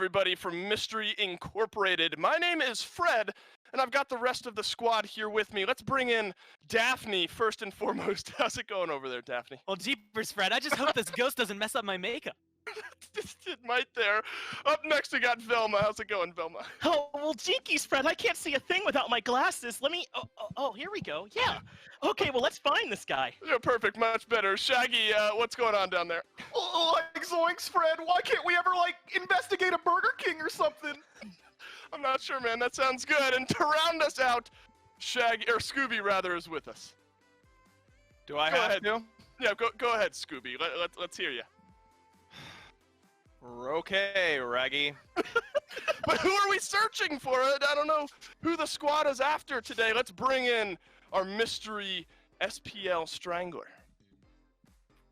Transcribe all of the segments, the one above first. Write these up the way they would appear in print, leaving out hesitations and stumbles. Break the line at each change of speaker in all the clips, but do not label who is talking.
everybody from Mystery Incorporated. My name is Fred, and I've got the rest of the squad here with me. Let's bring in Daphne first and foremost. How's it going over there, Daphne?
Well, jeepers, Fred. I just hope this ghost doesn't mess up my makeup.
It might there. Up next, we got Velma. How's it going, Velma?
Oh, well, jinkies, Fred. I can't see a thing without my glasses. Let me... Oh, here we go. Yeah. Okay, well, let's find this guy.
Yeah, perfect. Much better. Shaggy, what's going on down there?
Oh, like zoinks, Fred. Why can't we ever, like, investigate a Burger King or something?
I'm not sure, man. That sounds good. And to round us out, Scooby, rather, is with us.
Do I
Go
have
ahead.
to?
Yeah, go ahead, Scooby. Let's hear you.
Okay, Raggy.
But who are we searching for? I don't know who the squad is after today. Let's bring in our mystery SPL Strangler.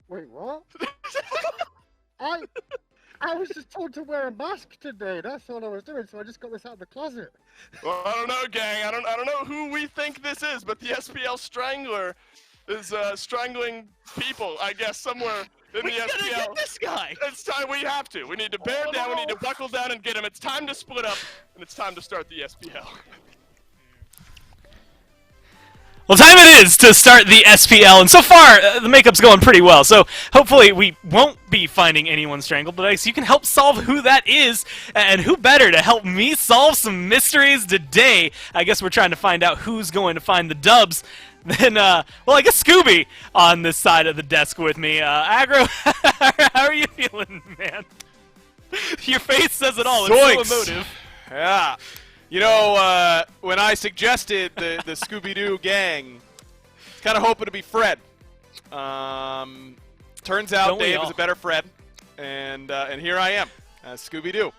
Wait, what? I was just told to wear a mask today. That's all I was doing, so I just got this out of the closet.
Well, I don't know, gang. I don't know who we think this is, but the SPL Strangler is strangling people, I guess, somewhere in the SPL.
We gotta get this guy!
It's time. We have to. We need to bear down. We need to buckle down and get him. It's time to split up, and it's time to start the SPL.
Well, time it is to start the SPL, and so far, the makeup's going pretty well, so hopefully we won't be finding anyone strangled today, so you can help solve who that is, and who better to help me solve some mysteries today? I guess we're trying to find out who's going to find the dubs. Then, well, I guess Scooby on this side of the desk with me. Aggro, how are you feeling, man? Your face says it all.
Zoinks.
It's so emotive.
Yeah. You know, when I suggested the Scooby-Doo gang, kind of hoping to be Fred. Turns out
Don't we
Dave
all?
is a better Fred, and here I am as Scooby-Doo.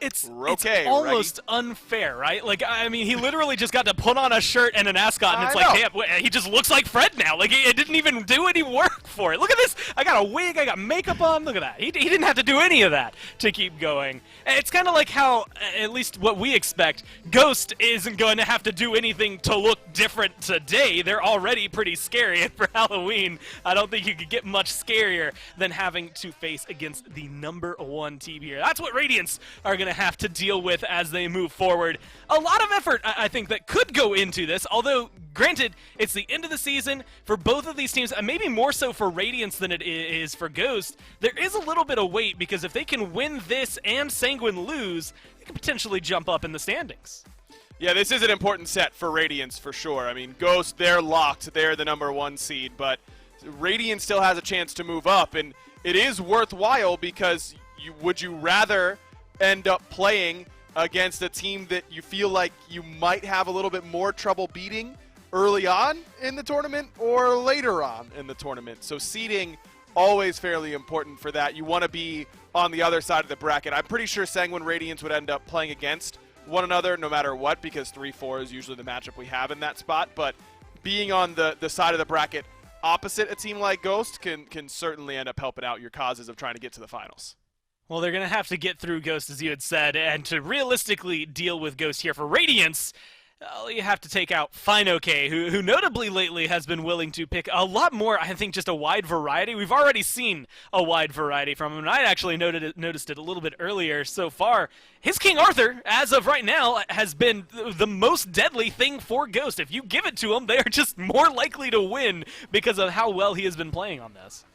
It's
Okay,
almost unfair, right? Like, I mean, he literally just got to put on a shirt and an ascot, and it's
I
like,
know.
damn, he just looks like Fred now. Like, it didn't even do any work for it. Look at this. I got a wig. I got makeup on. Look at that. He didn't have to do any of that to keep going. It's kind of like how, at least what we expect, Ghost isn't going to have to do anything to look different today. They're already pretty scary, and for Halloween, I don't think you could get much scarier than having to face against the #1 team here. That's what Radiance are going to have to deal with as they move forward. A lot of effort, I think, that could go into this, although, granted, it's the end of the season for both of these teams, and maybe more so for Radiance than it is for Ghost. There is a little bit of weight, because if they can win this and Sanguine lose, they could potentially jump up in the standings.
Yeah, this is an important set for Radiance for sure. I mean, Ghost, they're locked. They're the #1 seed, but Radiance still has a chance to move up, and it is worthwhile because would you rather end up playing against a team that you feel like you might have a little bit more trouble beating early on in the tournament or later on in the tournament? So seeding, always fairly important for that. You want to be on the other side of the bracket. I'm pretty sure Sanguine Radiance would end up playing against one another no matter what, because 3-4 is usually the matchup we have in that spot. But being on the side of the bracket opposite a team like Ghost can certainly end up helping out your causes of trying to get to the finals.
Well, they're going to have to get through Ghost, as you had said, and to realistically deal with Ghost here for Radiance, you have to take out FineOK, who notably lately has been willing to pick a lot more, I think, just a wide variety. We've already seen a wide variety from him, and I actually noticed it a little bit earlier so far. His King Arthur, as of right now, has been the most deadly thing for Ghost. If you give it to him, they are just more likely to win because of how well he has been playing on this.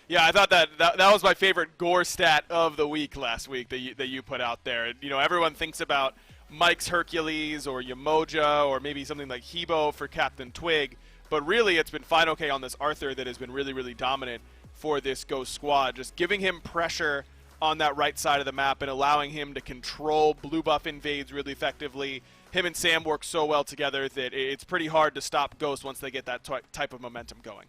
Yeah, I thought that was my favorite gore stat of the week last week that you put out there. You know, everyone thinks about Mike's Hercules or Yamoja or maybe something like Hebo for Captain Twig, but really it's been FineOK on this Arthur that has been really, really dominant for this Ghost squad, just giving him pressure on that right side of the map and allowing him to control blue buff invades really effectively. Him and Sam work so well together that it's pretty hard to stop Ghost once they get that type of momentum going.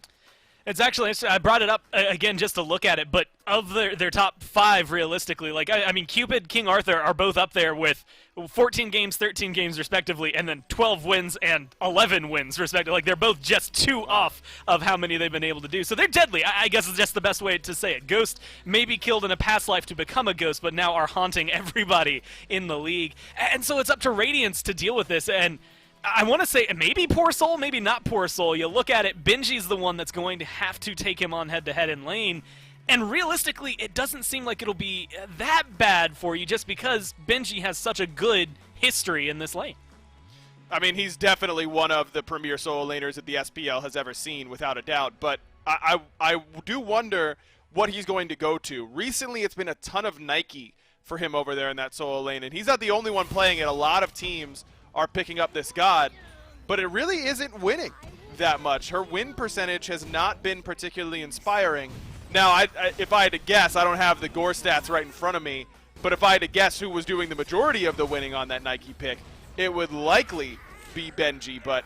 It's actually interesting. I brought it up again just to look at it, but of their top 5, realistically, like I mean, Cupid, King Arthur are both up there with 14 games, 13 games respectively, and then 12 wins and 11 wins respectively. Like, they're both just 2 off of how many they've been able to do. So they're deadly. I guess it's just the best way to say it. Ghost maybe killed in a past life to become a ghost, but now are haunting everybody in the league. And so it's up to Radiance to deal with this, and I want to say maybe Poor Soul, maybe not Poor Soul. You look at it, Benji's the one that's going to have to take him on head-to-head in lane, And realistically, it doesn't seem like it'll be that bad for you just because Benji has such a good history in this lane.
I mean, he's definitely one of the premier solo laners that the SPL has ever seen, without a doubt. But I do wonder what he's going to go to. Recently, it's been a ton of Nike for him over there in that solo lane, and he's not the only one playing it. A lot of teams are picking up this god, but it really isn't winning that much. Her win percentage has not been particularly inspiring. Now, if I had to guess, I don't have the Gore stats right in front of me, but if I had to guess who was doing the majority of the winning on that Nike pick, it would likely be Benji, but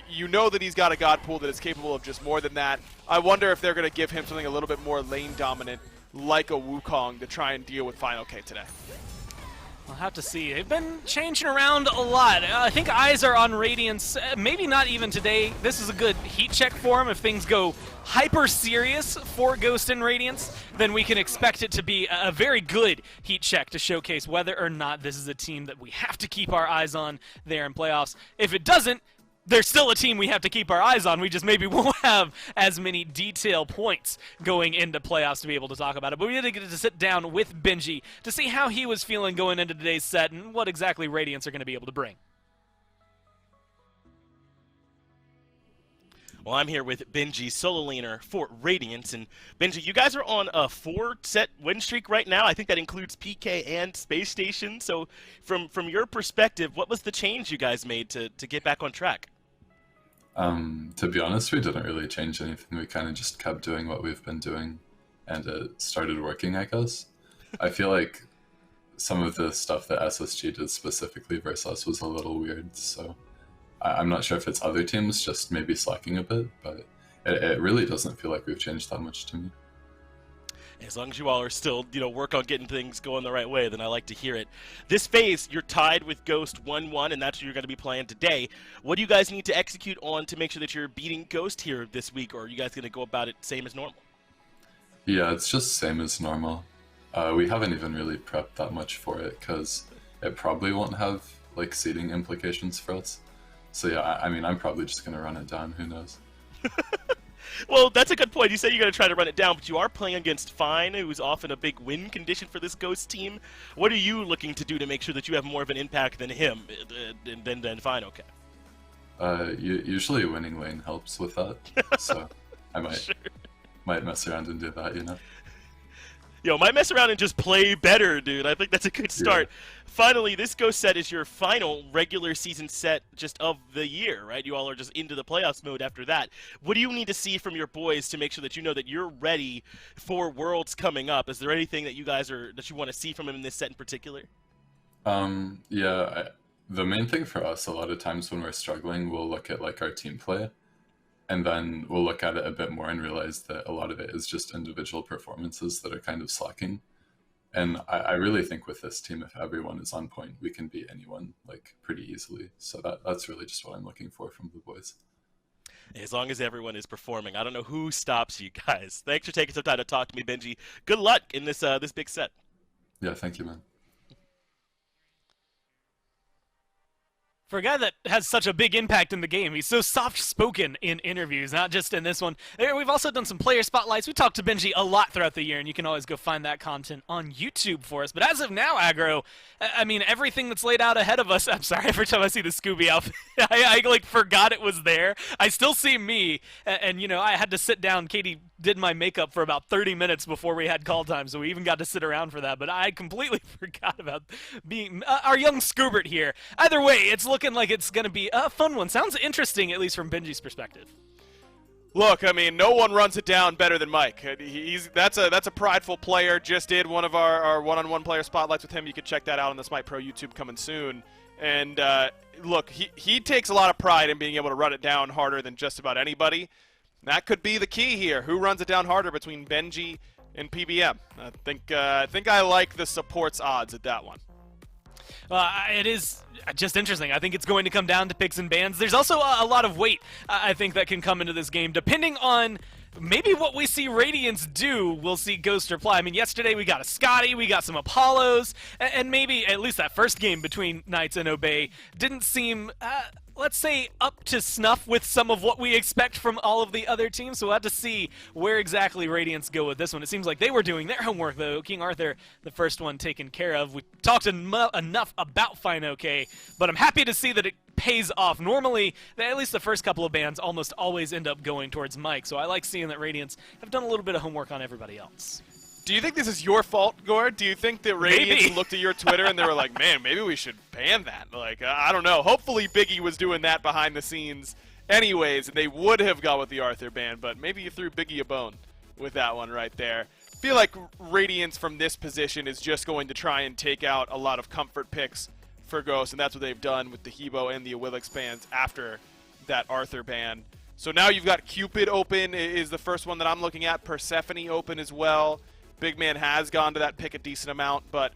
you know that he's got a god pool that is capable of just more than that. I wonder if they're going to give him something a little bit more lane dominant, like a Wukong, to try and deal with Final K today.
We'll have to see. They've been changing around a lot. I think eyes are on Radiance. Maybe not even today. This is a good heat check for him. If things go hyper serious for Ghost and Radiance, then we can expect it to be a very good heat check to showcase whether or not this is a team that we have to keep our eyes on there in playoffs. If it doesn't, they're still a team we have to keep our eyes on. We just maybe won't have as many detail points going into playoffs to be able to talk about it. But we did get to sit down with Benji to see how he was feeling going into today's set and what exactly Radiance are going to be able to bring.
Well, I'm here with Benji, solo laner for Radiance. And Benji, you guys are on a 4-set win streak right now. I think that includes PK and Space Station. So from your perspective, what was the change you guys made to get back on track?
To be honest, we didn't really change anything. We kind of just kept doing what we've been doing, and it started working, I guess. I feel like some of the stuff that SSG did specifically versus us was a little weird, so I'm not sure if it's other teams just maybe slacking a bit, but it really doesn't feel like we've changed that much to me.
As long as you all are still, work on getting things going the right way, then I like to hear it. This phase, you're tied with Ghost 1-1, and that's what you're going to be playing today. What do you guys need to execute on to make sure that you're beating Ghost here this week, or are you guys going to go about it same as normal?
Yeah, it's just same as normal. We haven't even really prepped that much for it, because it probably won't have, seeding implications for us. So yeah, I mean, I'm probably just going to run it down, who knows.
Well, that's a good point. You say you're going to try to run it down, but you are playing against Fine, who's often a big win condition for this Ghost team. What are you looking to do to make sure that you have more of an impact than him, than Fine? Okay.
Usually winning lane helps with that, so I might mess around and do that,
Might mess around and just play better, dude. I think that's a good start. Yeah. Finally, this Ghost set is your final regular season set just of the year, right? You all are just into the playoffs mode after that. What do you need to see from your boys to make sure that you know that you're ready for Worlds coming up? Is there anything that you want to see from them in this set in particular?
Yeah, the main thing for us, a lot of times when we're struggling, we'll look at our team play, and then we'll look at it a bit more and realize that a lot of it is just individual performances that are kind of slacking. And I really think with this team, if everyone is on point, we can beat anyone pretty easily. So that's really just what I'm looking for from the boys.
As long as everyone is performing, I don't know who stops you guys. Thanks for taking some time to talk to me, Benji. Good luck in this big set.
Yeah, thank you, man.
For a guy that has such a big impact in the game, he's so soft-spoken in interviews, not just in this one. We've also done some player spotlights. We talked to Benji a lot throughout the year, and you can always go find that content on YouTube for us. But as of now, Aggro, I mean, everything that's laid out ahead of us, I'm sorry, every time I see the Scooby outfit, I forgot it was there. I still see me, and I had to sit down. Katie did my makeup for about 30 minutes before we had call time, so we even got to sit around for that. But I completely forgot about being our young Scoobert here. Either way, it's looking like it's going to be a fun one. Sounds interesting, at least from Benji's perspective.
Look, I mean, no one runs it down better than Mike. That's a prideful player. Just did one of our one-on-one player spotlights with him. You can check that out on the SMITE Pro YouTube coming soon. And look, he takes a lot of pride in being able to run it down harder than just about anybody. That could be the key here. Who runs it down harder between Benji and PBM? I think I like the supports odds at that one.
It is just interesting. I think it's going to come down to picks and bans. There's also a lot of weight, I think, that can come into this game, depending on maybe what we see Radiance do. We'll see Ghost reply. I mean, yesterday we got a Scotty, we got some Apollos, and maybe at least that first game between Knights and Obey didn't seem let's say, up to snuff with some of what we expect from all of the other teams. So we'll have to see where exactly Radiance go with this one. It seems like they were doing their homework, though. King Arthur, the first one taken care of. We talked enough about Fine OK, but I'm happy to see that it pays off. Normally, at least the first couple of bans almost always end up going towards Mike, so I like seeing that Radiance have done a little bit of homework on everybody else.
Do you think this is your fault, Gore? Do you think that Radiance looked at your Twitter and they were like, man, maybe we should ban that? Like, I don't know. Hopefully Biggie was doing that behind the scenes anyways, and they would have gone with the Arthur ban, but maybe you threw Biggie a bone with that one right there. I feel like Radiance from this position is just going to try and take out a lot of comfort picks for Ghost, and that's what they've done with the Hebo and the Awilix bans after that Arthur ban. So now you've got Cupid open is the first one that I'm looking at. Persephone open as well. Big Man has gone to that pick a decent amount, but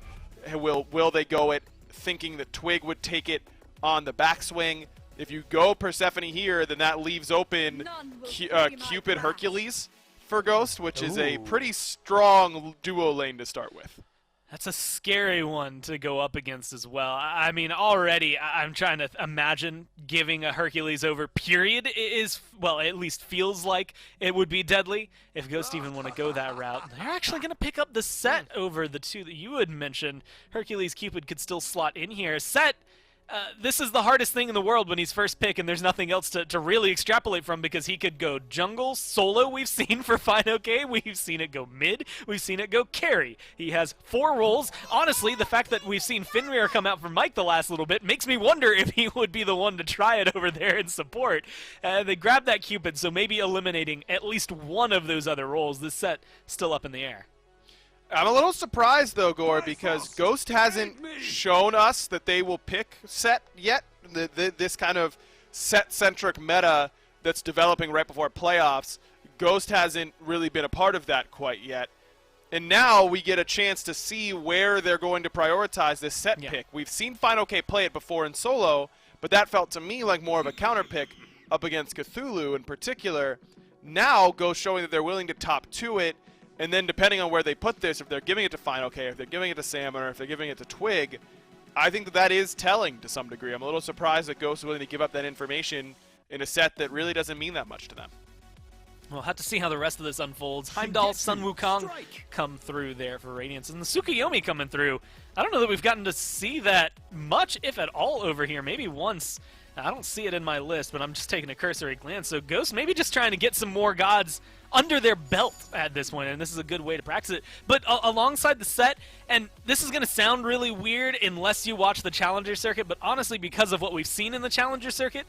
will they go it thinking that Twig would take it on the backswing? If you go Persephone here, then that leaves open Cupid Hercules for Ghost, which is a pretty strong duo lane to start with.
That's a scary one to go up against as well. I mean, already I'm trying to imagine giving a Hercules over period is, well, at least feels like it would be deadly if Ghost even want to go that route. They're actually going to pick up the set over the two that you had mentioned. Hercules Cupid could still slot in here. Set, this is the hardest thing in the world when he's first pick and there's nothing else to really extrapolate from, because he could go jungle, solo, we've seen for Fine OK, we've seen it go mid, we've seen it go carry. He has 4 roles. Honestly, the fact that we've seen Fenrir come out from Mike the last little bit makes me wonder if he would be the one to try it over there in support. They grabbed that Cupid, so maybe eliminating at least one of those other roles. This set still up in the air.
I'm a little surprised, though, Gore, because Ghost hasn't shown us that they will pick set yet. This kind of set-centric meta that's developing right before playoffs, Ghost hasn't really been a part of that quite yet. And now we get a chance to see where they're going to prioritize this set pick. We've seen Fine OK play it before in solo, but that felt to me like more of a counter pick up against Cthulhu in particular. Now Ghost showing that they're willing to top 2 it. And then depending on where they put this, if they're giving it to Fine OK, if they're giving it to Salmon, or if they're giving it to Twig, I think that is telling to some degree. I'm a little surprised that Ghost is willing to give up that information in a set that really doesn't mean that much to them.
We'll have to see how the rest of this unfolds. Heimdall, Sun Wukong come through there for Radiance, and the Tsukuyomi coming through. I don't know that we've gotten to see that much, if at all, over here. Maybe once. I don't see it in my list, but I'm just taking a cursory glance. So Ghost maybe just trying to get some more gods under their belt at this point, and this is a good way to practice it. But alongside the set, and this is going to sound really weird unless you watch the Challenger Circuit, but honestly, because of what we've seen in the Challenger Circuit,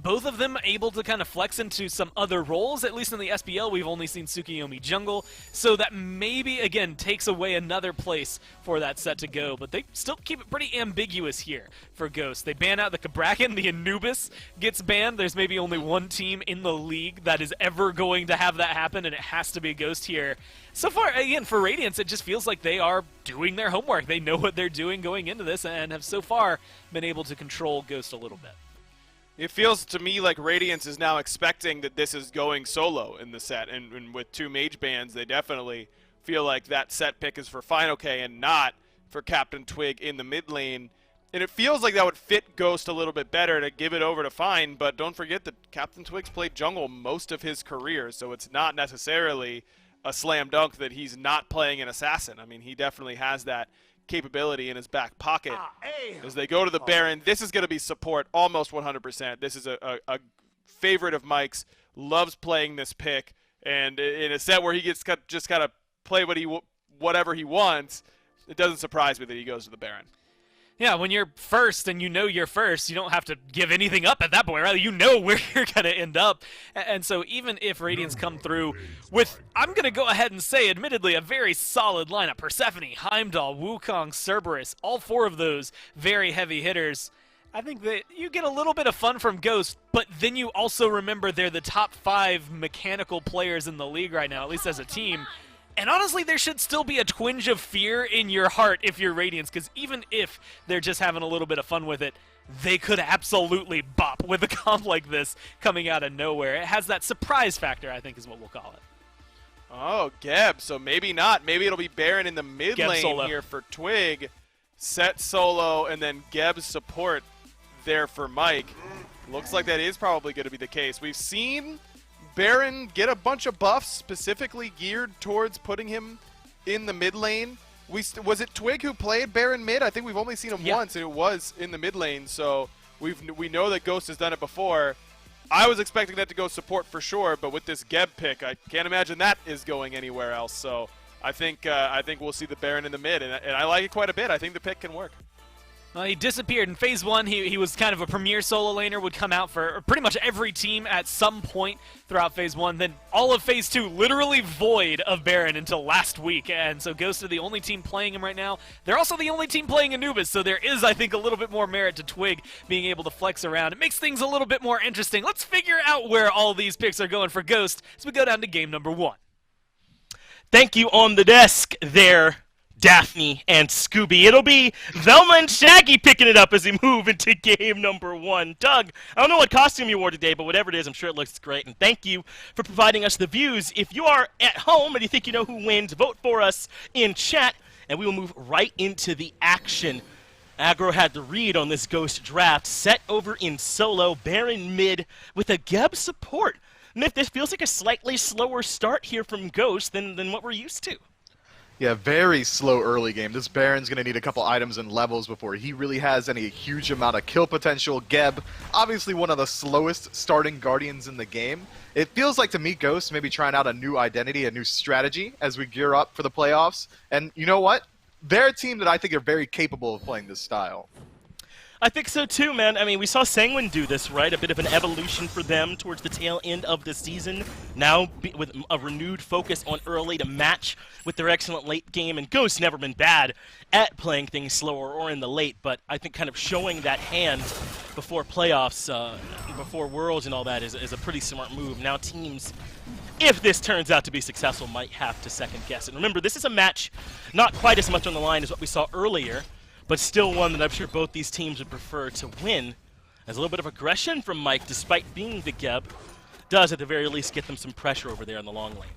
both of them able to kind of flex into some other roles. At least in the SPL, we've only seen Tsukuyomi jungle, so that maybe, again, takes away another place for that set to go, but they still keep it pretty ambiguous here for Ghost. They ban out the Kabrakan, the Anubis gets banned. There's maybe only one team in the league that is ever going to have that happen, and it has to be Ghost here. So far, again, for Radiance, it just feels like they are doing their homework. They know what they're doing going into this, and have so far been able to control Ghost a little bit.
It feels to me like Radiance is now expecting that this is going solo in the set, and with 2 mage bans, they definitely feel like that set pick is for Fine OK and not for Captain Twig in the mid lane. And it feels like that would fit Ghost a little bit better to give it over to Fine, but don't forget that Captain Twig's played jungle most of his career, so it's not necessarily a slam dunk that he's not playing an assassin. I mean, he definitely has that capability in his back pocket. As they go to the Baron, this is going to be support almost 100%. This is a favorite of Mike's, loves playing this pick, and in a set where he gets just kind of play whatever he wants, it doesn't surprise me that he goes to the Baron.
Yeah, when you're first and you know you're first, you don't have to give anything up at that point, right? You know where you're going to end up. And so even if Radiance come through with, I'm going to go ahead and say, admittedly, a very solid lineup. Persephone, Heimdall, Wukong, Cerberus, all 4 of those very heavy hitters. I think that you get a little bit of fun from Ghost, but then you also remember they're the top 5 mechanical players in the league right now, at least as a team. And honestly, there should still be a twinge of fear in your heart if you're Radiance, because even if they're just having a little bit of fun with it, they could absolutely bop with a comp like this coming out of nowhere. It has that surprise factor, I think is what we'll call it.
Oh, Geb, so maybe not. Maybe it'll be Baron in the mid lane here for Twig. Set solo, and then Geb's support. there for Mike. Looks like that is probably going to be the case. We've seen Baron get a bunch of buffs specifically geared towards putting him in the mid lane. Was it Twig who played Baron mid? I think we've only seen him once, and it was in the mid lane, so we know that Ghost has done it before. I was expecting that to go support for sure, but with this Geb pick, I can't imagine that is going anywhere else. So I think we'll see the Baron in the mid, and I like it quite a bit. I think the pick can work.
Well, he disappeared. In Phase 1, he was kind of a premier solo laner, would come out for pretty much every team at some point throughout Phase 1. Then all of Phase 2 literally void of Baron until last week, and so Ghost are the only team playing him right now. They're also the only team playing Anubis, so there is, I think, a little bit more merit to Twig being able to flex around. It makes things a little bit more interesting. Let's figure out where all these picks are going for Ghost as we go down to game number 1.
Thank you on the desk there, Daphne and Scooby. It'll be Velma and Shaggy picking it up as we move into game number 1. Doug, I don't know what costume you wore today, but whatever it is, I'm sure it looks great. And thank you for providing us the views. If you are at home and you think you know who wins, vote for us in chat, and we will move right into the action. Aggro had the read on this Ghost draft, set over in solo, Baron mid with a Geb support. Myth, this feels like a slightly slower start here from Ghost than what we're used to.
Yeah, very slow early game. This Baron's going to need a couple items and levels before he really has any huge amount of kill potential. Geb, obviously one of the slowest starting Guardians in the game. It feels like to me, Ghost maybe trying out a new identity, a new strategy as we gear up for the playoffs. And you know what? They're a team that I think are very capable of playing this style.
I think so too, man. I mean, we saw Sanguine do this, right? A bit of an evolution for them towards the tail end of the season. Now, with a renewed focus on early to match with their excellent late game. And Ghost's never been bad at playing things slower or in the late, but I think kind of showing that hand before playoffs, before Worlds and all that is a pretty smart move. Now teams, if this turns out to be successful, might have to second guess it. Remember, this is a match not quite as much on the line as what we saw earlier, but still one that I'm sure both these teams would prefer to win. As a little bit of aggression from Mike, despite being the Geb, does at the very least get them some pressure over there in the long lane.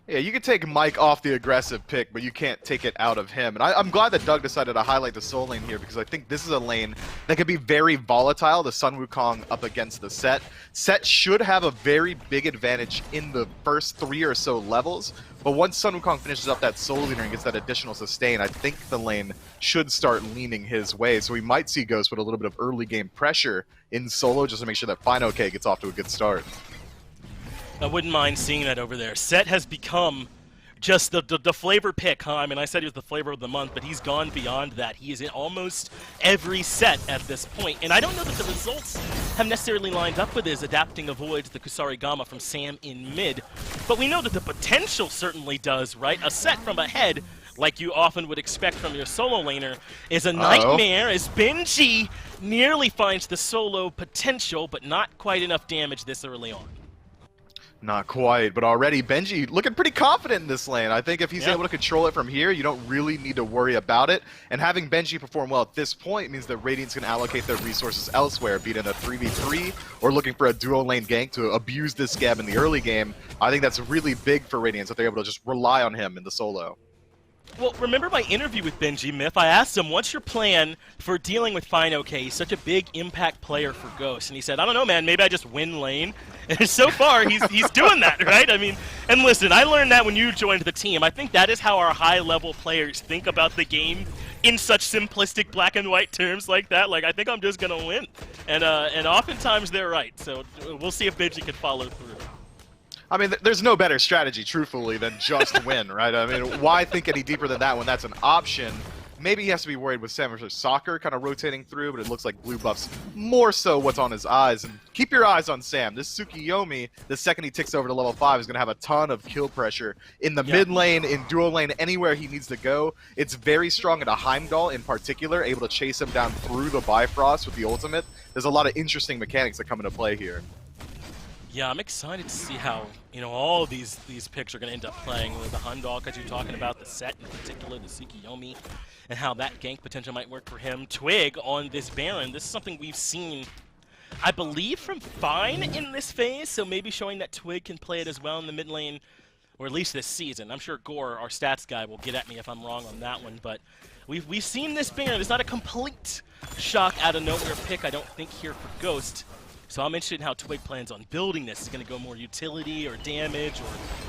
Yeah, you can take Mike off the aggressive pick, but you can't take it out of him. And I'm glad that Doug decided to highlight the Soul lane here, because I think this is a lane that could be very volatile, the Sun Wukong up against the Set. Set should have a very big advantage in the first 3 or so levels, but once Sun Wukong finishes up that Soul leader and gets that additional sustain, I think the lane should start leaning his way. So we might see Ghost put a little bit of early game pressure in solo just to make sure that FineOK gets off to a good start.
I wouldn't mind seeing that over there. Set has become just the flavor pick, huh? I mean, I said he was the flavor of the month, but he's gone beyond that. He is in almost every set at this point. And I don't know that the results have necessarily lined up with his adapting avoids the Kusarigama from Sam in mid, but we know that the potential certainly does, right? A set from ahead, like you often would expect from your solo laner, is a nightmare as Benji nearly finds the solo potential, but not quite enough damage this early on.
Not quite, but already Benji looking pretty confident in this lane. I think if he's able to control it from here, you don't really need to worry about it. And having Benji perform well at this point means that Radiance can allocate their resources elsewhere, be it in a 3v3 or looking for a dual lane gank to abuse this Gab in the early game. I think that's really big for Radiance that they're able to just rely on him in the solo.
Well, remember my interview with Benji, Myth? I asked him, what's your plan for dealing with FineOK? He's such a big impact player for Ghost. And he said, I don't know, man, maybe I just win lane. And so far, he's doing that, right? I mean, and listen, I learned that when you joined the team. I think that is how our high-level players think about the game in such simplistic black and white terms like that. Like, I think I'm just going to win. And oftentimes they're right. So we'll see if Benji can follow through.
I mean, there's no better strategy, truthfully, than just win, right? I mean, why think any deeper than that when that's an option? Maybe he has to be worried with Sam versus Soccer kind of rotating through, but it looks like blue buffs more so what's on his eyes. And keep your eyes on Sam. This Tsukiyomi, the second he ticks over to level 5, is going to have a ton of kill pressure in the mid lane, in dual lane, anywhere he needs to go. It's very strong at a Heimdall in particular, able to chase him down through the Bifrost with the ultimate. There's a lot of interesting mechanics that come into play here.
Yeah, I'm excited to see how, you know, all of these picks are going to end up playing with the Heimdall, because you're talking about the Set in particular, the Tsukiyomi, and how that gank potential might work for him. Twig on this Baron, this is something we've seen, I believe, from Fine in this phase, so maybe showing that Twig can play it as well in the mid lane, or at least this season. I'm sure Gore, our stats guy, will get at me if I'm wrong on that one, but we've seen this Baron. It's not a complete shock out of nowhere pick, I don't think, here for Ghost. So I'm interested in how Twig plans on building this. Is it going to go more utility or damage, or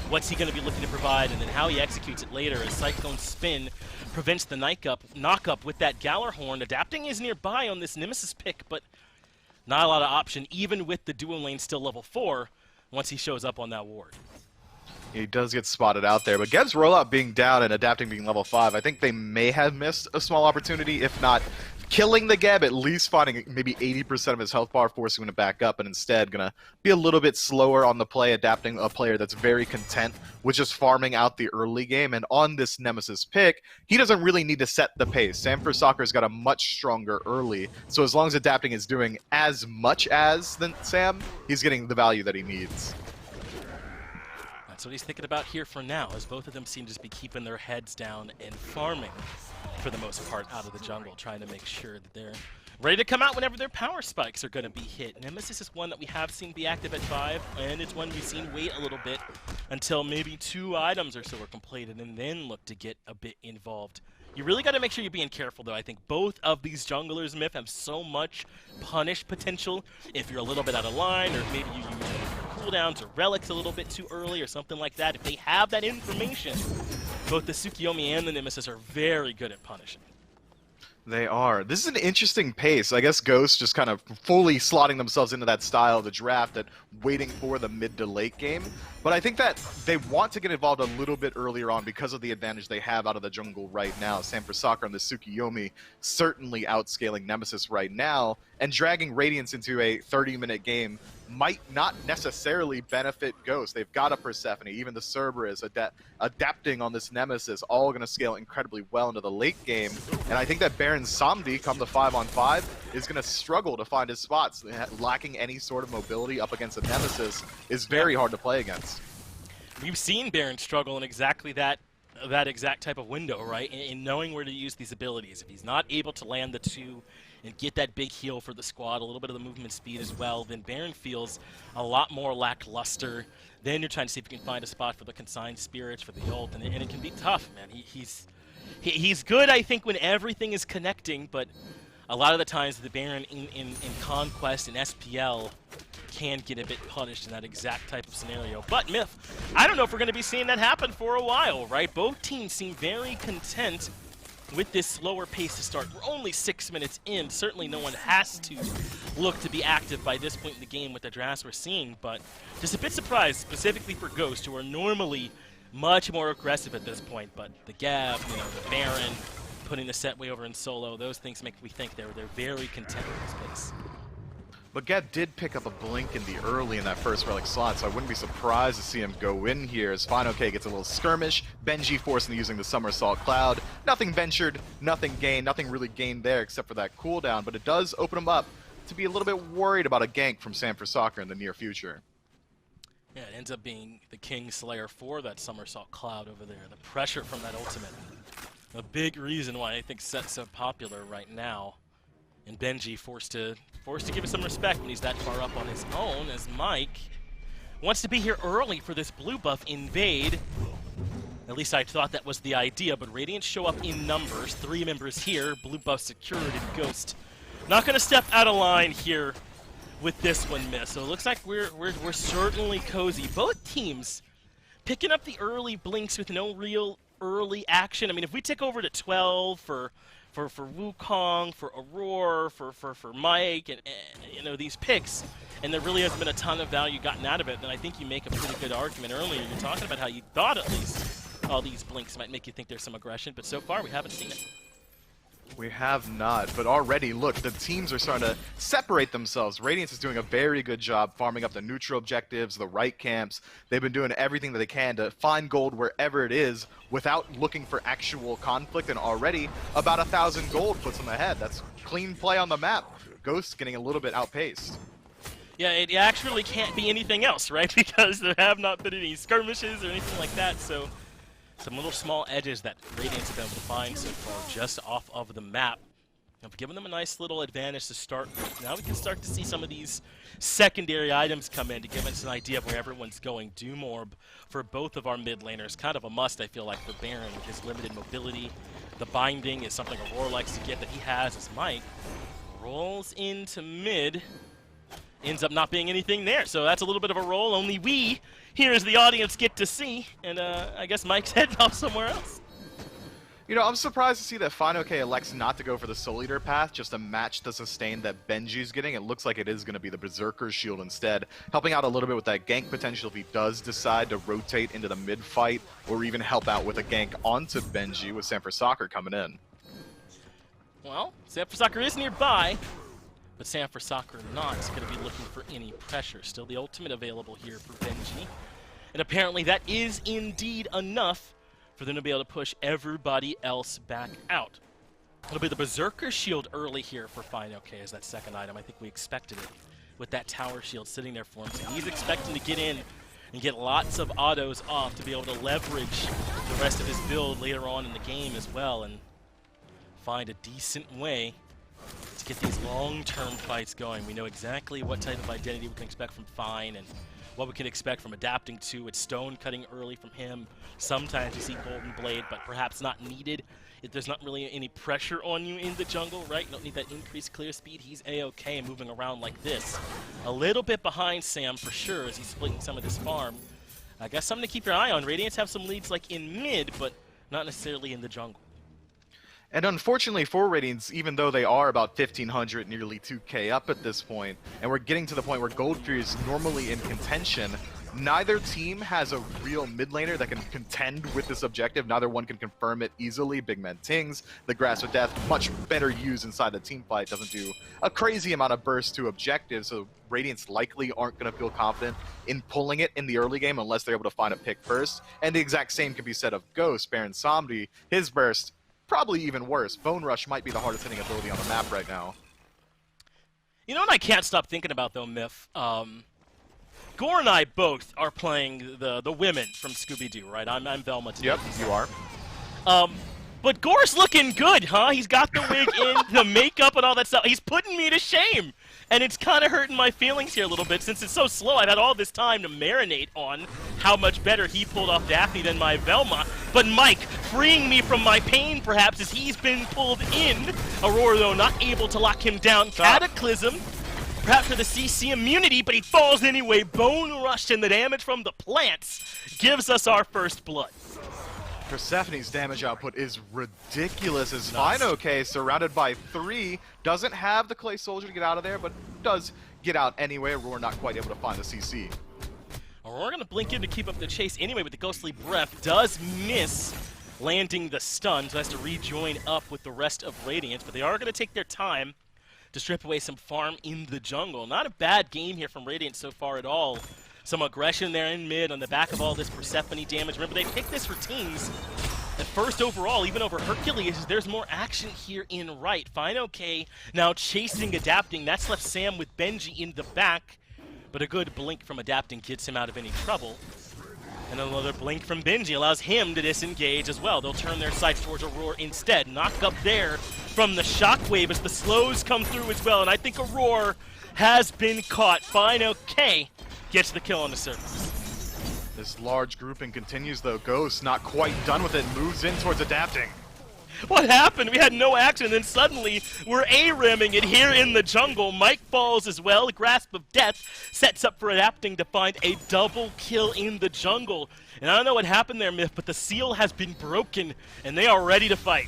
what's he going to be looking to provide, and then how he executes it later as Cyclone Spin prevents the knock-up with that Gallarhorn. Adapting is nearby on this Nemesis pick, but not a lot of option, even with the duo lane still level 4, once he shows up on that ward.
He does get spotted out there, but Geb's rollout being down and adapting being level 5, I think they may have missed a small opportunity, if not killing the Geb, at least finding maybe 80% of his health bar, forcing him to back up, and instead gonna be a little bit slower on the play, adapting a player that's very content with just farming out the early game. And on this Nemesis pick, he doesn't really need to set the pace. Sanford Soccer's got a much stronger early, so as long as adapting is doing as much as than Sam, he's getting the value that he needs.
That's what he's thinking about here for now, as both of them seem to just be keeping their heads down and farming, for the most part, out of the jungle, trying to make sure that they're ready to come out whenever their power spikes are going to be hit. Nemesis is one that we have seen be active at 5, and it's one we've seen wait a little bit until maybe 2 items or so are completed, and then look to get a bit involved. You really got to make sure you're being careful, though. I think both of these junglers, Myth, have so much punish potential. If you're a little bit out of line, or maybe you use your cooldowns or relics a little bit too early or something like that, if they have that information, both the Tsukiyomi and the Nemesis are very good at punishing.
They are. This is an interesting pace. I guess Ghost just kind of fully slotting themselves into that style of the draft, that waiting for the mid to late game. But I think that they want to get involved a little bit earlier on because of the advantage they have out of the jungle right now. Sanford Soccer and the Tsukiyomi certainly outscaling Nemesis right now, and dragging Radiance into a 30-minute game might not necessarily benefit Ghost. They've got a Persephone, even the Cerberus adapting on this Nemesis, all going to scale incredibly well into the late game. And I think that Baron Samdi, come to 5-on-5, is going to struggle to find his spots. Lacking any sort of mobility up against a Nemesis is very hard to play against.
We've seen Baron struggle in exactly that exact type of window, right? In knowing where to use these abilities. If he's not able to land the 2 and get that big heal for the squad, a little bit of the movement speed as well, then Baron feels a lot more lackluster. Then you're trying to see if you can find a spot for the Consigned Spirits, for the ult, and it can be tough, man. He's good, I think, when everything is connecting, but a lot of the times the Baron in Conquest and SPL can get a bit punished in that exact type of scenario. But Myth, I don't know if we're going to be seeing that happen for a while, right? Both teams seem very content with this slower pace to start. We're only 6 minutes in. Certainly no one has to look to be active by this point in the game with the drafts we're seeing, but just a bit surprised, specifically for Ghost, who are normally much more aggressive at this point. But the Gab, you know, the Baron, putting the set way over in solo, those things make me think they're very content with this pace.
But Geb did pick up a blink in the early in that first relic slot, so I wouldn't be surprised to see him go in here as FineOK gets a little skirmish. Benji forcing using the Somersault Cloud. Nothing ventured, nothing gained, nothing really gained there except for that cooldown, but it does open him up to be a little bit worried about a gank from Sanford Soccer in the near future.
Yeah, it ends up being the King Slayer for that Somersault Cloud over there. The pressure from that ultimate. A big reason why I think Set's so popular right now. And Benji forced to give it some respect when he's that far up on his own, as Mike wants to be here early for this blue buff invade. At least I thought that was the idea, but Radiance show up in numbers. 3 members here, blue buff secured, and Ghost not going to step out of line here with this one, Miss. So it looks like we're certainly cozy. Both teams picking up the early blinks with no real early action. I mean, if we tick over to 12 for Wukong, for Aurora, for Mike, and you know, these picks, and there really hasn't been a ton of value gotten out of it, then I think you make a pretty good argument earlier. You're talking about how you thought at least all these blinks might make you think there's some aggression, but so far we haven't seen it.
We have not, but already, look, the teams are starting to separate themselves. Radiance is doing a very good job farming up the neutral objectives, the right camps. They've been doing everything that they can to find gold wherever it is without looking for actual conflict, and already about 1,000 gold puts them ahead. That's clean play on the map. Ghost getting a little bit outpaced.
Yeah, it actually can't be anything else, right? Because there have not been any skirmishes or anything like that, so some little small edges that Radiance have been able to find so far just off of the map. I've given them a nice little advantage to start with. Now we can start to see some of these secondary items come in to give us an idea of where everyone's going. Doom Orb for both of our mid laners, kind of a must, I feel like, for Baron with his limited mobility. The binding is something Aurora likes to get that he has as Mike. Rolls into mid. Ends up not being anything there, so that's a little bit of a roll only we here as the audience get to see. And I guess Mike's heading off somewhere else.
You know, I'm surprised to see that FineOK elects not to go for the Soul Eater path, just to match the sustain that Benji's getting. It looks like it is going to be the Berserker's Shield instead, helping out a little bit with that gank potential if he does decide to rotate into the mid-fight, or even help out with a gank onto Benji with Sanford Soccer coming in.
Well, Sanford Soccer is nearby, but Sanford Soccer not going to be looking for any pressure. Still the ultimate available here for Benji, and apparently that is indeed enough for them to be able to push everybody else back out. It'll be the Berserker Shield early here for FineOK as that second item. I think we expected it with that Tower Shield sitting there for him. So he's expecting to get in and get lots of autos off to be able to leverage the rest of his build later on in the game as well and find a decent way to get these long-term fights going. We know exactly what type of identity we can expect from Fine and what we can expect from adapting to. It's stone cutting early from him. Sometimes you see Golden Blade, but perhaps not needed. If there's not really any pressure on you in the jungle, right? You don't need that increased clear speed. He's A-okay moving around like this. A little bit behind Sam for sure as he's splitting some of this farm. I guess something to keep your eye on. Radiance have some leads like in mid, but not necessarily in the jungle.
And unfortunately for Radiance, even though they are about 1,500, nearly 2k up at this point, and we're getting to the point where Gold Fury is normally in contention, neither team has a real mid laner that can contend with this objective. Neither one can confirm it easily. Big Man Tings, the Grasp of Death, much better used inside the team fight. Doesn't do a crazy amount of burst to objectives, so Radiance likely aren't going to feel confident in pulling it in the early game unless they're able to find a pick first. And the exact same can be said of Ghost, Baron Samdi. His burst, probably even worse. Bone Rush might be the hardest hitting ability on the map right now.
You know what I can't stop thinking about though, Myth? Gore and I both are playing the women from Scooby-Doo, right? I'm Velma today.
Yep, you are.
But Gore's looking good, huh? He's got the wig in, the makeup and all that stuff. He's putting me to shame. And it's kind of hurting my feelings here a little bit since it's so slow. I've had all this time to marinate on how much better he pulled off Daphne than my Velma. But Mike, freeing me from my pain perhaps as he's been pulled in. Aurora, though, not able to lock him down. Cataclysm, perhaps for the CC immunity, but he falls anyway. Bone Rush and the damage from the plants gives us our first blood.
Persephone's damage output is ridiculous as FineOK, surrounded by 3, doesn't have the Clay Soldier to get out of there, but does get out anyway. Aurora not quite able to find the CC.
Aurora gonna blink in to keep up the chase anyway, but the Ghostly Breath does miss landing the stun, so has to rejoin up with the rest of Radiance, but they are gonna take their time to strip away some farm in the jungle. Not a bad game here from Radiance so far at all. Some aggression there in mid on the back of all this Persephone damage. Remember, they picked this for teams. At first overall, even over Hercules, there's more action here in right. FineOK now chasing, adapting. That's left Sam with Benji in the back. But a good blink from adapting gets him out of any trouble. And another blink from Benji allows him to disengage as well. They'll turn their sights towards Aurora instead. Knock up there from the shockwave as the slows come through as well. And I think Aurora has been caught. FineOK gets the kill on the surface.
This large grouping continues though. Ghost not quite done with it, moves in towards adapting.
What happened? We had no action, and then suddenly we're A-ramming it here in the jungle. Mike falls as well. Grasp of Death sets up for adapting to find a double kill in the jungle. And I don't know what happened there, Myth, but the seal has been broken, and they are ready to fight.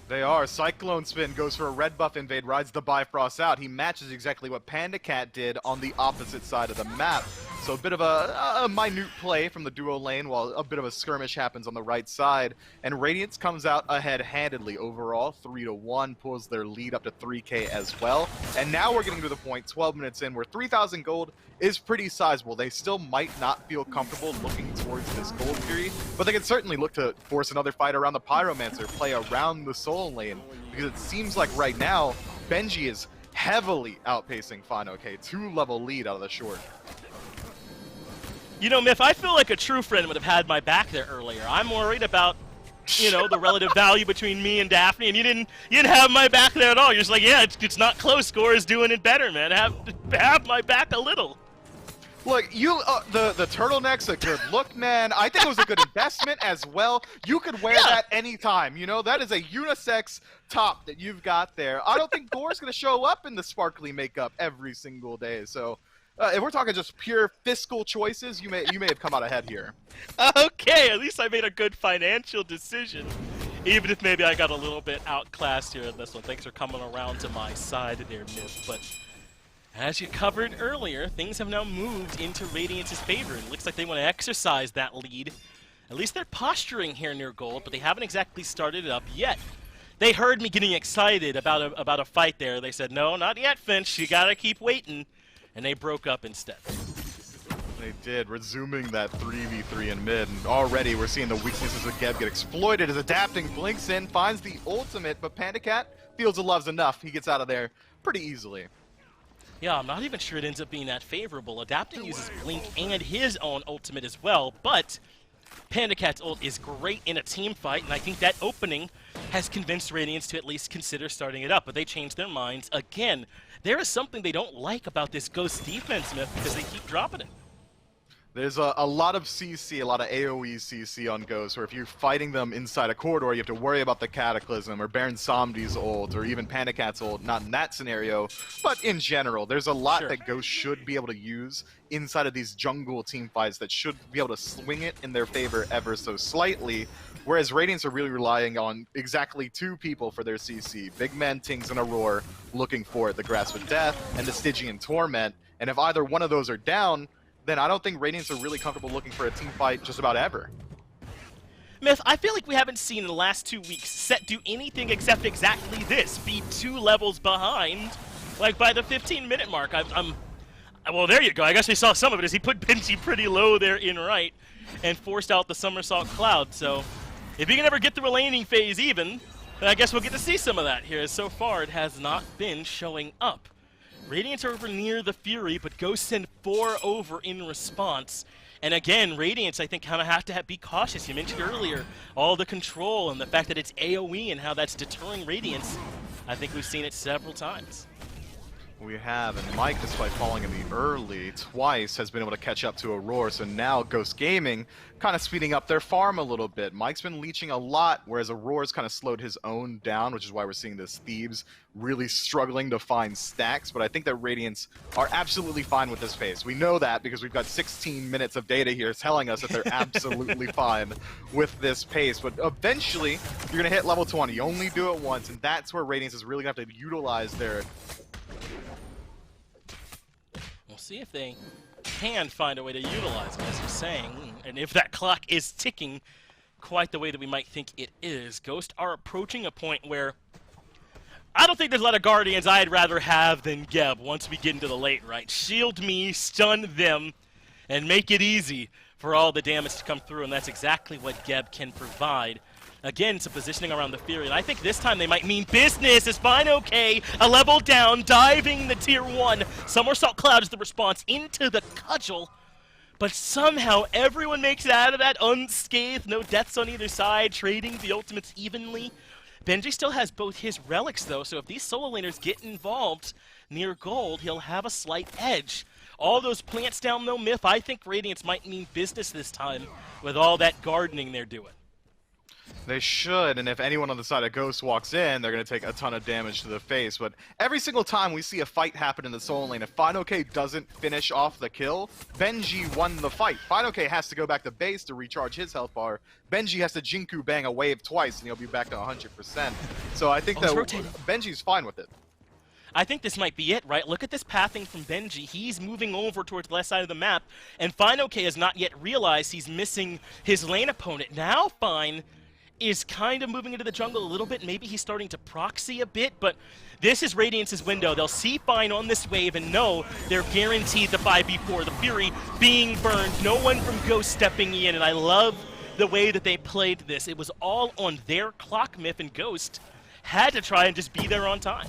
They are. Cyclone Spin goes for a red buff invade, rides the Bifrost out. He matches exactly what Panda Cat did on the opposite side of the map. So a bit of a minute play from the duo lane while a bit of a skirmish happens on the right side. And Radiance comes out ahead handedly overall, 3-1, pulls their lead up to 3k as well. And now we're getting to the point, 12 minutes in, where 3,000 gold is pretty sizable. They still might not feel comfortable looking towards this Gold Fury, but they can certainly look to force another fight around the Pyromancer, play around the Soul lane, because it seems like right now, Benji is heavily outpacing FineOK, 2-level lead out of the short.
You know, Myth, I feel like a true friend would have had my back there earlier. I'm worried about you know, the relative value between me and Daphne, and you didn't have my back there at all. You're just like, yeah, it's not close. Score is doing it better, man. Have my back a little.
Look, you the turtleneck's a good look, man. I think it was a good investment as well. You could wear that anytime, you know? That is a unisex top that you've got there. I don't think Gore's going to show up in the sparkly makeup every single day. So, if we're talking just pure fiscal choices, you may have come out ahead here.
Okay, at least I made a good financial decision. Even if maybe I got a little bit outclassed here in this one. Thanks for coming around to my side there, Myth. But as you covered earlier, things have now moved into Radiance's favor. It looks like they want to exercise that lead. At least they're posturing here near gold, but they haven't exactly started it up yet. They heard me getting excited about a fight there. They said, no, not yet, Finch. You gotta keep waiting. And they broke up instead.
They did, resuming that 3v3 in mid, and already we're seeing the weaknesses of Geb get exploited as Adapting blinks in, finds the ultimate, but PandaCat feels the love's enough. He gets out of there pretty easily.
Yeah, I'm not even sure it ends up being that favorable. Adapting uses Blink and his own ultimate as well, but PandaCat's ult is great in a team fight, and I think that opening has convinced Radiance to at least consider starting it up, but they changed their minds again. There is something they don't like about this Ghost defense, Myth, because they keep dropping it.
There's a lot of CC, a lot of AoE CC on Ghost, where if you're fighting them inside a corridor, you have to worry about the Cataclysm, or Baron Samdi's ult, or even PandaCat's ult, not in that scenario, but in general. There's a lot that Ghost should be able to use inside of these jungle team fights that should be able to swing it in their favor ever so slightly, whereas Radiance are really relying on exactly two people for their CC. Big Man, Tings, and Aurora looking for it, the Grasp of Death and the Stygian Torment, and if either one of those are down, then I don't think Radiance are really comfortable looking for a team fight just about ever.
Myth, I feel like we haven't seen in the last 2 weeks Set do anything except exactly this, be 2 levels behind, like by the 15-minute mark. Well, there you go. I guess we saw some of it as he put Benji pretty low there in right and forced out the Somersault Cloud. So if he can ever get through a laning phase even, then I guess we'll get to see some of that here, as so far it has not been showing up. Radiance are over near the Fury, but Ghost send 4 over in response. And again, Radiance, I think, kind of have to be cautious. You mentioned earlier all the control and the fact that it's AoE and how that's deterring Radiance. I think we've seen it several times.
We have, and Mike, despite falling in the early twice, has been able to catch up to Aurora, so now Ghost Gaming kind of speeding up their farm a little bit. Mike's been leeching a lot, whereas Aurora's kind of slowed his own down, which is why we're seeing this Thieves really struggling to find stacks, but I think that Radiance are absolutely fine with this pace. We know that because we've got 16 minutes of data here telling us that they're absolutely fine with this pace, but eventually you're going to hit level 20. You only do it once, and that's where Radiance is really going to have to utilize their...
We'll see if they can find a way to utilize it, as you're saying, and if that clock is ticking quite the way that we might think it is. Ghost are approaching a point where I don't think there's a lot of Guardians I'd rather have than Geb once we get into the late, right? Shield me, stun them, and make it easy for all the damage to come through, and that's exactly what Geb can provide. Again, some positioning around the Fury, and I think this time they might mean business. It's fine, okay. A level down, diving the tier 1. Somersault Cloud is the response into the Cudgel, but somehow everyone makes it out of that unscathed. No deaths on either side, trading the ultimates evenly. Benji still has both his relics, though, so if these solo laners get involved near gold, he'll have a slight edge. All those plants down, though, Myth, I think Radiance might mean business this time with all that gardening they're doing.
They should, and if anyone on the side of Ghost walks in, they're going to take a ton of damage to the face. But every single time we see a fight happen in the solo lane, if FineOK doesn't finish off the kill, Benji won the fight. FineOK has to go back to base to recharge his health bar. Benji has to Jinku bang a wave twice, and he'll be back to 100%. So I think that Benji's fine with it.
I think this might be it, right? Look at this pathing from Benji. He's moving over towards the left side of the map, and FineOK has not yet realized he's missing his lane opponent. Now Fine is kind of moving into the jungle a little bit. Maybe he's starting to proxy a bit, but this is Radiance's window. They'll see Fine on this wave and know they're guaranteed the 5v4. The Fury being burned, no one from Ghost stepping in, and I love the way that they played this. It was all on their clock, Myth, and Ghost had to try and just be there on time.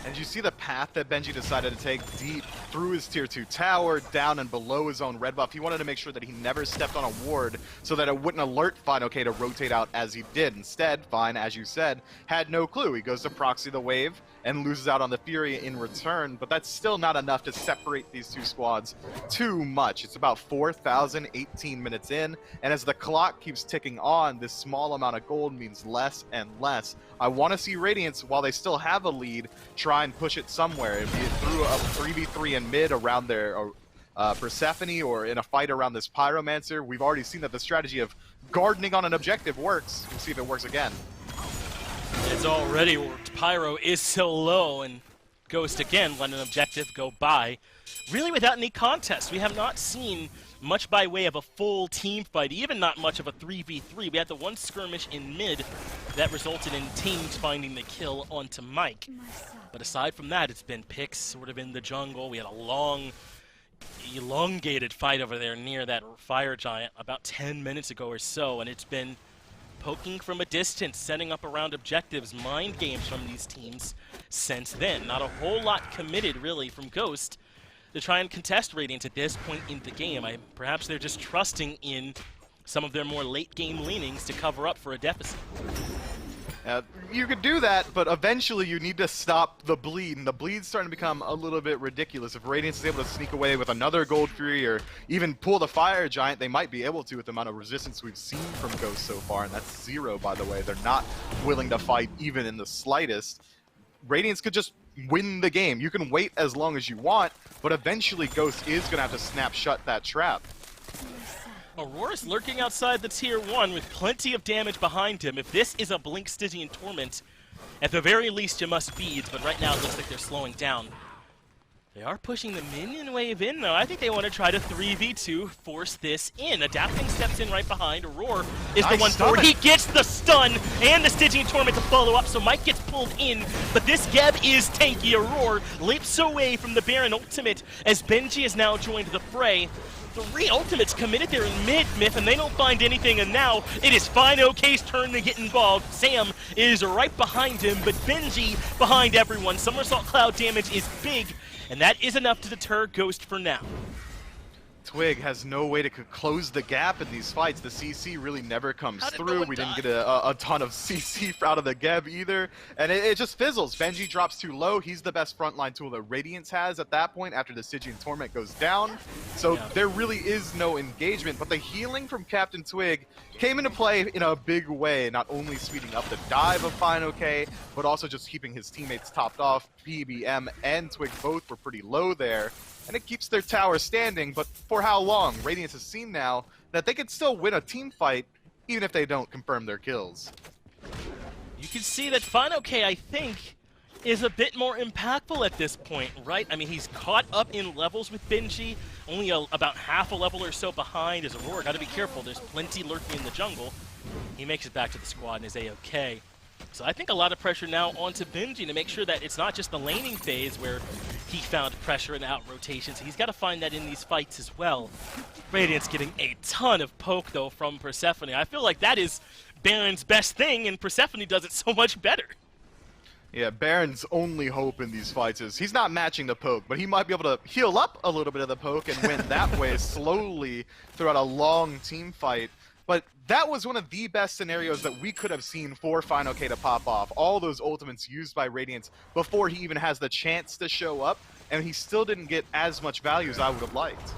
And you see the path that Benji decided to take deep through his tier 2 tower, down and below his own red buff. He wanted to make sure that he never stepped on a ward so that it wouldn't alert Fine OK to rotate out as he did. Instead, Fine, as you said, had no clue. He goes to proxy the wave and loses out on the Fury in return, but that's still not enough to separate these two squads too much. It's about 4,018 minutes in, and as the clock keeps ticking on, this small amount of gold means less and less. I want to see Radiance, while they still have a lead, try and push it somewhere, be it through a 3v3 in mid around their Persephone, or in a fight around this Pyromancer. We've already seen that the strategy of gardening on an objective works. We'll see if it works again.
It's already worked. Pyro is so low, and Ghost again let an objective go by. Really without any contest. We have not seen much by way of a full team fight, even not much of a 3v3. We had the one skirmish in mid that resulted in teams finding the kill onto Mike. But aside from that, it's been picks sort of in the jungle. We had a long, elongated fight over there near that fire giant about 10 minutes ago or so, and it's been poking from a distance, setting up around objectives, mind games from these teams since then. Not a whole lot committed, really, from Ghost to try and contest Radiance at this point in the game. Perhaps they're just trusting in some of their more late-game leanings to cover up for a deficit.
You could do that, but eventually you need to stop the bleed, and the bleed's starting to become a little bit ridiculous. If Radiance is able to sneak away with another Gold Fury or even pull the Fire Giant, they might be able to with the amount of resistance we've seen from Ghost so far, and that's 0, by the way. They're not willing to fight even in the slightest. Radiance could just win the game. You can wait as long as you want, but eventually Ghost is going to have to snap shut that trap.
Aurora's lurking outside the tier 1 with plenty of damage behind him. If this is a Blink Stygian Torment, at the very least you must beads, but right now it looks like they're slowing down. They are pushing the minion wave in, though. I think they want to try to 3v2, force this in. Adapting steps in right behind. Aurora is the one forward. He gets the stun and the Stygian Torment to follow up, so Mike gets pulled in, but this Geb is tanky. Aurora leaps away from the Baron ultimate as Benji has now joined the fray. 3 ultimates committed there in mid-myth, and they don't find anything, and now it is Fine OK's turn to get involved. Sam is right behind him, but Benji behind everyone. Somersault Cloud damage is big, and that is enough to deter Ghost for now.
Twig has no way to close the gap in these fights. The CC really never comes through. We didn't get a ton of CC out of the Geb either, and it just fizzles. Benji drops too low. He's the best frontline tool that Radiance has at that point after the Stygian Torment goes down. So there really is no engagement, but the healing from Captain Twig came into play in a big way, not only speeding up the dive of Fine OK, but also just keeping his teammates topped off. PBM and Twig both were pretty low there, and it keeps their tower standing, but for how long? Radiance has seen now that they could still win a team fight even if they don't confirm their kills.
You can see that Fine OK, I think, is a bit more impactful at this point, right? I mean, he's caught up in levels with Benji, only about half a level or so behind as Aurora. Gotta be careful, there's plenty lurking in the jungle. He makes it back to the squad and is A-OK. So I think a lot of pressure now onto Benji to make sure that it's not just the laning phase where he found pressure and out rotations. He's got to find that in these fights as well. Radiance getting a ton of poke, though, from Persephone. I feel like that is Baron's best thing, and Persephone does it so much better.
Yeah, Baron's only hope in these fights is he's not matching the poke, but he might be able to heal up a little bit of the poke and win that way slowly throughout a long team fight. But that was one of the best scenarios that we could have seen for Fine OK to pop off. All those ultimates used by Radiance before he even has the chance to show up, and he still didn't get as much value as I would have liked.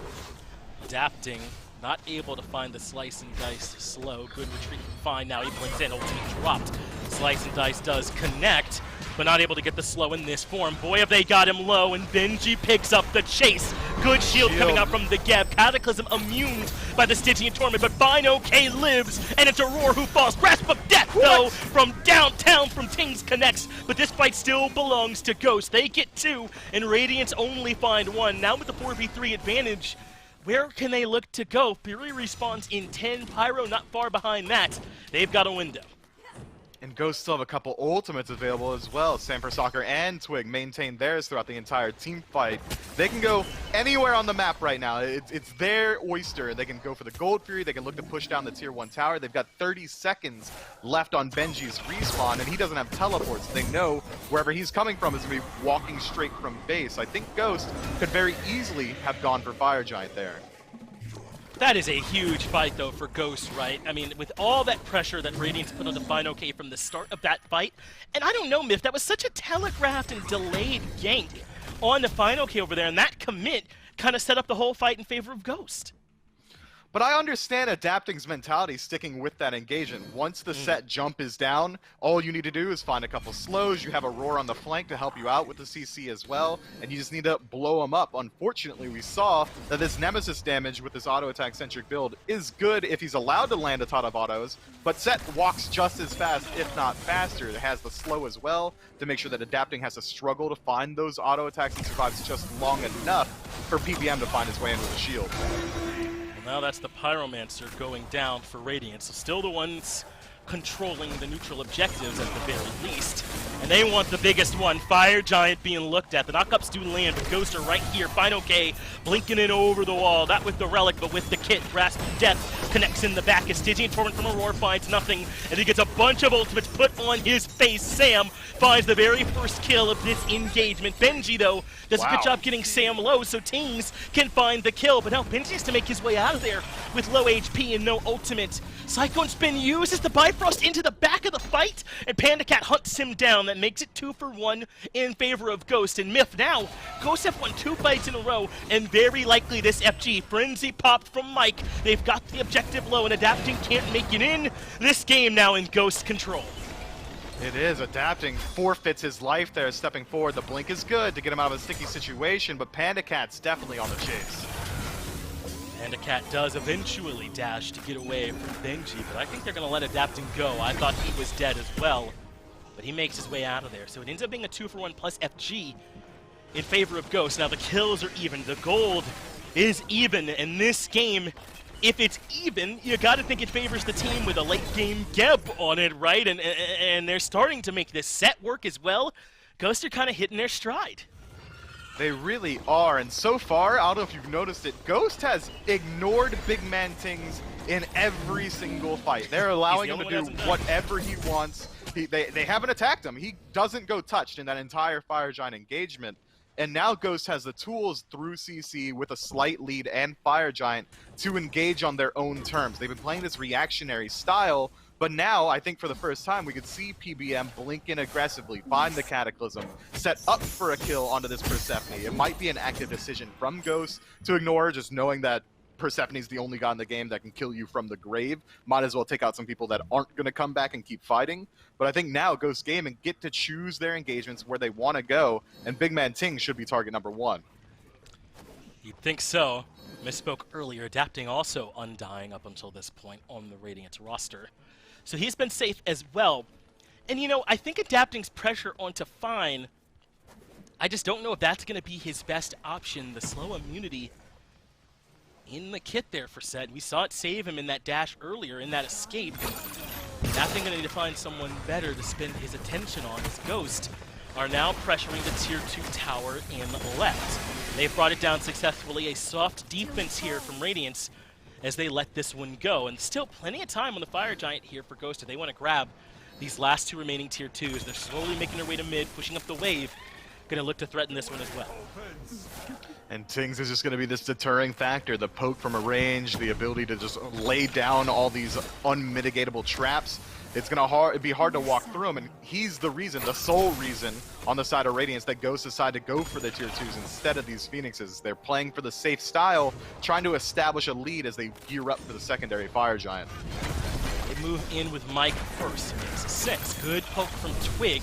Adapting, not able to find the slice and dice slow. Good retreat from Fine. Now he blinks in, ultimate dropped. Slice and dice does connect, but not able to get the slow in this form. Boy, have they got him low, and Benji picks up the chase. Good shield coming out from the Geb. Cataclysm immune by the Stygian Torment, but Fine OK lives, and it's Aurora who falls. Grasp of Death, though, from downtown from Tings connects, but this fight still belongs to Ghost. They get 2, and Radiance only find 1. Now with the 4v3 advantage, where can they look to go? Fury respawns in 10, Pyro not far behind that. They've got a window.
And Ghost still have a couple ultimates available as well. Sanford Soccer and Twig maintain theirs throughout the entire team fight. They can go anywhere on the map right now. It's their oyster. They can go for the Gold Fury. They can look to push down the Tier 1 tower. They've got 30 seconds left on Benji's respawn, and he doesn't have teleports. They know wherever he's coming from is going to be walking straight from base. I think Ghost could very easily have gone for Fire Giant there.
That is a huge fight, though, for Ghost, right? I mean, with all that pressure that Radiance put on the Final K from the start of that fight, and I don't know, Myth, that was such a telegraphed and delayed gank on the Final K over there, and that commit kind of set up the whole fight in favor of Ghost.
But I understand Adapting's mentality sticking with that engagement. Once the set jump is down, all you need to do is find a couple slows. You have a roar on the flank to help you out with the CC as well, and you just need to blow them up. Unfortunately, we saw that this Nemesis damage with this auto attack centric build is good if he's allowed to land a ton of autos, but Set walks just as fast, if not faster. It has the slow as well to make sure that Adapting has to struggle to find those auto attacks and survives just long enough for PBM to find his way into the shield.
Now that's the Pyromancer going down for Radiance. So still the ones controlling the neutral objectives at the very least. And they want the biggest one, Fire Giant being looked at. The knockups do land, but Ghost are right here. Final K blinking it over the wall. Not with the Relic, but with the kit. Grasp of Death connects in the back. A Stygian Torment from Aurora finds nothing, and he gets a bunch of ultimates put on his face. Sam finds the very first kill of this engagement. Benji, though, does a good job getting Sam low, so Tings can find the kill. But now Benji has to make his way out of there with low HP and no ultimate. Cyclone Spin uses the Bifrost into the back of the fight, and Panda Cat hunts him down. That makes it 2 for 1 in favor of Ghost. And Myth now, Ghost have won 2 fights in a row, and very likely this FG. Frenzy popped from Mike. They've got the objective low, and Adapting can't make it in. This game now in Ghost control.
It is. Adapting forfeits his life there, stepping forward. The blink is good to get him out of a sticky situation, but Panda Cat's definitely on the chase.
Panda Cat does eventually dash to get away from Benji, but I think they're going to let Adapting go. I thought he was dead as well, but he makes his way out of there. So it ends up being a 2 for 1 plus FG in favor of Ghost. Now the kills are even. The gold is even, and this game, if it's even, you got to think it favors the team with a late game Geb on it, right? And they're starting to make this set work as well. Ghost are kind of hitting their stride.
They really are, and so far, I don't know if you've noticed it, Ghost has ignored Big Man Tings in every single fight. They're allowing him to do whatever he wants. They haven't attacked him. He doesn't go touched in that entire Fire Giant engagement. And now Ghost has the tools through CC with a slight lead and Fire Giant to engage on their own terms. They've been playing this reactionary style, but now, I think for the first time, we could see PBM blink in aggressively, find the Cataclysm, set up for a kill onto this Persephone. It might be an active decision from Ghost to ignore, just knowing that Persephone's the only god in the game that can kill you from the grave. Might as well take out some people that aren't going to come back and keep fighting. But I think now Ghost Gaming get to choose their engagements where they want to go, and Big Man Ting should be target number 1.
You'd think so. Misspoke earlier. Adapting also undying up until this point on the Radiance roster. So he's been safe as well. And, you know, I think Adapting's pressure onto Fine, I just don't know if that's going to be his best option. The slow immunity in the kit there for Set. We saw it save him in that dash earlier, in that escape. Adapting going to need to find someone better to spend his attention on. His Ghost are now pressuring the Tier 2 tower in left. They've brought it down successfully. A soft defense here from Radiance as they let this one go. And still plenty of time on the Fire Giant here for Ghost if they want to grab these last 2 remaining Tier 2s. They're slowly making their way to mid, pushing up the wave. Going to look to threaten this one as well.
And Tings is just going to be this deterring factor. The poke from a range, the ability to just lay down all these unmitigatable traps. It's going to be hard to walk through them, and he's the reason, the sole reason on the side of Radiance that Ghost decided to go for the Tier 2s instead of these Phoenixes. They're playing for the safe style, trying to establish a lead as they gear up for the secondary Fire Giant.
They move in with Mike first. Makes 6. Good poke from Twig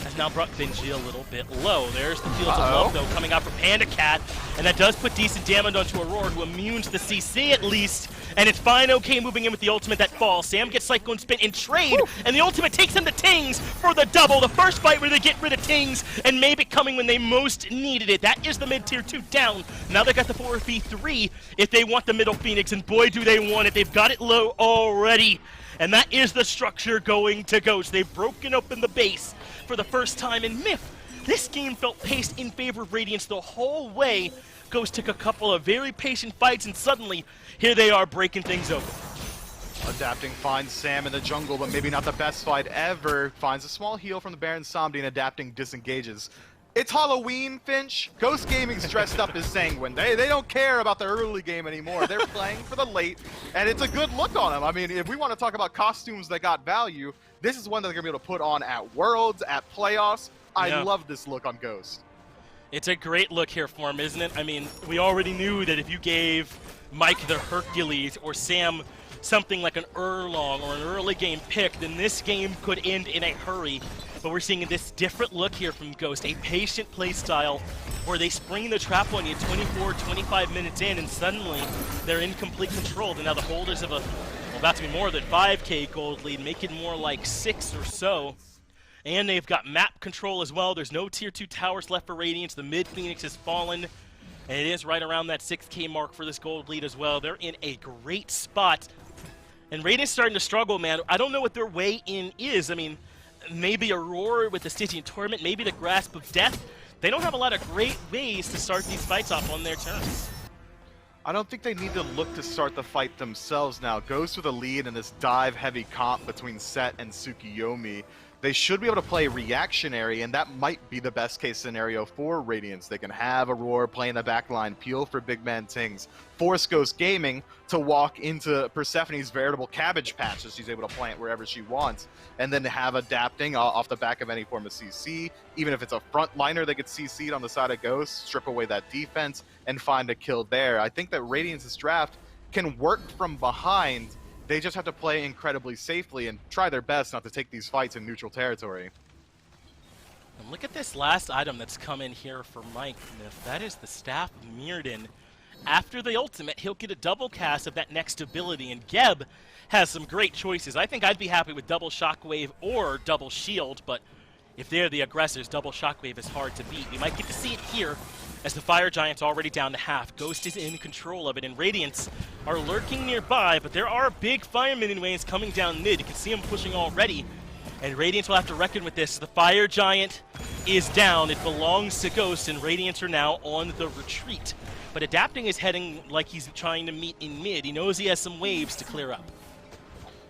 has now brought Benji a little bit low. There's the Fields of Love, though, coming out for Panda Cat, and that does put decent damage onto Aurora, who immunes the CC at least, and it's fine. Okay, moving in with the ultimate that falls. Sam gets Cyclone Spin in trade, and the ultimate takes him to Tings for the double. The first fight where they get rid of Tings, and maybe coming when they most needed it. That is the mid-tier 2 down. Now they got the 4v3 if they want the middle Phoenix, and boy do they want it. They've got it low already. And that is the structure going to Ghost. They've broken open the base for the first time in Myth. This game felt paced in favor of Radiance the whole way. Ghost took a couple of very patient fights, and suddenly, here they are breaking things open.
Adapting finds Sam in the jungle, but maybe not the best fight ever. Finds a small heal from the Baron Somdi, and Adapting disengages. It's Halloween, Finch. Ghost Gaming's dressed up as Sanguine. They don't care about the early game anymore. They're playing for the late, and it's a good look on them. I mean, if we want to talk about costumes that got value, this is one that they're going to be able to put on at Worlds, at playoffs. I love this look on Ghost.
It's a great look here for him, isn't it? I mean, we already knew that if you gave Mike the Hercules or Sam something like an Erlong or an early game pick, then this game could end in a hurry. But we're seeing this different look here from Ghost, a patient play style where they spring the trap on you 24, 25 minutes in, and suddenly they're in complete control. And now the holders of about to be more than 5K gold lead, make it more like 6 or so. And they've got map control as well. There's no tier 2 towers left for Radiance. The mid Phoenix has fallen, and it is right around that 6K mark for this gold lead as well. They're in a great spot. And Radiance starting to struggle, man. I don't know what their way in is. I mean, maybe Aurora with the Stygian Torment, maybe the Grasp of Death. They don't have a lot of great ways to start these fights off on their terms.
I don't think they need to look to start the fight themselves now. Ghost with a lead in this dive-heavy comp between Set and Tsukiyomi. They should be able to play reactionary, and that might be the best-case scenario for Radiance. They can have Aurora play in the backline, peel for big man Tings, force Ghost Gaming to walk into Persephone's veritable cabbage patch that she's able to plant wherever she wants, and then have Adapting off the back of any form of CC. Even if it's a frontliner, they could CC'd on the side of Ghost, strip away that defense, and find a kill there. I think that Radiance's draft can work from behind. They just have to play incredibly safely and try their best not to take these fights in neutral territory.
And look at this last item that's come in here for Mike. If that is the Staff of Mirrodin. After the ultimate, he'll get a double cast of that next ability, and Geb has some great choices. I think I'd be happy with double Shockwave or double Shield, but if they're the aggressors, double Shockwave is hard to beat. We might get to see it here as the Fire Giant's already down to half. Ghost is in control of it, and Radiance are lurking nearby, but there are big Fire Minion waves coming down mid. You can see them pushing already, and Radiance will have to reckon with this. The Fire Giant is down. It belongs to Ghost, and Radiance are now on the retreat. But Adapting is heading like he's trying to meet in mid. He knows he has some waves to clear up.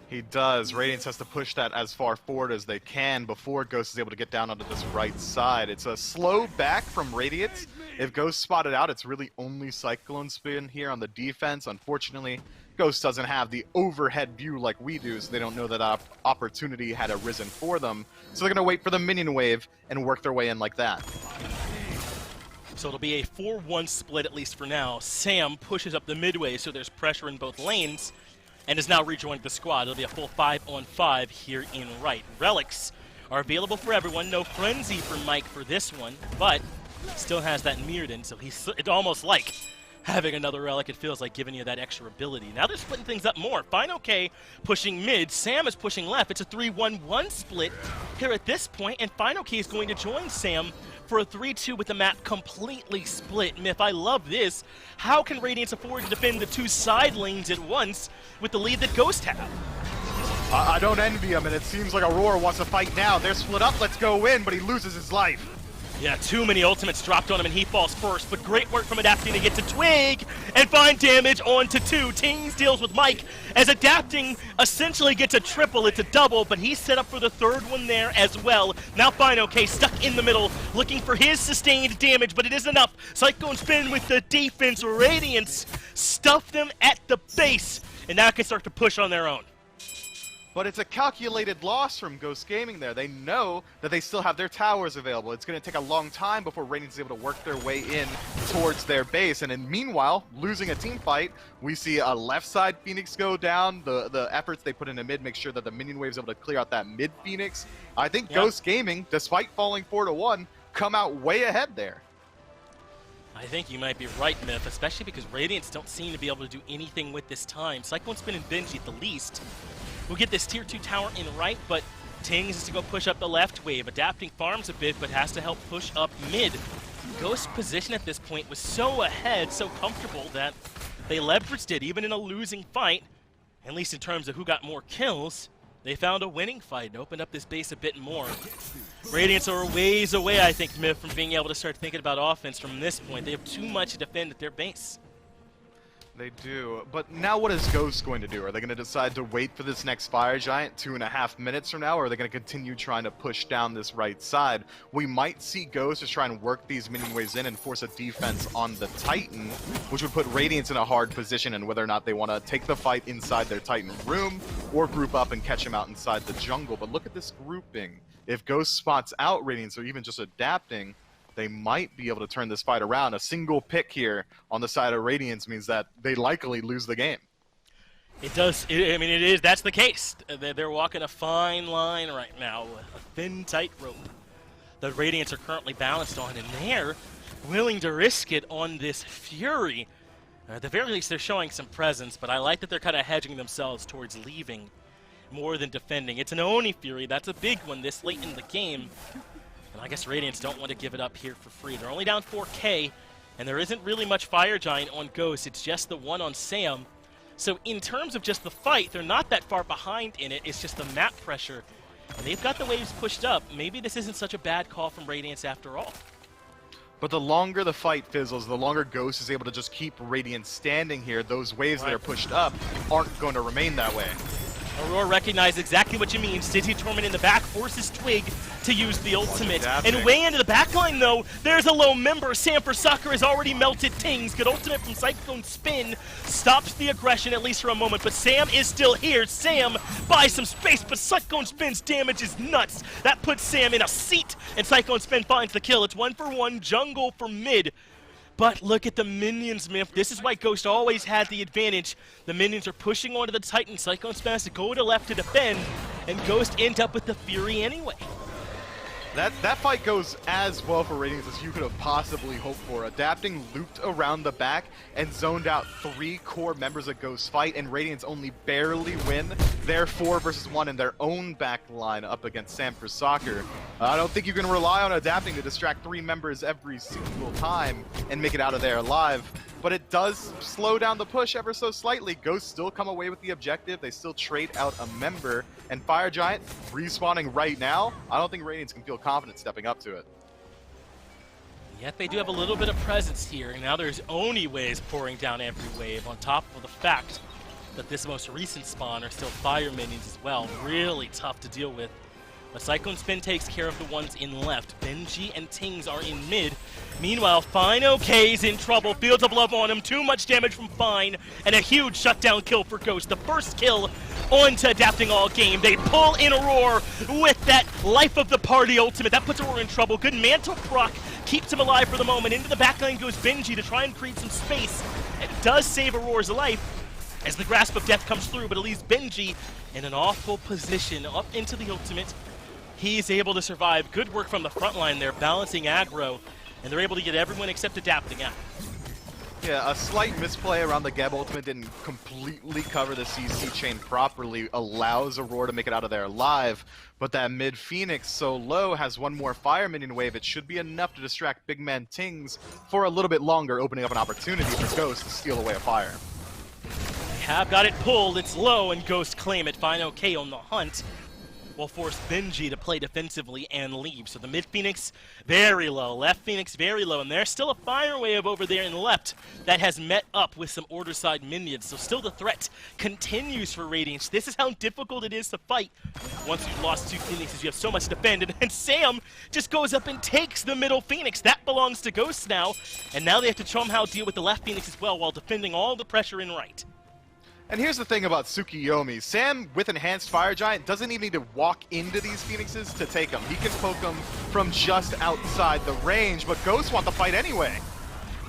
He does. Radiance has to push that as far forward as they can before Ghost is able to get down onto this right side. It's a slow back from Radiance. If Ghost spotted out, it's really only Cyclone Spin here on the defense. Unfortunately, Ghost doesn't have the overhead view like we do, so they don't know that opportunity had arisen for them. So they're going to wait for the minion wave and work their way in like that.
So it'll be a 4-1 split, at least for now. Sam pushes up the midway, so there's pressure in both lanes, and has now rejoined the squad. It'll be a full 5-on-5 here in right. Relics are available for everyone. No Frenzy for Mike for this one, but still has that Mirrodin, so it's almost like having another relic. It feels like giving you that extra ability. Now they're splitting things up more. Final K pushing mid. Sam is pushing left. It's a 3-1-1 split here at this point, and Final K is going to join Sam for a 3-2 with the map completely split. Myth, I love this. How can Radiance afford to defend the two side lanes at once with the lead that Ghost have?
I don't envy him, and it seems like Aurora wants to fight now. They're split up. Let's go in, but he loses his life.
Yeah, too many ultimates dropped on him, and he falls first, but great work from Adapting to get to Twig and find damage onto 2. Tings deals with Mike as Adapting essentially gets a triple. It's a double, but he's set up for the third one there as well. Now Fino K stuck in the middle, looking for his sustained damage, but it isn't enough. Cyclone Spin with the defense. Radiance stuff them at the base, and now can start to push on their own.
But it's a calculated loss from Ghost Gaming there. They know that they still have their towers available. It's going to take a long time before Radiance is able to work their way in towards their base. And meanwhile, losing a team fight, we see a left side Phoenix go down. The efforts they put into mid make sure that the minion wave is able to clear out that mid Phoenix. I think Ghost Gaming, despite falling 4-1, come out way ahead there.
I think you might be right, Myth, especially because Radiance don't seem to be able to do anything with this time. Cyclone Spin and Benji at the least. We'll get this tier 2 tower in right, but Tings is to go push up the left wave. Adapting farms a bit, but has to help push up mid. Ghost's position at this point was so ahead, so comfortable that they leveraged it, even in a losing fight. at least in terms of who got more kills, they found a winning fight and opened up this base a bit more. Radiance are a ways away, I think, Myth, from being able to start thinking about offense from this point. They have too much to defend at their base.
They do, but now what is Ghost going to do? Are they going to decide to wait for this next Fire Giant 2.5 minutes from now, or are they going to continue trying to push down this right side? We might see Ghost just try and work these minion waves in and force a defense on the Titan, which would put Radiance in a hard position, and whether or not they want to take the fight inside their Titan room or group up and catch him out inside the jungle. But look at this grouping. If Ghost spots out Radiance, or even just adapting, they might be able to turn this fight around. A single pick here on the side of Radiance means that they likely lose the game.
It does. I mean, it is. That's the case. They're walking a fine line right now, a thin, tight rope that Radiance are currently balanced on, and they're willing to risk it on this Fury. At the very least, they're showing some presence, but I like that they're kind of hedging themselves towards leaving more than defending. It's an Oni Fury. That's a big one this late in the game. And I guess Radiance don't want to give it up here for free. They're only down 4K, and there isn't really much Fire Giant on Ghost. It's just the one on Sam. So in terms of just the fight, they're not that far behind in it. It's just the map pressure. And they've got the waves pushed up. Maybe this isn't such a bad call from Radiance after all.
But the longer the fight fizzles, the longer Ghost is able to just keep Radiance standing here, those waves that are pushed up aren't going to remain that way.
Aurora recognized exactly what you mean. Stitchy Torment in the back forces Twig to use the ultimate. And way into the backline, though, there's a low member. Sam for Soccer has already melted Tings. Good ultimate from Cyclone Spin stops the aggression, at least for a moment. But Sam is still here. Sam buys some space, but Cyclone Spin's damage is nuts. That puts Sam in a seat, and Cyclone Spin finds the kill. It's 1-for-1 jungle for mid. But look at the minions, Myth. This is why Ghost always had the advantage. The minions are pushing onto the Titan. Cyclone Spin has to go to left to defend, and Ghost ends up with the Fury anyway.
That fight goes as well for Radiance as you could have possibly hoped for. Adapting looped around the back and zoned out 3 core members of Ghost's fight, and Radiance only barely win their 4 versus 1 in their own back line up against Sam for Soccer. I don't think you can rely on adapting to distract 3 members every single time and make it out of there alive. But it does slow down the push ever so slightly. Ghosts still come away with the objective. They still trade out a member. And Fire Giant respawning right now, I don't think Radiance can feel confident stepping up to it.
Yet they do have a little bit of presence here. Now there's Oni waves pouring down every wave, on top of the fact that this most recent spawn are still fire minions as well. Really tough to deal with. But Cyclone Spin takes care of the ones in left. Benji and Tings are in mid. Meanwhile, Fine OK's in trouble. Fields of Love on him. Too much damage from Fine. And a huge shutdown kill for Ghost. The first kill onto Adapting all game. They pull in Aurora with that Life of the Party ultimate. That puts Aurora in trouble. Good mantle proc. Keeps him alive for the moment. Into the backline goes Benji to try and create some space. It does save Aurora's life as the Grasp of Death comes through, but it leaves Benji in an awful position up into the ultimate. He's able to survive. Good work from the front line there, balancing aggro, and they're able to get everyone except Adapting out.
Yeah, a slight misplay around the Geb ultimate didn't completely cover the CC chain properly, allows Aurora to make it out of there alive, but that mid Phoenix so low has 1 more fire minion wave. It should be enough to distract big man Tings for a little bit longer, opening up an opportunity for Ghost to steal away a fire.
They have got it pulled, it's low, and Ghost claim it. Fine OK on the hunt will force Benji to play defensively and leave. So the mid Phoenix very low, left Phoenix very low, and there's still a fire wave over there in left that has met up with some order side minions. So still the threat continues for Radiance. This is how difficult it is to fight. Once you've lost 2 Phoenixes, you have so much to defend, and Sam just goes up and takes the middle Phoenix. That belongs to Ghost now, and now they have to somehow deal with the left Phoenix as well while defending all the pressure in right.
And here's the thing about Tsukiyomi. Sam, with Enhanced Fire Giant, doesn't even need to walk into these Phoenixes to take them. He can poke them from just outside the range, but Ghosts want the fight anyway.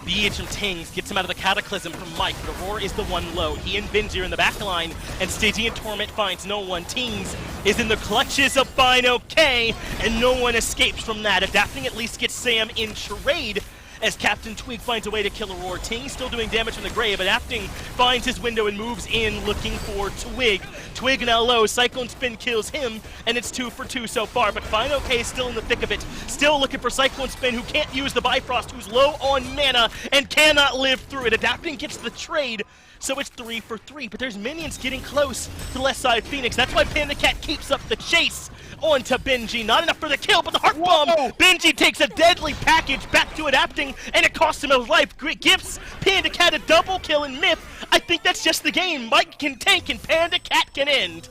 BH from Tings gets him out of the Cataclysm from Mike, but Aurora is the one low. He and Benji are in the back line, and Stygian Torment finds no one. Tings is in the clutches of Fine OK, and no one escapes from that. Adapting at least gets Sam in charade, as Captain Twig finds a way to kill Aurora. Ting still doing damage from the grave, Adapting finds his window and moves in looking for Twig. Twig now low, Cyclone Spin kills him, and it's 2 for 2 so far, but Fine OK still in the thick of it. Still looking for Cyclone Spin, who can't use the Bifrost, who's low on mana and cannot live through it. Adapting gets the trade, so it's 3 for 3, but there's minions getting close to the left side Phoenix. That's why Panda Cat keeps up the chase onto Benji. Not enough for the kill, but the heart bomb. Benji takes a deadly package back to Adapting, and it costs him his life. Gives Panda Cat a double kill in Myth. I think that's just the game. Mike can tank and Panda Cat can end.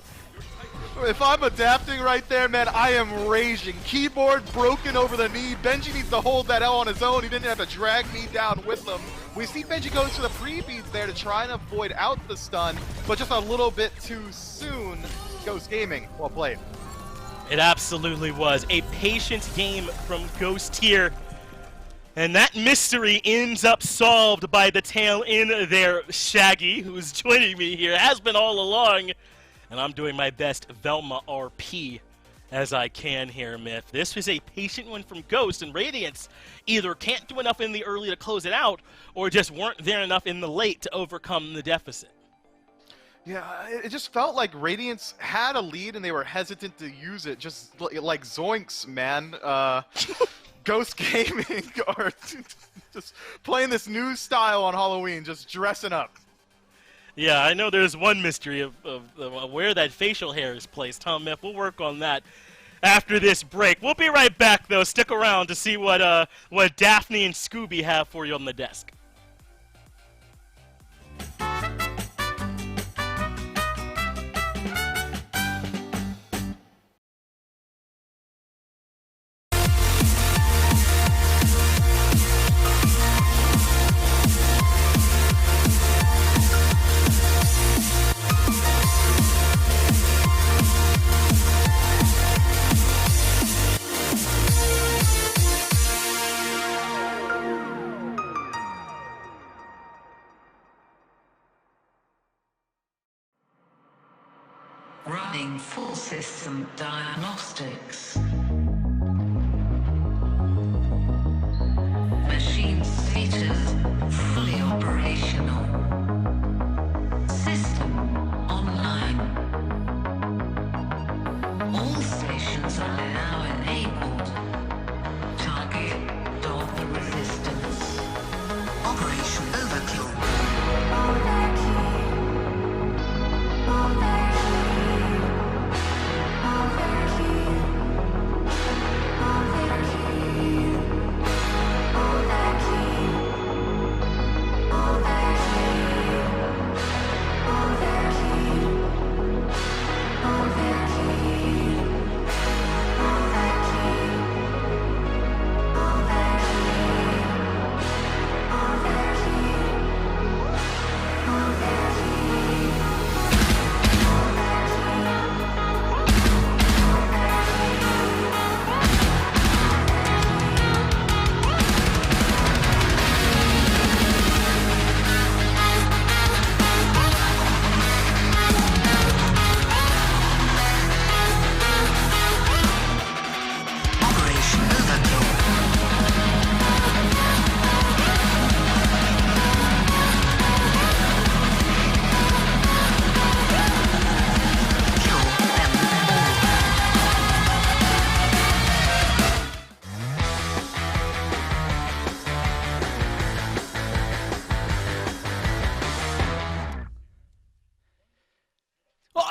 If I'm Adapting right there, man, I am raging. Keyboard broken over the knee. Benji needs to hold that L on his own. He didn't have to drag me down with him. We see Benji goes for the pre-beads there to try and avoid out the stun, but just a little bit too soon. Ghost Gaming, well played.
It absolutely was a patient game from Ghost here. And that mystery ends up solved by the tail in there, Shaggy, who's joining me here, has been all along. And I'm doing my best Velma RP as I can here, Myth. This was a patient one from Ghost, and Radiance either can't do enough in the early to close it out, or just weren't there enough in the late to overcome the deficit.
Yeah, it just felt like Radiance had a lead and they were hesitant to use it, just like Zoinks, man. Ghost Gaming are just playing this new style on Halloween, just dressing up.
Yeah, I know there's one mystery of where that facial hair is placed, huh, Myth? We'll work on that after this break. We'll be right back, though. Stick around to see what Daphne and Scooby have for you on the desk.
Running full system diagnostics. Machine status fully operational. System online. All stations are now enabled. Target dog the resistance. Operation Overkill.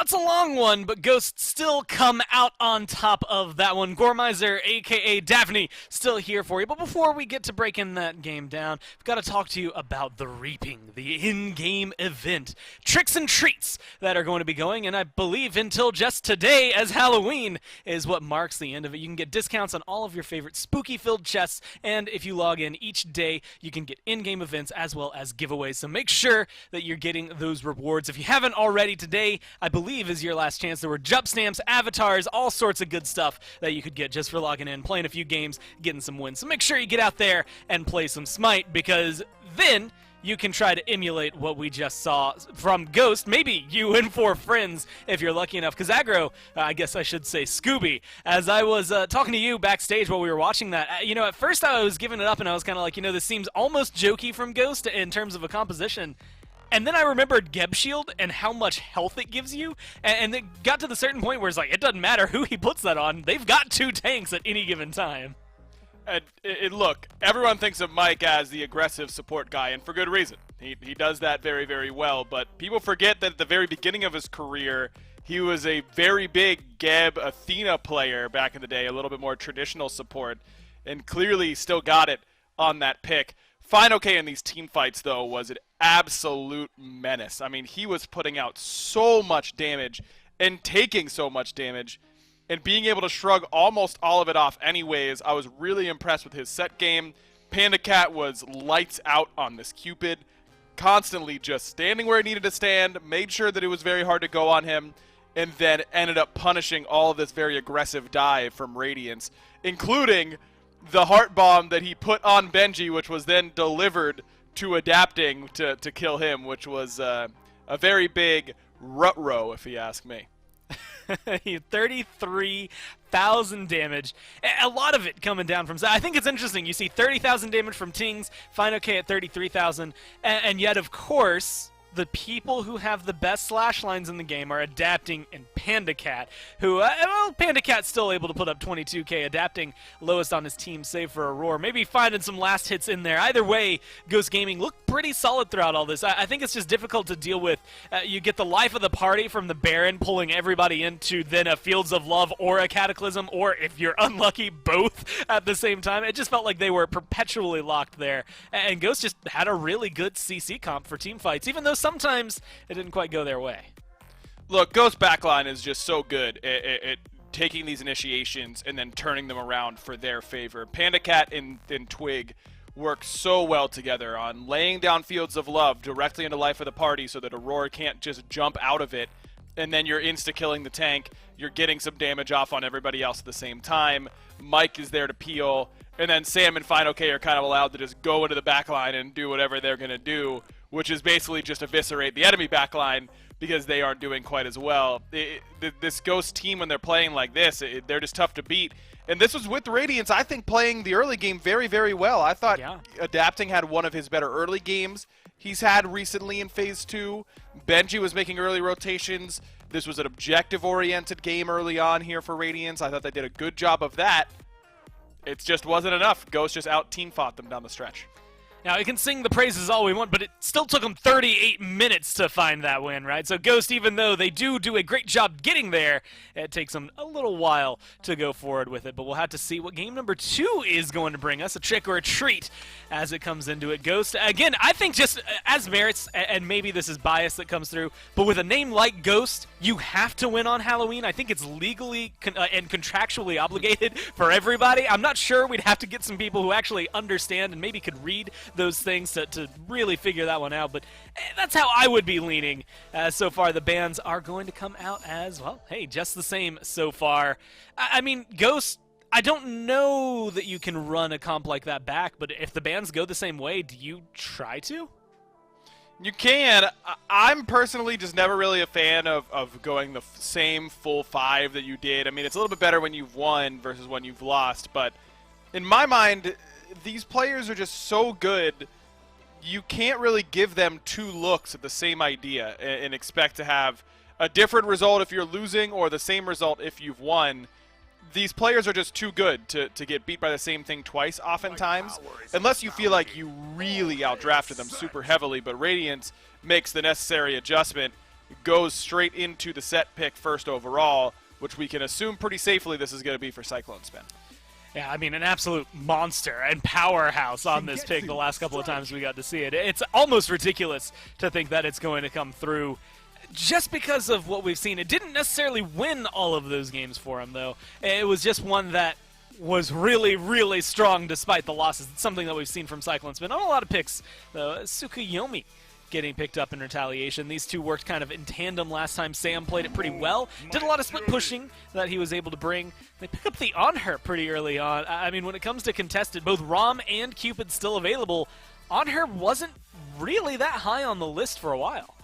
It's a long one, but Ghosts still come out on top of that one. Gormizer, aka Daphne, still here for you. But before we get to breaking that game down, we've got to talk to you about the Reaping, the in-game event. Tricks and treats that are going to be going, and I believe until just today, as Halloween is what marks the end of it. You can get discounts on all of your favorite spooky-filled chests, and if you log in each day, you can get in-game events as well as giveaways. So make sure that you're getting those rewards. If you haven't already, today, I believe, is your last chance. There were jump stamps, avatars, all sorts of good stuff that you could get just for logging in, playing a few games, getting some wins. So make sure you get out there and play some Smite, because then you can try to emulate what we just saw from Ghost. Maybe you and 4 friends if you're lucky enough. Because Aggro, I guess I should say Scooby, as I was talking to you backstage while we were watching that, at first I was giving it up and I was kind of like, this seems almost jokey from Ghost in terms of a composition. And then I remembered Geb Shield and how much health it gives you, and it got to the certain point where it's like, it doesn't matter who he puts that on, they've got 2 tanks at any given time.
And look, everyone thinks of Mike as the aggressive support guy, and for good reason. He does that very, very well, but people forget that at the very beginning of his career, he was a very big Geb Athena player back in the day, a little bit more traditional support, and clearly still got it on that pick. Final K in these team fights, though, was an absolute menace. I mean, he was putting out so much damage and taking so much damage and being able to shrug almost all of it off anyways. I was really impressed with his set game. Panda Cat was lights out on this Cupid, constantly just standing where he needed to stand, made sure that it was very hard to go on him, and then ended up punishing all of this very aggressive dive from Radiance, including the heart bomb that he put on Benji, which was then delivered to Adapting to kill him, which was a very big rut-row, if you ask me.
33,000 damage. A lot of it coming down from... I think it's interesting. You see 30,000 damage from Tings, Final K at 33,000, and yet, of course, the people who have the best slash lines in the game are Adapting and Panda Cat, who, well, Panda Cat's still able to put up 22k, Adapting lowest on his team, save for Aurora. Maybe finding some last hits in there. Either way, Ghost Gaming looked pretty solid throughout all this. I think it's just difficult to deal with. You get the life of the party from the Baron pulling everybody into then a Fields of Love or a Cataclysm, or if you're unlucky, both at the same time. It just felt like they were perpetually locked there. And Ghost just had a really good CC comp for team fights, even though sometimes it didn't quite go their way.
Look, Ghost backline is just so good at taking these initiations and then turning them around for their favor. Panda Cat and Twig work so well together on laying down Fields of Love directly into life of the party so that Aurora can't just jump out of it, and then you're insta-killing the tank. You're getting some damage off on everybody else at the same time. Mike is there to peel, and then Sam and Final K are kind of allowed to just go into the backline and do whatever they're going to do, which is basically just eviscerate the enemy backline because they aren't doing quite as well. This Ghost team, when they're playing like this, they're just tough to beat. And this was with Radiance, I think, playing the early game very, very well. I thought Adapting had one of his better early games he's had recently in Phase 2. Benji was making early rotations. This was an objective-oriented game early on here for Radiance. I thought they did a good job of that. It just wasn't enough. Ghost just out-team fought them down the stretch.
Now, we can sing the praises all we want, but it still took them 38 minutes to find that win, right? So Ghost, even though they do a great job getting there, it takes them a little while to go forward with it. But we'll have to see what game number 2 is going to bring us, a trick or a treat, as it comes into it. Ghost, again, I think just as merits, and maybe this is bias that comes through, but with a name like Ghost, you have to win on Halloween. I think it's legally and contractually obligated for everybody. I'm not sure. We'd have to get some people who actually understand and maybe could read those things to really figure that one out, but that's how I would be leaning. So far, the bans are going to come out as, well, hey, just the same so far. I mean, Ghost, I don't know that you can run a comp like that back, but if the bans go the same way, do you try to?
You can. I'm personally just never really a fan of going the same full 5 that you did. I mean, it's a little bit better when you've won versus when you've lost, but in my mind, these players are just so good, you can't really give them 2 looks at the same idea and expect to have a different result if you're losing or the same result if you've won. These players are just too good to get beat by the same thing twice oftentimes, unless you feel like you really outdrafted them super heavily, but Radiance makes the necessary adjustment, goes straight into the set pick first overall, which we can assume pretty safely this is going to be for Cyclone Spin.
Yeah, I mean, an absolute monster and powerhouse on this pick the last couple of times we got to see it. It's almost ridiculous to think that it's going to come through just because of what we've seen. It didn't necessarily win all of those games for him, though. It was just one that was really, really strong despite the losses. It's something that we've seen from Cyclone Spin on a lot of picks, though. Tsukuyomi getting picked up in retaliation. These two worked kind of in tandem last time. Sam played it pretty well. Did a lot of split pushing that he was able to bring. They pick up the on her pretty early on. I mean, when it comes to contested, both Rom and Cupid still available. On her wasn't really that high on the list for a while.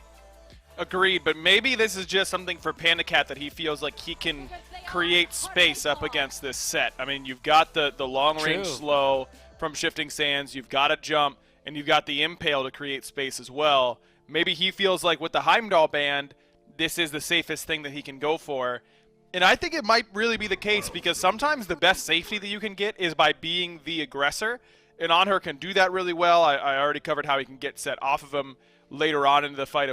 Agreed, but maybe this is just something for Panda Cat that he feels like he can create space up against this set. I mean, you've got the long-range slow from Shifting Sands, you've got a jump, and you've got the Impale to create space as well. maybe he feels like with the Heimdall band, this is the safest thing that he can go for. And I think it might really be the case, because sometimes the best safety that you can get is by being the aggressor. And Anhur can do that really well. I already covered how he can get Set off of him later on into the fight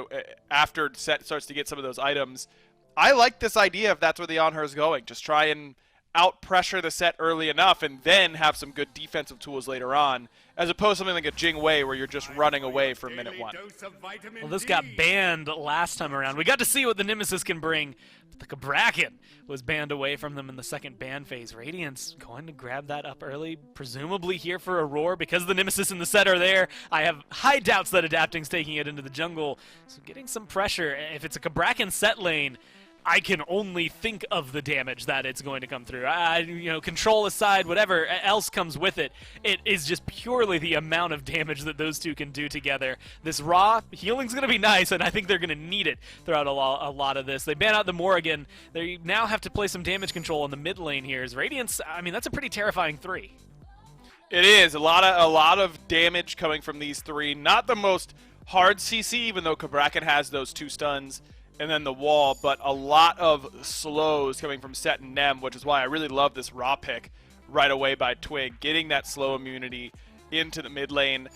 after Set starts to get some of those items. I like this idea if that's where the Anhur is going. Just try and out-pressure the Set early enough and then have some good defensive tools later on, as opposed to something like a Jing Wei where you're just running away for minute 1.
Well, this got banned last time around. We got to see what the Nemesis can bring, but the Cabrakan was banned away from them in the second ban phase. Radiance going to grab that up early, presumably here for a roar because the Nemesis and the Set are there. I have high doubts that Adapting's taking it into the jungle, so getting some pressure. If it's a Cabrakan Set lane, I can only think of the damage that it's going to come through. Control aside, whatever else comes with it, it is just purely the amount of damage that those two can do together. This raw healing's going to be nice, and I think they're going to need it throughout a lot of this. They ban out the Morrigan. They now have to play some damage control in the mid lane here. As Radiance, I mean, that's a pretty terrifying 3.
It is. A lot of damage coming from these 3. Not the most hard CC, even though Cabrakan has those 2 stuns and then the wall, but a lot of slows coming from Set and Nem, which is why I really love this raw pick right away by Twig, getting that slow immunity into the mid lane.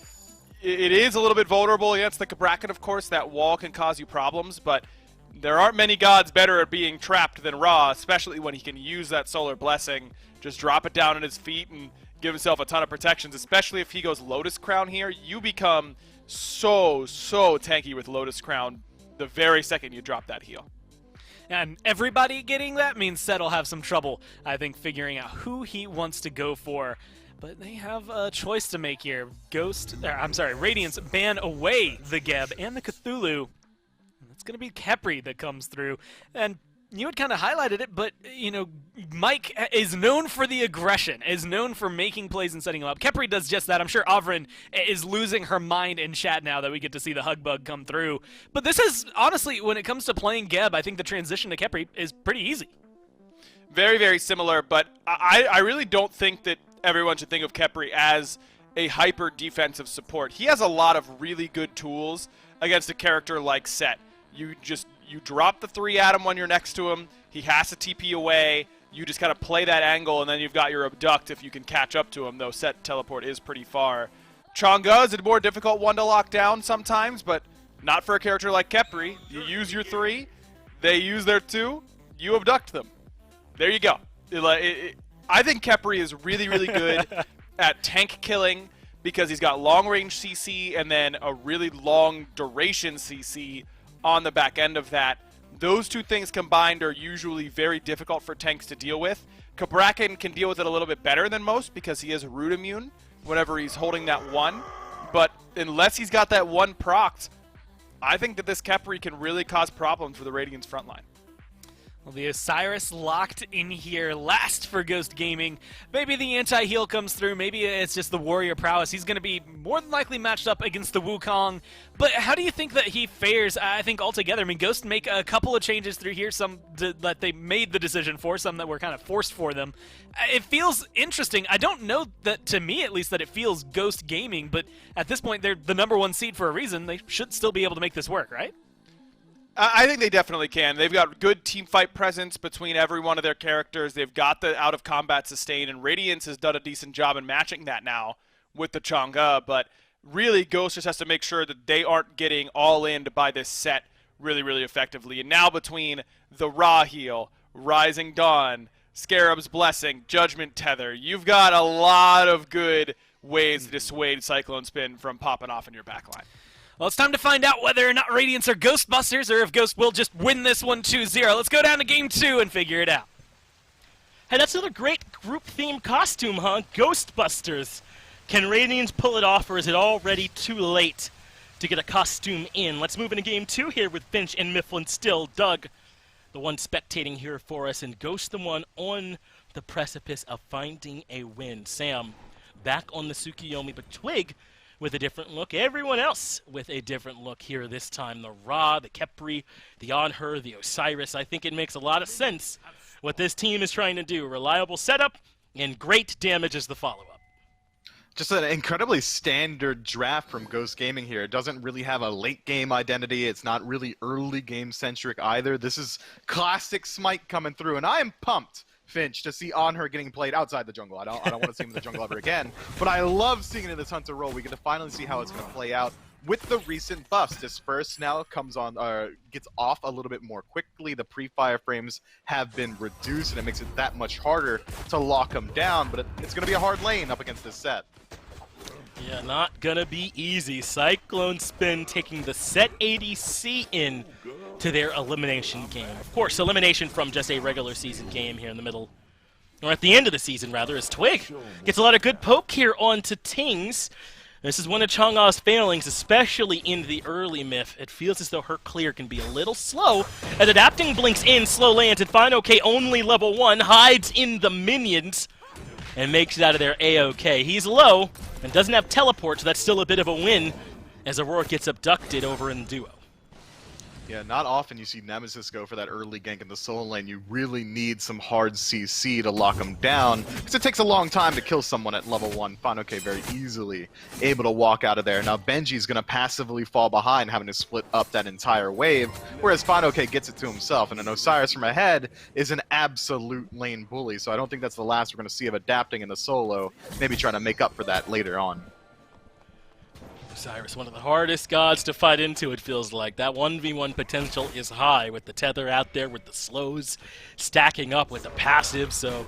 It is a little bit vulnerable against the Cabrakan, of course. That wall can cause you problems, but there aren't many gods better at being trapped than Ra, especially when he can use that Solar Blessing, just drop it down at his feet and give himself a ton of protections, especially if he goes Lotus Crown here. You become so tanky with Lotus Crown the very second you drop that heal.
And everybody getting that means Set will have some trouble, I think, figuring out who he wants to go for. But they have a choice to make here. Radiance ban away the Geb and the Cthulhu. It's going to be Khepri that comes through. And you had kind of highlighted it, but, Mike is known for the aggression, is known for making plays and setting him up. Khepri does just that. I'm sure Avrin is losing her mind in chat now that we get to see the hug bug come through. But this is, honestly, when it comes to playing Geb, I think the transition to Khepri is pretty easy.
Very, very similar, but I really don't think that everyone should think of Khepri as a hyper defensive support. He has a lot of really good tools against a character like Set. You drop the 3 at him when you're next to him. He has to TP away. You just kind of play that angle, and then you've got your abduct if you can catch up to him, though Set teleport is pretty far. Chang'e is a more difficult one to lock down sometimes, but not for a character like Khepri. You use your 3, they use their 2, you abduct them. There you go. I think Khepri is really, really good at tank killing because he's got long-range CC and then a really long duration CC on the back end of that. Those 2 things combined are usually very difficult for tanks to deal with. Cabrakan can deal with it a little bit better than most because he is root immune whenever he's holding that 1. But unless he's got that 1 procced, I think that this Khepri can really cause problems for the Radiance frontline.
Well, the Osiris locked in here last for Ghost Gaming. Maybe the anti-heal comes through. Maybe it's just the warrior prowess. He's going to be more than likely matched up against the Wukong. But how do you think that he fares, I think, altogether? I mean, Ghost make a couple of changes through here, some that they made the decision for, some that were kind of forced for them. It feels interesting. I don't know that, to me at least, that it feels Ghost Gaming, but at this point, they're the #1 seed for a reason. They should still be able to make this work, right?
I think they definitely can. They've got good teamfight presence between every one of their characters. They've got the out-of-combat sustain, and Radiance has done a decent job in matching that now with the Chang'e, but really Ghost just has to make sure that they aren't getting all-in by this Set really, really effectively. And now between the Ra heal, Rising Dawn, Scarab's Blessing, Judgment Tether, you've got a lot of good ways to dissuade Cyclone Spin from popping off in your backline.
Well, it's time to find out whether or not Radiance are Ghostbusters or if Ghost will just win this one 2-0. Let's go down to Game 2 and figure it out.
Hey, that's another great group-themed costume, huh? Ghostbusters. Can Radiance pull it off, or is it already too late to get a costume in? Let's move into Game 2 here with Finch and Mifflin still. Doug, the one spectating here for us, and Ghost the one on the precipice of finding a win. Sam, back on the Tsukiyomi, but Twig with a different look. Everyone else with a different look here this time. The Ra, the Khepri, the Anhur, the Osiris. I think it makes a lot of sense what this team is trying to do. Reliable setup and great damage as the follow-up.
Just an incredibly standard draft from Ghost Gaming here. It doesn't really have a late game identity. It's not really early game centric either. This is classic Smite coming through, and I am pumped, Finch, to see On Her getting played outside the jungle. I don't want to see him in the jungle ever again, but I love seeing it in this Hunter role. We get to finally see how it's going to play out with the recent buffs. Disperse now comes on, gets off a little bit more quickly. The pre-fire frames have been reduced, and it makes it that much harder to lock him down, but it's going to be a hard lane up against this set.
Yeah, not gonna be easy. Cyclone Spin taking the set ADC in to their elimination game. Of course, elimination from just a regular season game here in the middle, or at the end of the season rather, as Twig gets a lot of good poke here onto Tings. This is one of Chang'e's failings, especially in the early myth. It feels as though her clear can be a little slow, as Adapting blinks in, slow lands, and Fine OK only level 1, hides in the minions, and makes it out of there A-OK. He's low and doesn't have teleport, so that's still a bit of a win as Aurora gets abducted over in duo.
Yeah, not often you see Nemesis go for that early gank in the solo lane. You really need some hard CC to lock him down, because it takes a long time to kill someone at level 1. Fine OK very easily able to walk out of there. Now Benji's going to passively fall behind, having to split up that entire wave, whereas Fine OK gets it to himself. And an Osiris from ahead is an absolute lane bully, so I don't think that's the last we're going to see of Adapting in the solo, maybe trying to make up for that later on.
Osiris, one of the hardest gods to fight into, it feels like. That 1v1 potential is high with the tether out there, with the slows stacking up with the passive, so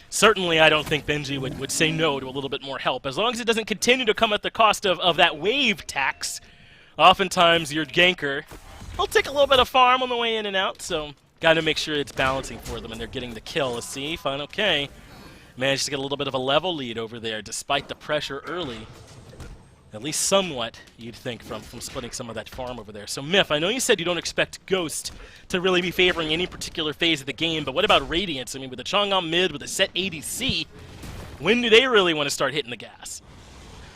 certainly I don't think Benji would say no to a little bit more help. As long as it doesn't continue to come at the cost of that wave tax, oftentimes your ganker will take a little bit of farm on the way in and out, so got to make sure it's balancing for them and they're getting the kill. Let's see, Fine OK managed to get a little bit of a level lead over there despite the pressure early. At least somewhat, you'd think, from splitting some of that farm over there. So, Myth, I know you said you don't expect Ghost to really be favoring any particular phase of the game, but what about Radiance? I mean, with the Chang'e mid, with a set ADC, when do they really want to start hitting the gas?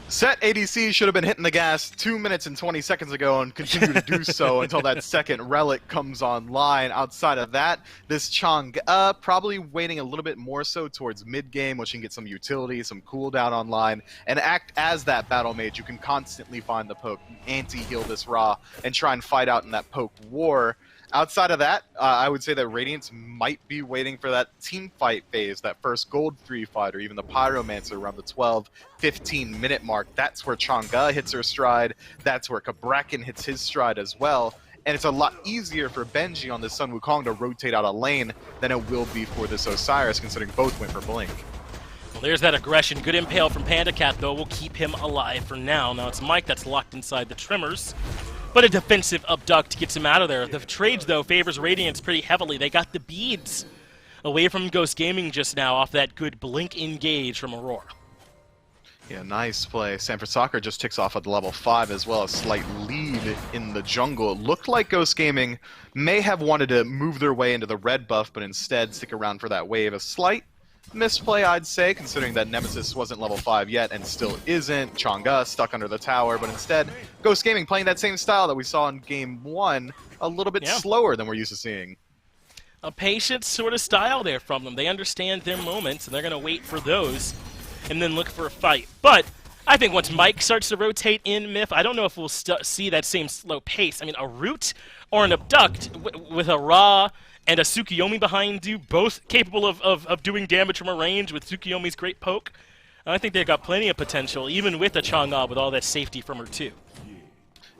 Set ADC should have been hitting the gas 2 minutes and 20 seconds ago and continue to do so until that second relic comes online. Outside of that, this Chang'e probably waiting a little bit more so towards mid-game, which can get some utility, some cooldown online, and act as that battle mage. You can constantly find the poke, anti-heal this Ra, and try and fight out in that poke war. Outside of that, I would say that Radiance might be waiting for that team fight phase, that first Gold 3 fight, or even the Pyromancer around the 12-15 minute mark. That's where Chang'e hits her stride. That's where Kabrakan hits his stride as well. And it's a lot easier for Benji on this Sun Wukong to rotate out a lane than it will be for this Osiris, considering both went for Blink.
Well, there's that aggression. Good impale from Panda Cat, though, will keep him alive for now. Now it's Mike that's locked inside the Tremors. But a defensive abduct gets him out of there. The trades, though, favors Radiance pretty heavily. They got the beads away from Ghost Gaming just now off that good Blink engage from Aurora.
Yeah, nice play. Sanford Soccer just ticks off at level 5 as well. A slight lead in the jungle. It looked like Ghost Gaming may have wanted to move their way into the red buff, but instead stick around for that wave. A slight misplay, I'd say, considering that Nemesis wasn't level 5 yet and still isn't. Chang'e stuck under the tower, but instead, Ghost Gaming playing that same style that we saw in Game 1, a little bit slower than we're used to seeing.
A patient sort of style there from them. They understand their moments, and they're going to wait for those and then look for a fight. But I think once Mike starts to rotate in Myth, I don't know if we'll see that same slow pace. I mean, a root or an abduct with a Ra and a Tsukuyomi behind you, both capable of doing damage from a range with Tsukuyomi's great poke. I think they've got plenty of potential, even with a Chang'e with all that safety from her too.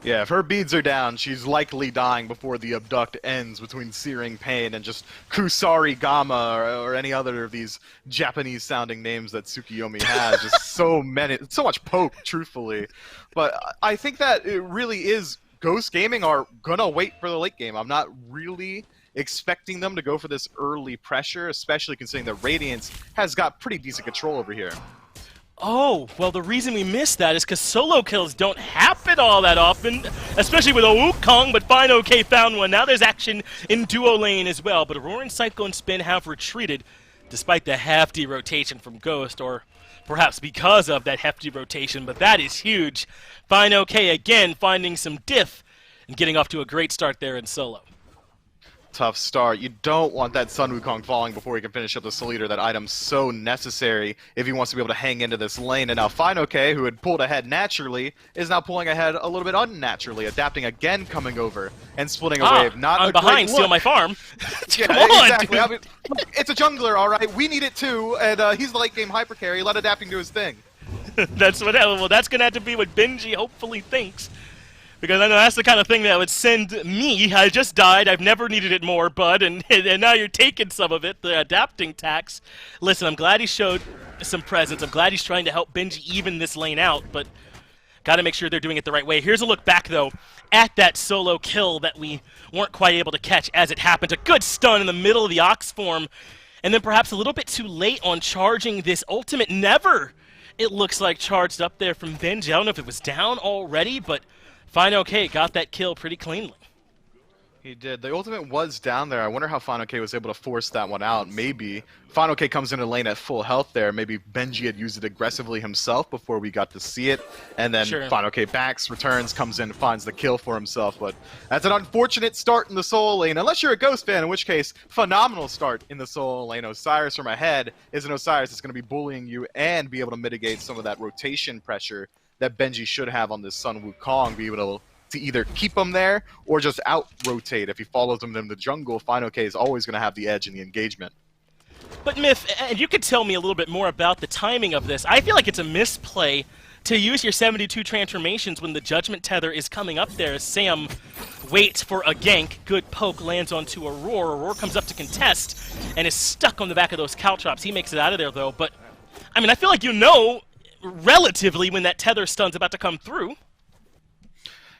Yeah, if her beads are down, she's likely dying before the abduct ends between Searing Pain and just Kusari Gama or any other of these Japanese-sounding names that Tsukuyomi has. Just so much poke, truthfully. But I think that it really is Ghost Gaming are gonna wait for the late game. I'm not really expecting them to go for this early pressure, especially considering that Radiance has got pretty decent control over here.
Oh, well, the reason we missed that is because solo kills don't happen all that often, especially with a Wukong, but Fine OK found one. Now there's action in duo lane as well, but Aurora and Cyclone Spin have retreated despite the hefty rotation from Ghost, or perhaps because of that hefty rotation, but that is huge. Fine OK again finding some diff and getting off to a great start there in solo.
tough start. You don't want that Sun Wukong falling before he can finish up the Soul Eater. That item's so necessary if he wants to be able to hang into this lane. And now Fine-OK, who had pulled ahead naturally, is now pulling ahead a little bit unnaturally, adapting again, coming over and splitting a wave. Not
I'm
a
behind,
great
steal
look.
my farm.
Yeah,
Come on,
exactly.
dude.
I mean, it's a jungler, all right. We need it too, and he's the late game hyper carry. Let adapting do his thing.
That's what. Well, that's gonna have to be what Benji hopefully thinks, because I know that's the kind of thing that would send me. I just died. I've never needed it more, bud, and now you're taking some of it. The adapting tax. Listen, I'm glad he showed some presence. I'm glad he's trying to help Benji even this lane out, but got to make sure they're doing it the right way. Here's a look back though at that solo kill that we weren't quite able to catch as it happened. A good stun in the middle of the Ox form, and then perhaps a little bit too late on charging this ultimate. Never. It looks like charged up there from Benji. I don't know if it was down already, but Fine-OK got that kill pretty cleanly.
He did. The ultimate was down there. I wonder how Fine-OK was able to force that one out. Maybe Fine-OK comes into lane at full health there. Maybe Benji had used it aggressively himself before we got to see it. And then Fine-OK backs, returns, comes in, finds the kill for himself. But that's an unfortunate start in the solo lane. Unless you're a Ghost fan, in which case, phenomenal start in the solo lane. Osiris from ahead is an Osiris that's going to be bullying you and be able to mitigate some of that rotation pressure that Benji should have on this Sun Wukong, be able to either keep him there or just out-rotate. If he follows him in the jungle, Fine-OK is always going to have the edge in the engagement.
But Myth, and you could tell me a little bit more about the timing of this. I feel like it's a misplay to use your 72 transformations when the Judgment Tether is coming up there as Sam waits for a gank. Good poke lands onto Aurora. Aurora comes up to contest and is stuck on the back of those caltrops. He makes it out of there, though. But, I mean, I feel like you know relatively when that Tether stun's about to come through.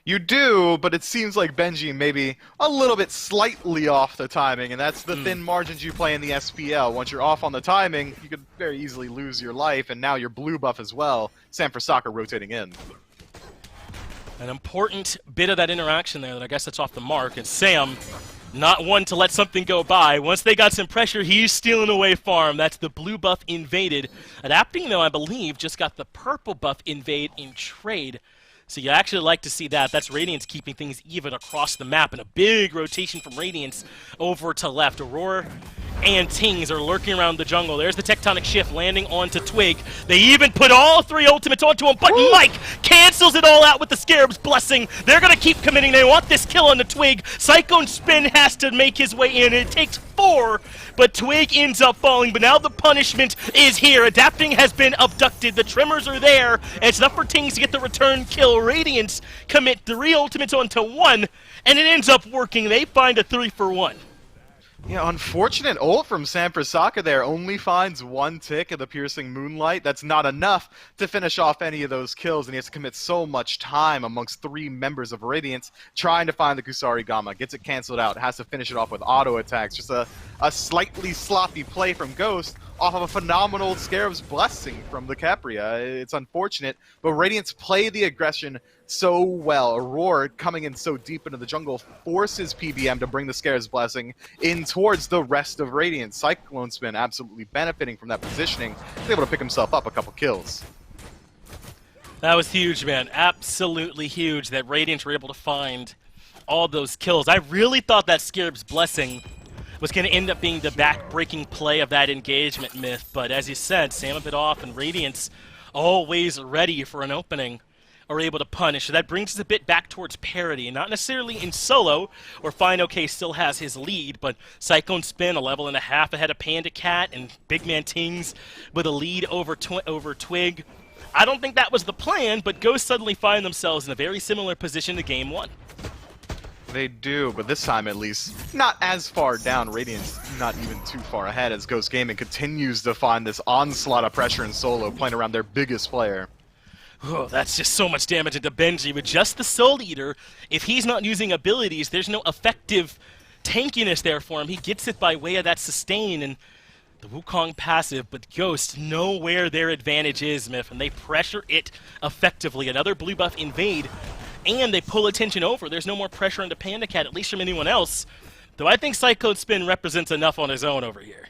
You do, but it seems like Benji maybe a little bit slightly off the timing, and that's the thin margins you play in the SPL. Once you're off on the timing, you could very easily lose your life, and now your blue buff as well. Sam for Soccer rotating in.
An important bit of that interaction there that I guess that's off the mark, and Sam not one to let something go by. Once they got some pressure, he's stealing away farm. That's the blue buff invaded. Adapting, though, I believe, just got the purple buff invade in trade. So you actually like to see that. That's Radiance keeping things even across the map, and a big rotation from Radiance over to left. Aurora and Tings are lurking around the jungle. There's the tectonic shift landing onto Twig. They even put all three ultimates onto him, but Mike cancels it all out with the Scarab's Blessing. They're going to keep committing. They want this kill on the Twig. Cyclone Spin has to make his way in. It takes 4, but Twig ends up falling. But now the punishment is here. Adapting has been abducted. The Tremors are there. And it's enough for Tings to get the return kill. Radiance commit 3 ultimates onto 1, and it ends up working. They find a 3-for-1.
Yeah, unfortunate ult from Sam for Soccer there. Only finds 1 tick of the Piercing Moonlight. That's not enough to finish off any of those kills, and he has to commit so much time amongst 3 members of Radiance trying to find the Kusari Gamma. Gets it canceled out, has to finish it off with auto attacks. Just a slightly sloppy play from Ghost off of a phenomenal Scarab's Blessing from the Capria. It's unfortunate, but Radiance play the aggression so well. Aurora coming in so deep into the jungle forces PBM to bring the Scarab's Blessing in towards the rest of Radiance. Cyclone Spin absolutely benefiting from that positioning. He's able to pick himself up a couple kills.
That was huge, man. Absolutely huge that Radiance were able to find all those kills. I really thought that Scarab's Blessing was going to end up being the back-breaking play of that engagement, Myth. But as you said, Sam a bit off, and Radiance always ready for an opening are able to punish. So that brings us a bit back towards parity. Not necessarily in solo, where Fine-OK still has his lead, but Cyclone Spin a level and a half ahead of Panda Cat, and Big Man Tings with a lead over Twig. I don't think that was the plan, but Ghost suddenly find themselves in a very similar position to Game 1.
They do, but this time at least not as far down. Radiance not even too far ahead as Ghost Gaming continues to find this onslaught of pressure in solo, playing around their biggest player.
Oh, that's just so much damage into Benji. With just the Soul Eater, if he's not using abilities, there's no effective tankiness there for him. He gets it by way of that sustain and the Wukong passive, but Ghost know where their advantage is, Myth, and they pressure it effectively. Another blue buff invade, and they pull attention over. There's no more pressure into Panda Cat, at least from anyone else. Though I think Cyclone Spin represents enough on his own over here.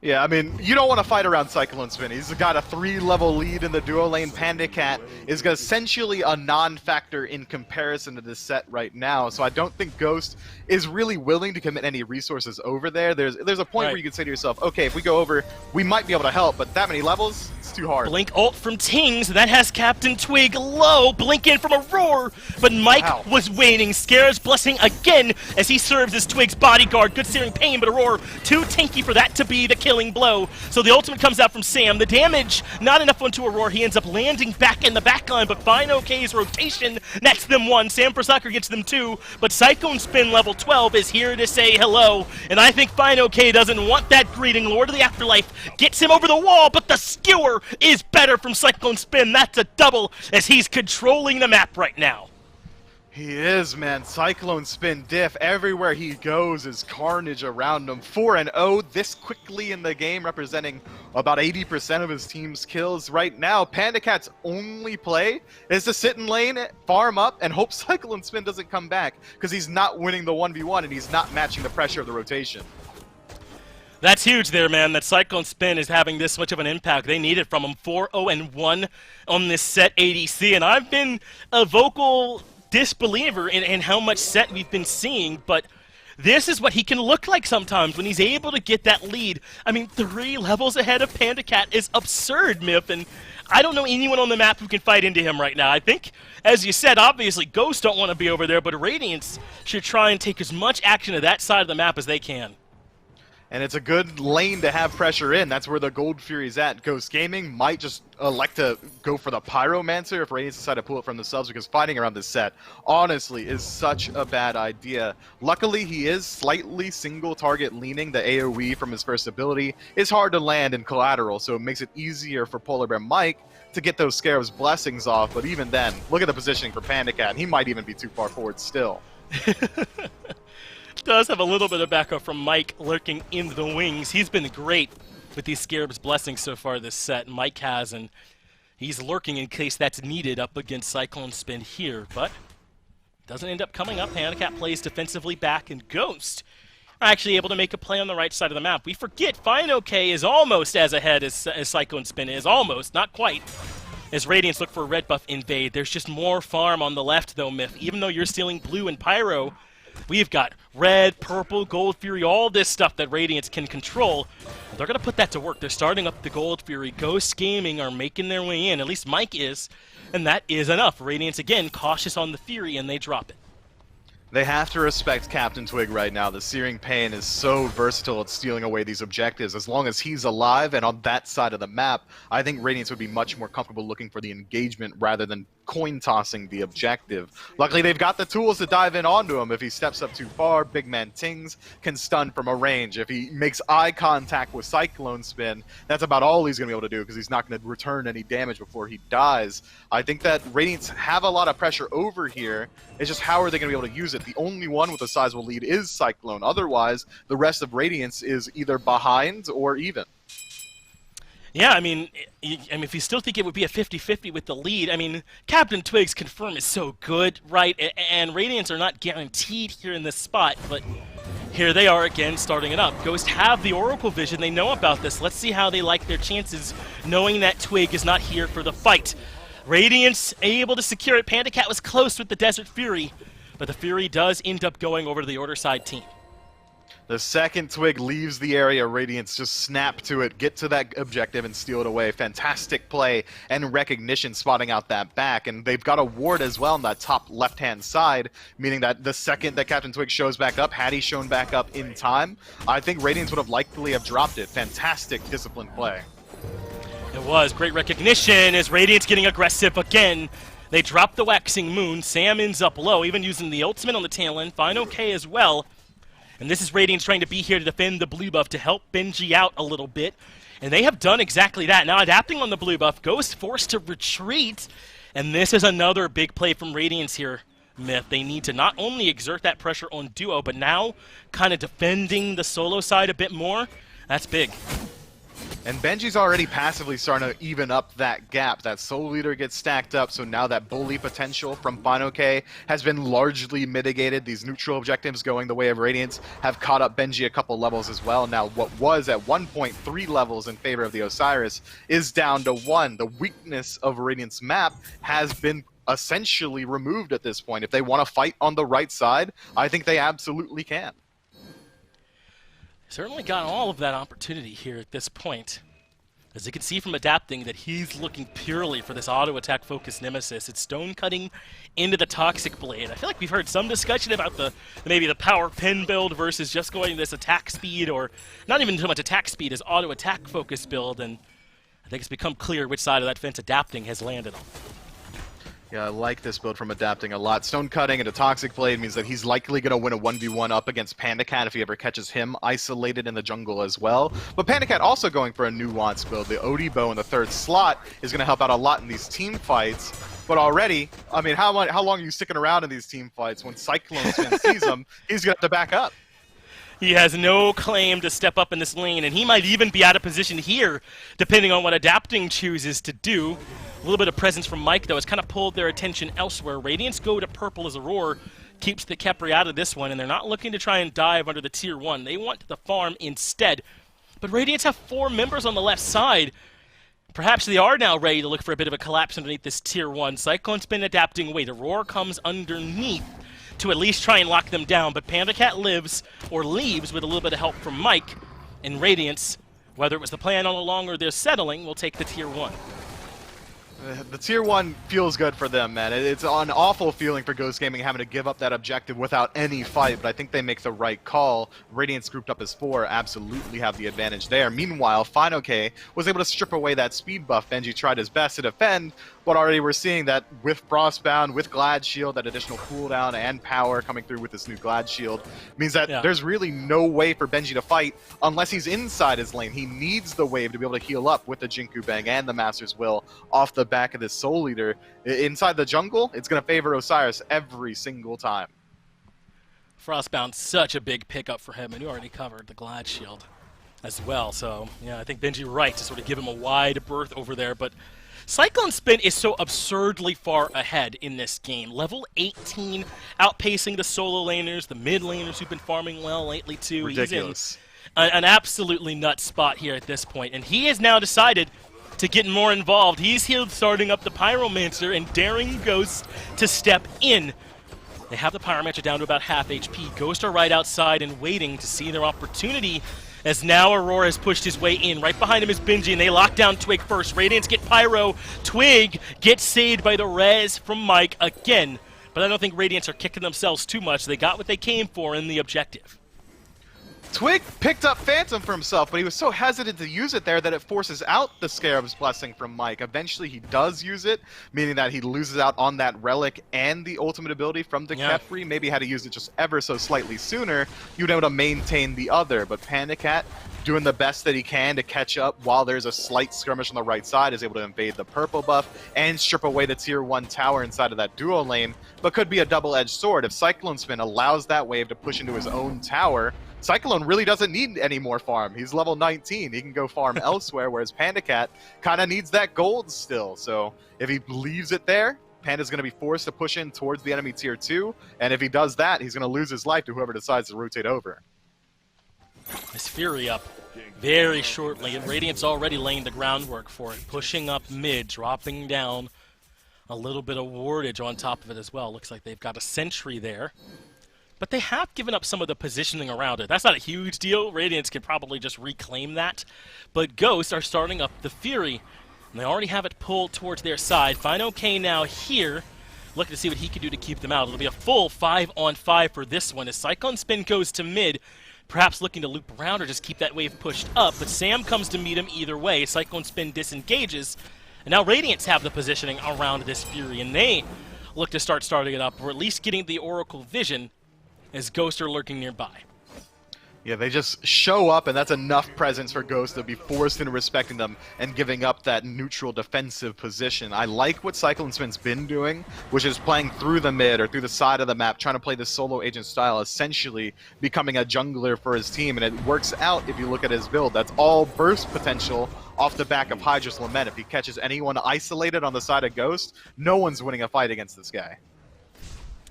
Yeah, I mean, you don't want to fight around Cyclone Spin. He's got a 3-level lead in the duo lane. Panda Cat is essentially a non-factor in comparison to this set right now, so I don't think Ghost is really willing to commit any resources over there. There's a point where you can say to yourself, okay, if we go over, we might be able to help, but that many levels, it's too hard.
Blink ult from Tings, that has Captain Twig low, blink in from a roar, but Mike was waiting. Scare's blessing again as he serves as Twig's bodyguard. Good searing pain, but a roar too tanky for that to be the killing blow. So the ultimate comes out from Sam. The damage, not enough onto Aurora. He ends up landing back in the backline, but Fine OK's rotation nets them one. Sam for Soccer gets them two, but Cyclone Spin level 12 is here to say hello, and I think Fine OK doesn't want that greeting. Lord of the Afterlife gets him over the wall, but the skewer is better from Cyclone Spin. That's a double as he's controlling the map right now.
He is, man. Cyclone Spin diff. Everywhere he goes is carnage around him. 4-0 this quickly in the game, representing about 80% of his team's kills. Right now, Panda Cat's only play is to sit in lane, farm up, and hope Cyclone Spin doesn't come back, because he's not winning the 1v1 and he's not matching the pressure of the rotation.
That's huge there, man, that Cyclone Spin is having this much of an impact. They need it from him. 4-0-1 on this set ADC, and I've been a vocal disbeliever in how much set we've been seeing, but this is what he can look like sometimes when he's able to get that lead. I mean, 3 levels ahead of Panda Cat is absurd, Myth, and I don't know anyone on the map who can fight into him right now. I think, as you said, obviously Ghosts don't want to be over there, but Radiance should try and take as much action to that side of the map as they can.
And it's a good lane to have pressure in. That's where the Gold Fury's at. Ghost Gaming might just elect to go for the Pyromancer if Radiance decide to pull it from themselves, because fighting around this set, honestly, is such a bad idea. Luckily, he is slightly single target leaning. The AoE from his first ability is hard to land in collateral, so it makes it easier for Polar Bear Mike to get those Scarab's blessings off. But even then, look at the positioning for Panda Cat, and he might even be too far forward still.
Does have a little bit of backup from Mike lurking in the wings. He's been great with these Scarab's blessings so far this set. Mike has, and he's lurking in case that's needed up against Cyclone Spin here, but doesn't end up coming up. Panda Cat plays defensively back, and Ghost are actually able to make a play on the right side of the map. We forget Fine OK is almost as ahead as Cyclone Spin is. Almost, not quite. As Radiance look for a red buff invade. There's just more farm on the left, though, Myth. Even though you're stealing blue and pyro, we've got red, purple, Gold Fury, all this stuff that Radiance can control. They're going to put that to work. They're starting up the Gold Fury. Ghost Gaming are making their way in. At least Mike is. And that is enough. Radiance, again, cautious on the Fury, and they drop it.
They have to respect Captain Twig right now. The Searing Pain is so versatile at stealing away these objectives. As long as he's alive and on that side of the map, I think Radiance would be much more comfortable looking for the engagement rather than coin-tossing the objective. Luckily, they've got the tools to dive in onto him. If he steps up too far, Big Man Tings can stun from a range. If he makes eye contact with Cyclone Spin, that's about all he's going to be able to do, because he's not going to return any damage before he dies. I think that Radiance have a lot of pressure over here. It's just how are they going to be able to use it? The only one with a sizable lead is Cyclone. Otherwise, the rest of Radiance is either behind or even.
Yeah, I mean, if you still think it would be a 50-50 with the lead, I mean, Captain Twig's confirm is so good, right? And Radiance are not guaranteed here in this spot, but here they are again starting it up. Ghost have the Oracle Vision. They know about this. Let's see how they like their chances, knowing that Twig is not here for the fight. Radiance able to secure it. Panda Cat was close with the Desert Fury, but the Fury does end up going over to the Order side team.
The second Twig leaves the area, Radiance just snap to it, get to that objective, and steal it away. Fantastic play and recognition spotting out that back. And they've got a ward as well on that top left-hand side, meaning that the second that Captain Twig shows back up, had he shown back up in time, I think Radiance would have likely have dropped it. Fantastic disciplined play.
It was great recognition as Radiance getting aggressive again. They drop the Waxing Moon. Sam ends up low, even using the ultimate on the tail end. Fine OK as well. And this is Radiance trying to be here to defend the blue buff to help Benji out a little bit. And they have done exactly that. Now adapting on the blue buff, Ghost forced to retreat. And this is another big play from Radiance here, Myth. They need to not only exert that pressure on duo, but now kind of defending the solo side a bit more. That's big.
And Benji's already passively starting to even up that gap. That Soul Leader gets stacked up, so now that bully potential from Final K has been largely mitigated. These neutral objectives going the way of Radiance have caught up Benji a couple levels as well. Now what was at 1.3 levels in favor of the Osiris is down to 1. The weakness of Radiance map has been essentially removed at this point. If they want to fight on the right side, I think they absolutely can.
Certainly got all of that opportunity here at this point. As you can see from adapting that he's looking purely for this auto attack focused nemesis. It's stone cutting into the Toxic Blade. I feel like we've heard some discussion about maybe the power pin build versus just going this attack speed, or not even so much attack speed as auto attack focused build, and I think it's become clear which side of that fence adapting has landed on.
Yeah, I like this build from adapting a lot. Stone cutting into Toxic Blade means that he's likely going to win a 1v1 up against Panda Cat if he ever catches him isolated in the jungle as well. But Panda Cat also going for a nuanced build. The OD bow in the 3rd slot is going to help out a lot in these team fights. But already, I mean, how long are you sticking around in these team fights? When Cyclone Spin sees him, he's going to have to back up.
He has no claim to step up in this lane, and he might even be out of position here, depending on what adapting chooses to do. A little bit of presence from Mike, though, has kind of pulled their attention elsewhere. Radiance go to purple as Aurora keeps the Khepri out of this one, and they're not looking to try and dive under the tier 1. They want the farm instead. But Radiance have 4 members on the left side. Perhaps they are now ready to look for a bit of a collapse underneath this tier 1. Cyclone's been adapting wait. Aurora comes underneath to at least try and lock them down, but Panda Cat lives, or leaves, with a little bit of help from Mike, and Radiance, whether it was the plan all along or they're settling, will take the tier 1.
The tier 1 feels good for them, man. It's an awful feeling for Ghost Gaming having to give up that objective without any fight, but I think they make the right call. Radiance grouped up as 4 absolutely have the advantage there. Meanwhile, Final K was able to strip away that speed buff. Benji tried his best to defend, but already we're seeing that with Frostbound, with Glad Shield, that additional cooldown and power coming through with this new Glad Shield means that there's really no way for Benji to fight unless he's inside his lane. He needs the wave to be able to heal up with the Jinku Bang and the Master's Will off the back of this Soul Eater. Inside the jungle, it's going to favor Osiris every single time.
Frostbound, such a big pickup for him, and you already covered the Glad Shield as well. So, yeah, I think Benji right to sort of give him a wide berth over there, but Cyclone Spin is so absurdly far ahead in this game. Level 18, outpacing the solo laners, the mid laners who've been farming well lately too.
Ridiculous.
He's in an absolutely nuts spot here at this point, and he has now decided to get more involved. He's here starting up the Pyromancer and daring Ghost to step in. They have the Pyromancer down to about half HP. Ghost are right outside and waiting to see their opportunity, as now Aurora has pushed his way in. Right behind him is Benji, and they lock down Twig first. Radiance get Pyro. Twig gets saved by the res from Mike again. But I don't think Radiance are kicking themselves too much. They got what they came for in the objective.
Twig picked up Phantom for himself, but he was so hesitant to use it there that it forces out the Scarab's Blessing from Mike. Eventually he does use it, meaning that he loses out on that Relic and the ultimate ability from the Khepri. Maybe had to use it just ever so slightly sooner, you'd be able to maintain the other. But Panda Cat, doing the best that he can to catch up while there's a slight skirmish on the right side, is able to invade the purple buff and strip away the tier 1 tower inside of that duo lane, but could be a double-edged sword. If Cyclone Spin allows that wave to push into his own tower, Cyclone really doesn't need any more farm. He's level 19. He can go farm elsewhere, whereas Panda Cat kind of needs that gold still. So if he leaves it there, Panda's going to be forced to push in towards the enemy tier 2, and if he does that, he's going to lose his life to whoever decides to rotate over.
This Fury up very shortly, and Radiance already laying the groundwork for it. Pushing up mid, dropping down a little bit of wardage on top of it as well. Looks like they've got a sentry there. But they have given up some of the positioning around it. That's not a huge deal. Radiance can probably just reclaim that. But Ghosts are starting up the Fury, and they already have it pulled towards their side. Final K now here, looking to see what he can do to keep them out. It'll be a full 5-on-5 for this one as Cyclone Spin goes to mid, perhaps looking to loop around or just keep that wave pushed up. But Sam comes to meet him either way. Cyclone Spin disengages, and now Radiance have the positioning around this Fury, and they look to starting it up, or at least getting the Oracle Vision, as Ghosts are lurking nearby.
Yeah, they just show up, and that's enough presence for Ghost to be forced into respecting them and giving up that neutral defensive position. I like what Cyclone Spin's been doing, which is playing through the mid or through the side of the map, trying to play the solo agent style, essentially becoming a jungler for his team, and it works out if you look at his build. That's all burst potential off the back of hi-rez Lament. If he catches anyone isolated on the side of Ghost, no one's winning a fight against this guy.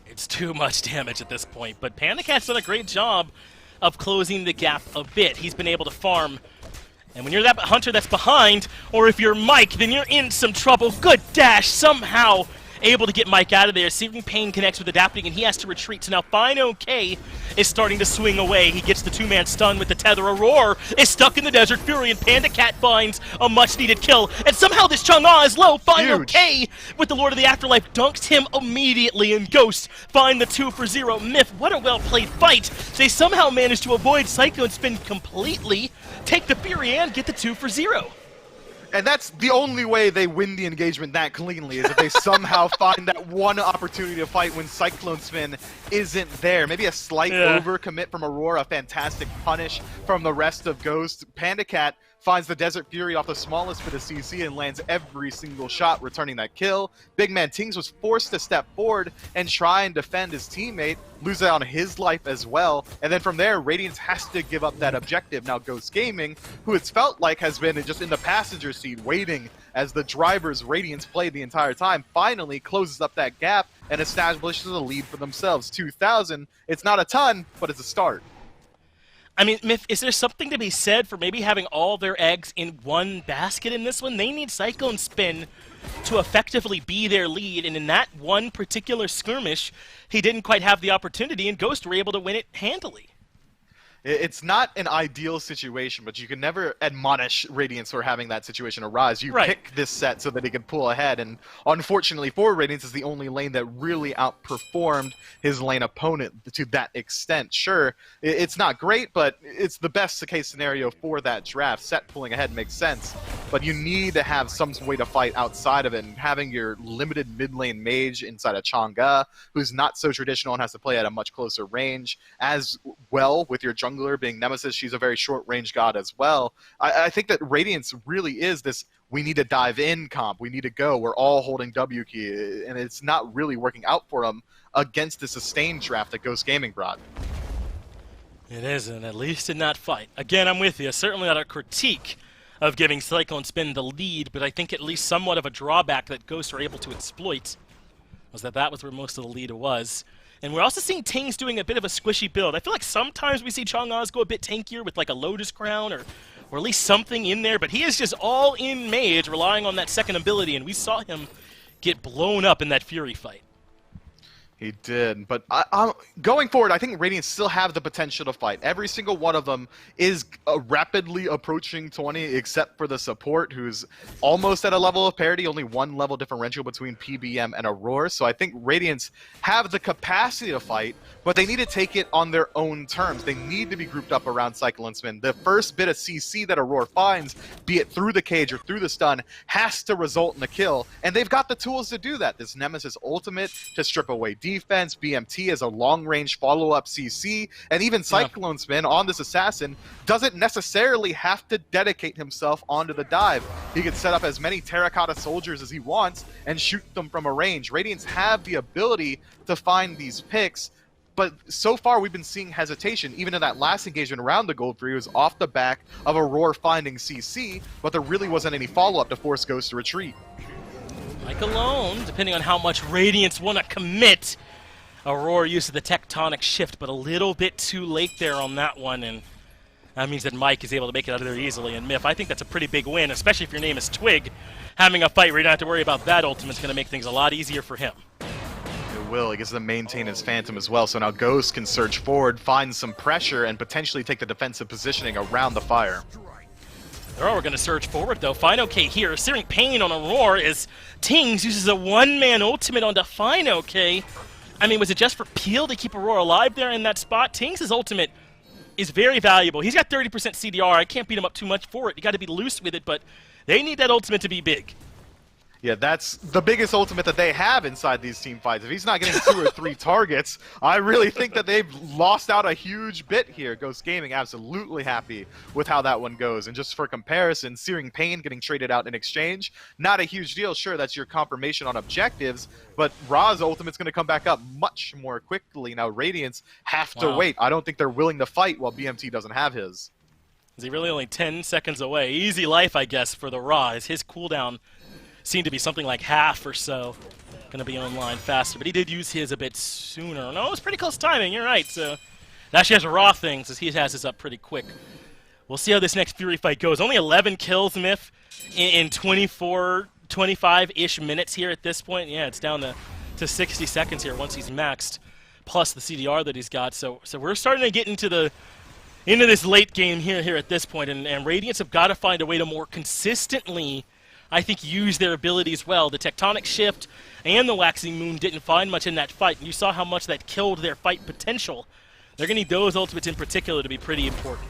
It's too much damage at this point, but PandaCat's done a great job of closing the gap a bit. He's been able to farm. And when you're that hunter that's behind, or if you're Mike, then you're in some trouble. Good dash, somehow able to get Mike out of there. Searing Pain connects with Adapting, and he has to retreat. So now Fine OK is starting to swing away. He gets the two-man stun with the tether. Aurora is stuck in the Desert Fury, and PandaCat finds a much-needed kill. And somehow this Chang'e is low. Fine OK with the Lord of the Afterlife dunks him immediately, and Ghost find the 2 for 0. Myth, what a well-played fight. They somehow managed to avoid Cyclone Spin completely, take the Fury, and get the 2 for 0.
And that's the only way they win the engagement that cleanly, is if they somehow find that one opportunity to fight when Cyclone Spin isn't there. Maybe a slight overcommit from Aurora, a fantastic punish from the rest of Ghost. PandaCat finds the Desert Fury off the smallest bit of CC and lands every single shot, returning that kill. Big man Tings was forced to step forward and try and defend his teammate, lose out on his life as well. And then from there, Radiance has to give up that objective. Now Ghost Gaming, who it's felt like has been just in the passenger seat waiting as the driver's Radiance played the entire time, finally closes up that gap and establishes a lead for themselves. 2,000, it's not a ton, but it's a start.
I mean, Myth, is there something to be said for maybe having all their eggs in one basket in this one? They need Cyclone Spin to effectively be their lead, and in that one particular skirmish, he didn't quite have the opportunity, and Ghost were able to win it handily.
It's not an ideal situation, but you can never admonish Radiance for having that situation arise. You pick this set so that he can pull ahead, and unfortunately for Radiance, is the only lane that really outperformed his lane opponent to that extent. Sure, it's not great, but it's the best case scenario for that draft. Set pulling ahead makes sense, but you need to have some way to fight outside of it, and having your limited mid lane mage inside of Chang'e, who's not so traditional and has to play at a much closer range, as well with your jungler being Nemesis, she's a very short-range god as well. I think that Radiance really is this, we need to dive in comp, we need to go, we're all holding W key, and it's not really working out for them against the sustained draft that Ghost Gaming brought.
It isn't, at least in that fight. Again, I'm with you. Certainly not a critique of giving Cyclone Spin the lead, but I think at least somewhat of a drawback that Ghosts were able to exploit was that was where most of the lead was. And we're also seeing Tings doing a bit of a squishy build. I feel like sometimes we see Chang'e's go a bit tankier with like a Lotus Crown or at least something in there, but he is just all in mage, relying on that second ability, and we saw him get blown up in that Fury fight.
He did, but going forward, I think Radiance still have the potential to fight. Every single one of them is rapidly approaching 20, except for the support, who's almost at a level of parity, only one level differential between PBM and Aurora. So I think Radiance have the capacity to fight, but they need to take it on their own terms. They need to be grouped up around Cyclone Spin. The first bit of CC that Aurora finds, be it through the cage or through the stun, has to result in a kill, and they've got the tools to do that. This Nemesis ultimate to strip away defense, BMT as a long-range follow-up CC, and even Cyclone Spin on this assassin doesn't necessarily have to dedicate himself onto the dive. He can set up as many terracotta soldiers as he wants and shoot them from a range. Radiance have the ability to find these picks, but so far we've been seeing hesitation. Even in that last engagement around the Gold 3, it was off the back of Aurora finding CC, but there really wasn't any follow-up to force Ghost to retreat.
Mike alone, depending on how much Radiance want to commit. Aurora uses the tectonic shift, but a little bit too late there on that one, and that means that Mike is able to make it out of there easily. And Myth, I think that's a pretty big win, especially if your name is Twig. Having a fight where you don't have to worry about that ultimate's going to make things a lot easier for him.
It will. He gets to maintain his Phantom as well, so now Ghost can surge forward, find some pressure, and potentially take the defensive positioning around the fire.
Aurora going to surge forward, though. Fine OK here. Searing Pain on Aurora as Tings uses a one-man ultimate onto Fine OK. I mean, was it just for Peel to keep Aurora alive there in that spot? Tings' ultimate is very valuable. He's got 30% CDR. I can't beat him up too much for it. You got to be loose with it, but they need that ultimate to be big.
Yeah, that's the biggest ultimate that they have inside these team fights. If he's not getting 2 or 3 targets, I really think that they've lost out a huge bit here. Ghost Gaming absolutely happy with how that one goes. And just for comparison, Searing Pain getting traded out in exchange, not a huge deal. Sure, that's your confirmation on objectives, but Ra's ultimate's going to come back up much more quickly. Now, Radiance have to wait. I don't think they're willing to fight while BMT doesn't have his.
Is he really only 10 seconds away? Easy life, I guess, for the Ra's. His cooldown seemed to be something like half or so. Gonna be online faster, but he did use his a bit sooner. No, it was pretty close timing, you're right. So actually has a Raw thing, since he has his up pretty quick. We'll see how this next Fury fight goes. Only 11 kills, Myth, in 24, 25-ish minutes here at this point. Yeah, it's down to 60 seconds here once he's maxed, plus the CDR that he's got. So we're starting to get into this late game here at this point, and Radiance have got to find a way to more consistently, I think, use their abilities well. The Tectonic Shift and the Waxing Moon didn't find much in that fight, and you saw how much that killed their fight potential. They're going to need those ultimates in particular to be pretty important.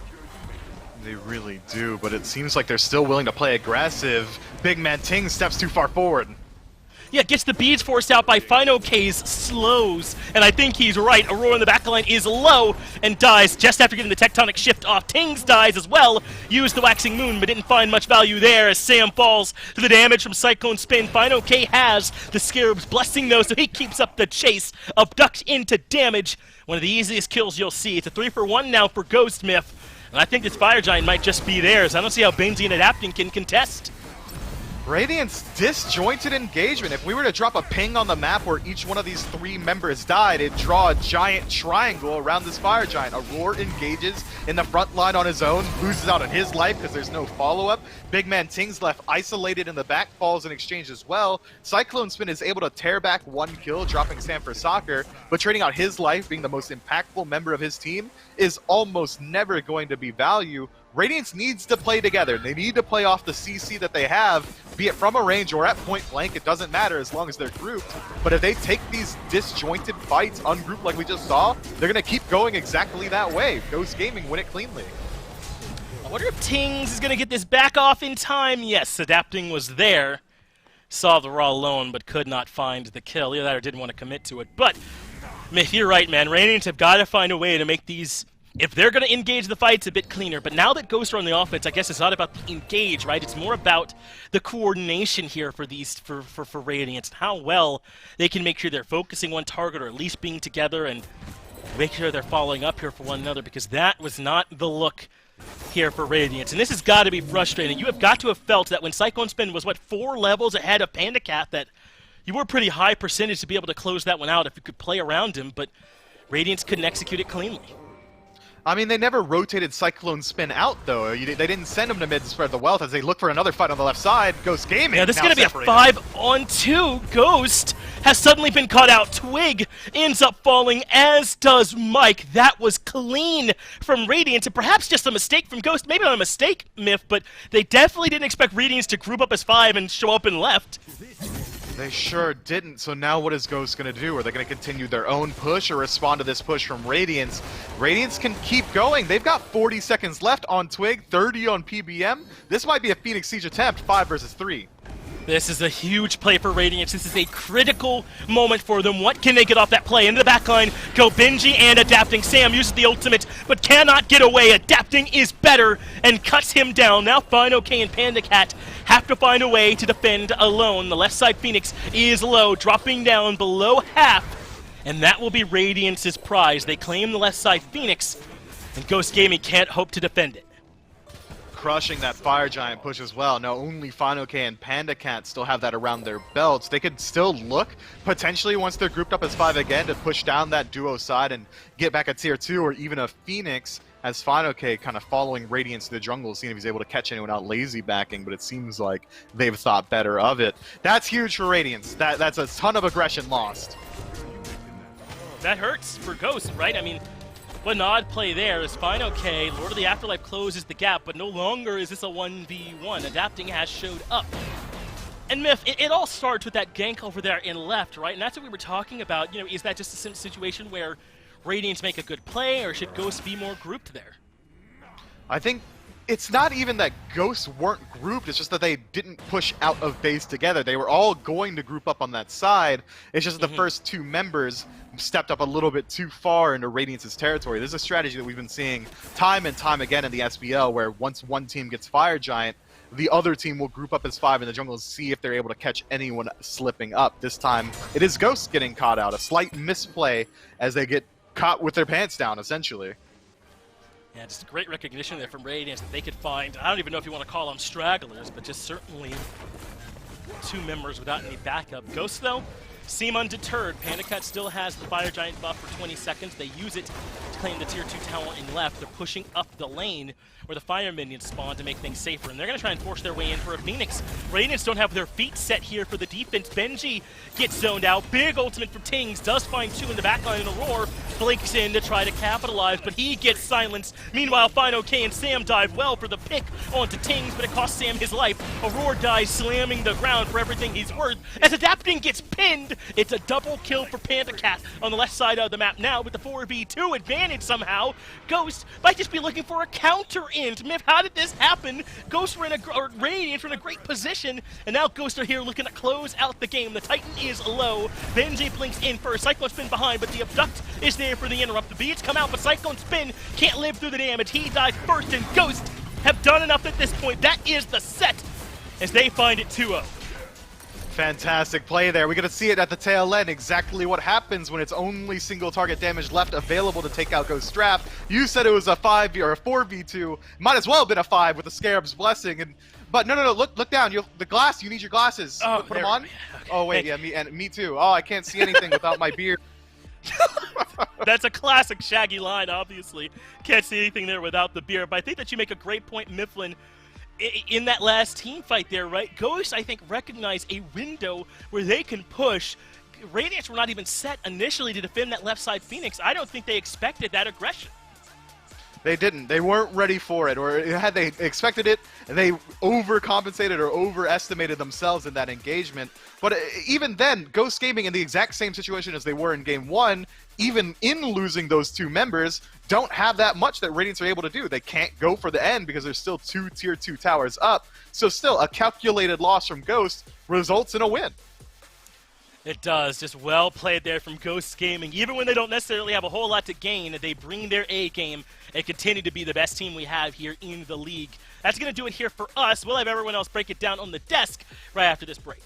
They really do, but it seems like they're still willing to play aggressive. Big Man Ting steps too far forward.
Yeah, gets the beads forced out by Finok's slows, and I think he's right. Aurora in the backline is low and dies just after getting the Tectonic Shift off. Tings dies as well, used the Waxing Moon, but didn't find much value there as Sam falls to the damage from Cyclone Spin. Finok has the Scarab's Blessing, though, so he keeps up the chase. Abduct into damage. One of the easiest kills you'll see. It's a 3-for-1 now for Ghost Myth, and I think this Fire Giant might just be theirs. I don't see how Benji and Adapting can contest.
Radiance disjointed engagement. If we were to drop a ping on the map where each one of these 3 members died, it'd draw a giant triangle around this Fire Giant. Aurora engages in the front line on his own, loses out on his life because there's no follow-up. Big Man Ting's left isolated in the back, falls in exchange as well. Cyclone Spin is able to tear back 1 kill, dropping Sam for Soccer, but trading out his life, being the most impactful member of his team, is almost never going to be value. Radiance needs to play together. They need to play off the CC that they have, be it from a range or at point blank. It doesn't matter as long as they're grouped. But if they take these disjointed fights ungrouped like we just saw, they're going to keep going exactly that way. Ghost Gaming win it cleanly.
I wonder if Tings is going to get this back off in time. Yes, Adapting was there. Saw the Raw alone, but could not find the kill. Either that or didn't want to commit to it. But, Myth, you're right, man. Radiance have got to find a way to make these... If they're going to engage the fights a bit cleaner, but now that Ghosts are on the offense, I guess it's not about the engage, right? It's more about the coordination here for these for Radiance, and how well they can make sure they're focusing one target or at least being together and make sure they're following up here for one another, because that was not the look here for Radiance. And this has got to be frustrating. You have got to have felt that when Cyclone Spin was, 4 levels ahead of Panda Cat, that you were pretty high percentage to be able to close that one out if you could play around him, but Radiance couldn't execute it cleanly.
I mean, they never rotated Cyclone Spin out, though. They didn't send him to mid to spread the wealth as they look for another fight on the left side. Ghost Gaming.
Yeah, this is going to be a 5-on-2. Ghost has suddenly been caught out. Twig ends up falling, as does Mike. That was clean from Radiance, and perhaps just a mistake from Ghost. Maybe not a mistake, Myth, but they definitely didn't expect Radiance to group up as 5 and show up in left.
They sure didn't. So now what is Ghost going to do? Are they going to continue their own push or respond to this push from Radiance? Radiance can keep going. They've got 40 seconds left on Twig, 30 on PBM. This might be a Phoenix Siege attempt, 5 versus 3.
This is a huge play for Radiance. This is a critical moment for them. What can they get off that play? Into the backline go Benji and Adapting. Sam uses the ultimate, but cannot get away. Adapting is better and cuts him down. Now Finok and Panda Cat have to find a way to defend alone. The left side Phoenix is low, dropping down below half, and that will be Radiance's prize. They claim the left side Phoenix, and Ghost Gaming can't hope to defend it.
Crushing that Fire Giant push as well. Now only Finok and Panda Cat still have that around their belts. They could still look, potentially once they're grouped up as 5 again, to push down that duo side and get back a tier 2 or even a Phoenix, as Finok kind of following Radiance to the jungle, seeing if he's able to catch anyone out lazy backing, but it seems like they've thought better of it. That's huge for Radiance. That's a ton of aggression lost.
That hurts for Ghost, right? I mean, what an odd play there is Finok, Lord of the Afterlife closes the gap, but no longer is this a 1v1. Adapting has showed up. And Myth, it all starts with that gank over there in left, right? And that's what we were talking about. You know, is that just a situation where Radiance make a good play, or should Ghost be more grouped there?
I think it's not even that Ghosts weren't grouped, it's just that they didn't push out of base together. They were all going to group up on that side. It's just that the first two members stepped up a little bit too far into Radiance's territory. This is a strategy that we've been seeing time and time again in the SBL, where once one team gets Fire Giant, the other team will group up as 5 in the jungle and see if they're able to catch anyone slipping up. This time, it is Ghosts getting caught out. A slight misplay as they get caught with their pants down, essentially.
Yeah, just great recognition there from Radiance that they could find, I don't even know if you want to call them stragglers, but just certainly 2 members without any backup. Ghosts, though, seem undeterred. Pandacat still has the Fire Giant buff for 20 seconds. They use it to claim the tier 2 tower in left. They're pushing up the lane where the Fire Minions spawn to make things safer, and they're going to try and force their way in for a Phoenix. Radiance don't have their feet set here for the defense. Benji gets zoned out. Big ultimate for Tings. Does find 2 in the backline, and Aurora blinks in to try to capitalize, but he gets silenced. Meanwhile, Fino K and Sam dive well for the pick onto Tings, but it costs Sam his life. Aurora dies, slamming the ground for everything he's worth. As Adapting gets pinned, it's a double kill for Pandacat on the left side of the map now with the 4v2 advantage somehow. Ghost might just be looking for a counter int. Myth, how did this happen? Ghost were in Radiance were in a great position, and now Ghosts are here looking to close out the game. The Titan is low. Benji blinks in first. Cyclone Spin behind, but the Abduct is there for the interrupt. The beats come out, but Cyclone Spin can't live through the damage. He dies first, and Ghosts have done enough at this point. That is the set as they find it 2-0.
Fantastic play there. We're going to see it at the tail end, exactly what happens when it's only single target damage left available to take out Ghost Strap. You said it was a 5v or a 4v2. Might as well have been a 5 with the Scarab's Blessing. But no, look down. The glass, you need your glasses.
Oh,
Put them on.
Okay.
Oh, wait, yeah, me too. Oh, I can't see anything without my beard.
That's a classic Shaggy line, obviously. Can't see anything there without the beer. But I think that you make a great point, Mifflin, in that last team fight there, right? Ghosts, I think, recognize a window where they can push. Radiance were not even set initially to defend that left side Phoenix. I don't think they expected that aggression.
They didn't. They weren't ready for it, or had they expected it, they overcompensated or overestimated themselves in that engagement. But even then, Ghost Gaming, in the exact same situation as they were in Game 1, even in losing those 2 members, don't have that much that Radiance are able to do. They can't go for the end because there's still 2 tier 2 towers up. So still, a calculated loss from Ghost results in a win.
It does. Just well played there from Ghost Gaming. Even when they don't necessarily have a whole lot to gain, they bring their A game and continue to be the best team we have here in the league. That's going to do it here for us. We'll have everyone else break it down on the desk right after this break.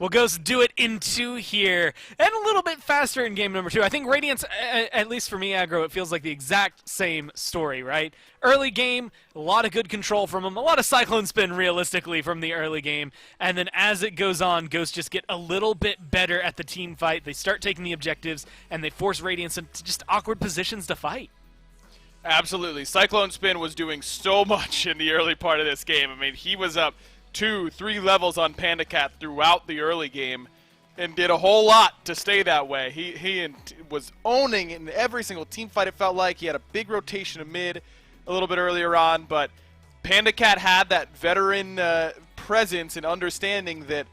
We'll Ghost do it in 2 here, and a little bit faster in game number 2. I think Radiance, at least for me, aggro, it feels like the exact same story, right? Early game, a lot of good control from them, a lot of Cyclone Spin, realistically, from the early game, and then as it goes on, Ghosts just get a little bit better at the team fight. They start taking the objectives, and they force Radiance into just awkward positions to fight.
Absolutely. Cyclone Spin was doing so much in the early part of this game. I mean, he was up 2-3 levels on Panda Cat throughout the early game and did a whole lot to stay that way. He was owning in every single team fight, it felt like. He had a big rotation of mid a little bit earlier on, but Panda Cat had that veteran presence and understanding that,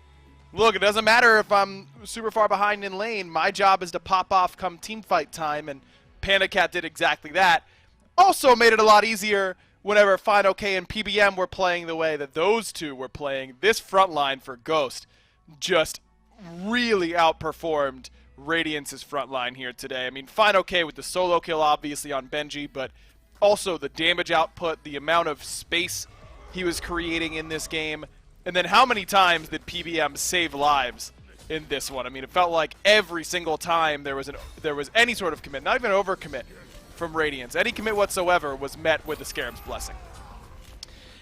look, it doesn't matter if I'm super far behind in lane. My job is to pop off come team fight time, and Panda Cat did exactly that. Also made it a lot easier whenever Final K and PBM were playing the way that those two were playing. This front line for Ghost just really outperformed Radiance's front line here today. I mean, Final K with the solo kill obviously on Benji, but also the damage output, the amount of space he was creating in this game, and then how many times did PBM save lives in this one? I mean, it felt like every single time there was any sort of commit, not even an overcommit from Radiance. Any commit whatsoever was met with the Scarab's Blessing.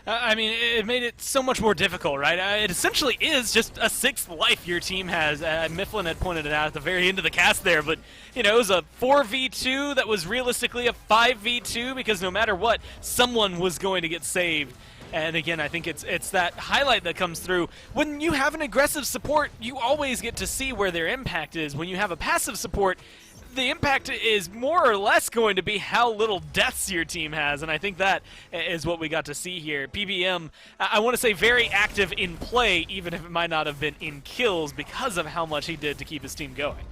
I mean, it made it so much more difficult, right? It essentially is just a 6th life your team has. Mifflin had pointed it out at the very end of the cast there, but, you know, it was a 4v2 that was realistically a 5v2 because no matter what, someone was going to get saved. And again, I think it's that highlight that comes through. When you have an aggressive support, you always get to see where their impact is. When you have a passive support, the impact is more or less going to be how little deaths your team has, and I think that is what we got to see here. PBM, I want to say very active in play, even if it might not have been in kills, because of how much he did to keep his team going.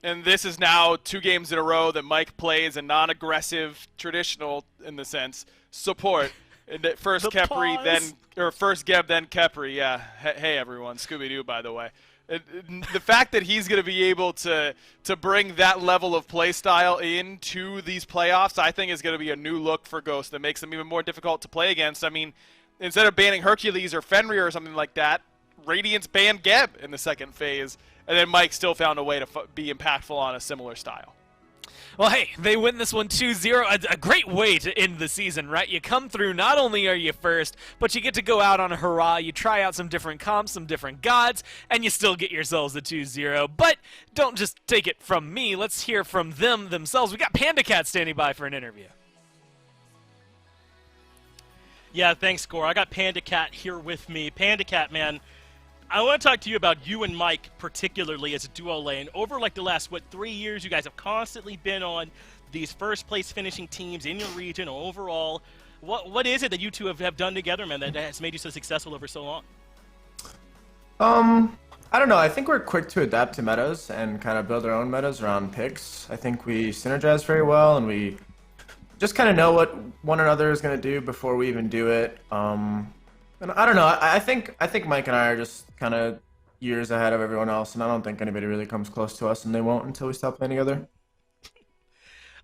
And this is now 2 games in a row that Mike plays a non-aggressive, traditional, in the sense, support. And first Kepri, first Geb, then Kepri. Yeah, hey everyone, Scooby-Doo, by the way. The fact that he's going to be able to bring that level of play style into these playoffs, I think is going to be a new look for Ghost that makes them even more difficult to play against. I mean, instead of banning Hercules or Fenrir or something like that, Radiance banned Geb in the second phase, and then Mike still found a way to be impactful on a similar style.
Well, hey, they win this one 2-0. A great way to end the season, right? You come through, not only are you first, but you get to go out on a hurrah. You try out some different comps, some different gods, and you still get yourselves a 2-0. But don't just take it from me. Let's hear from them themselves. We got Panda Cat standing by for an interview.
Yeah, thanks, Gore. I got Panda Cat here with me. Panda Cat, man, I want to talk to you about you and Mike, particularly as a duo lane. Over like the last, 3 years, you guys have constantly been on these first-place finishing teams in your region or overall. What is it that you two have done together, man, that has made you so successful over so long?
I don't know. I think we're quick to adapt to metas and kind of build our own metas around picks. I think we synergize very well, and we just kind of know what one another is going to do before we even do it. And I don't know. I think Mike and I are just kind of years ahead of everyone else, and I don't think anybody really comes close to us, and they won't until we stop playing together.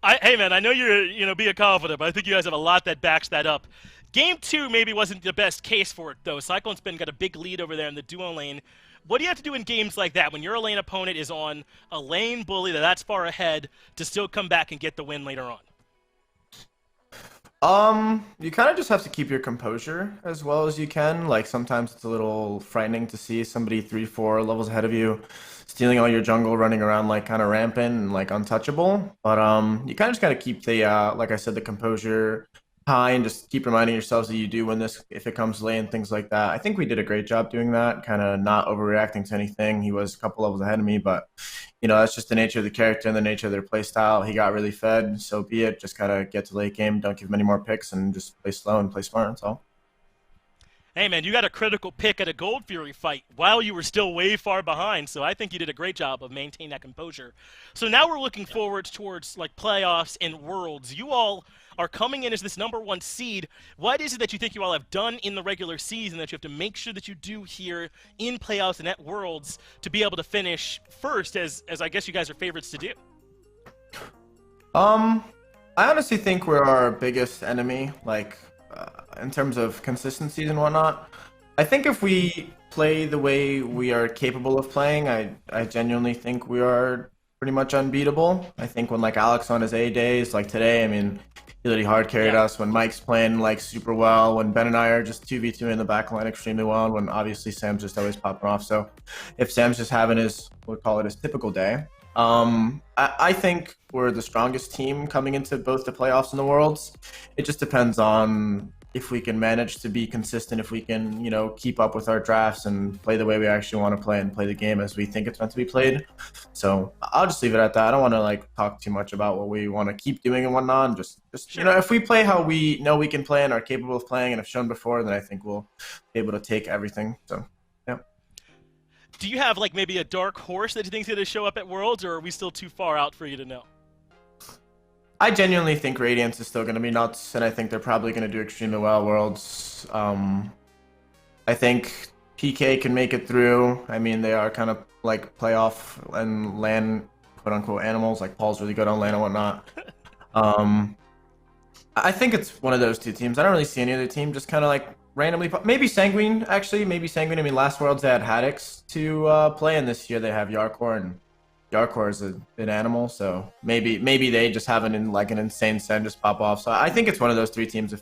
Hey, man, I know you're being confident, but I think you guys have a lot that backs that up. Game 2 maybe wasn't the best case for it, though. Cyclone Spin got a big lead over there in the duo lane. What do you have to do in games like that when your lane opponent is on a lane bully that's far ahead to still come back and get the win later on?
You kind of just have to keep your composure as well as you can. Like, sometimes it's a little frightening to see somebody 3-4 levels ahead of you stealing all your jungle, running around like kind of rampant and like untouchable. But you kind of just got to keep the like I said, the composure high and just keep reminding yourselves that you do win this if it comes late and things like that. I think we did a great job doing that, kind of not overreacting to anything. He was a couple levels ahead of me, but you know, that's just the nature of the character and the nature of their play style. He got really fed, so be it. Just gotta get to late game, don't give him any more picks, and just play slow and play smart, that's all.
Hey, man, you got a critical pick at a Gold Fury fight while you were still way far behind, so I think you did a great job of maintaining that composure. So now we're looking forward towards like playoffs and Worlds. You all are coming in as this #1 seed. What is it that you think you all have done in the regular season that you have to make sure that you do here in playoffs and at Worlds to be able to finish first, as I guess you guys are favorites to do?
I honestly think we're our biggest enemy, like in terms of consistency and whatnot. I think if we play the way we are capable of playing, I genuinely think we are pretty much unbeatable. I think when like Alex on his A days, like today, I mean, he really hard carried us. When Mike's playing like super well, when Ben and I are just 2v2 in the back line extremely well, and when obviously Sam's just always popping off. So if Sam's just having his, we'll call it his typical day, I think we're the strongest team coming into both the playoffs and the Worlds. It just depends on if we can manage to be consistent, if we can, you know, keep up with our drafts and play the way we actually want to play and play the game as we think it's meant to be played. So I'll just leave it at that. I don't want to like talk too much about what we want to keep doing and whatnot. Just you know, if we play how we know we can play and are capable of playing and have shown before, then I think we'll be able to take everything. So yeah.
Do you have like maybe a dark horse that you think's going to show up at Worlds, or are we still too far out for you to know?
I genuinely think Radiance is still going to be nuts, and I think they're probably going to do extremely well at Worlds. I think PK can make it through. I mean, they are kind of like playoff and LAN, quote-unquote, animals. Like, Paul's really good on LAN and whatnot. I think it's one of those two teams. I don't really see any other team just kind of like randomly. Maybe Sanguine, actually. Maybe Sanguine. I mean, last Worlds they had Haddix to play, and this year they have Yarkor, and Yarkor is an animal, so maybe they just have an insane set and just pop off. So I think it's one of those three teams if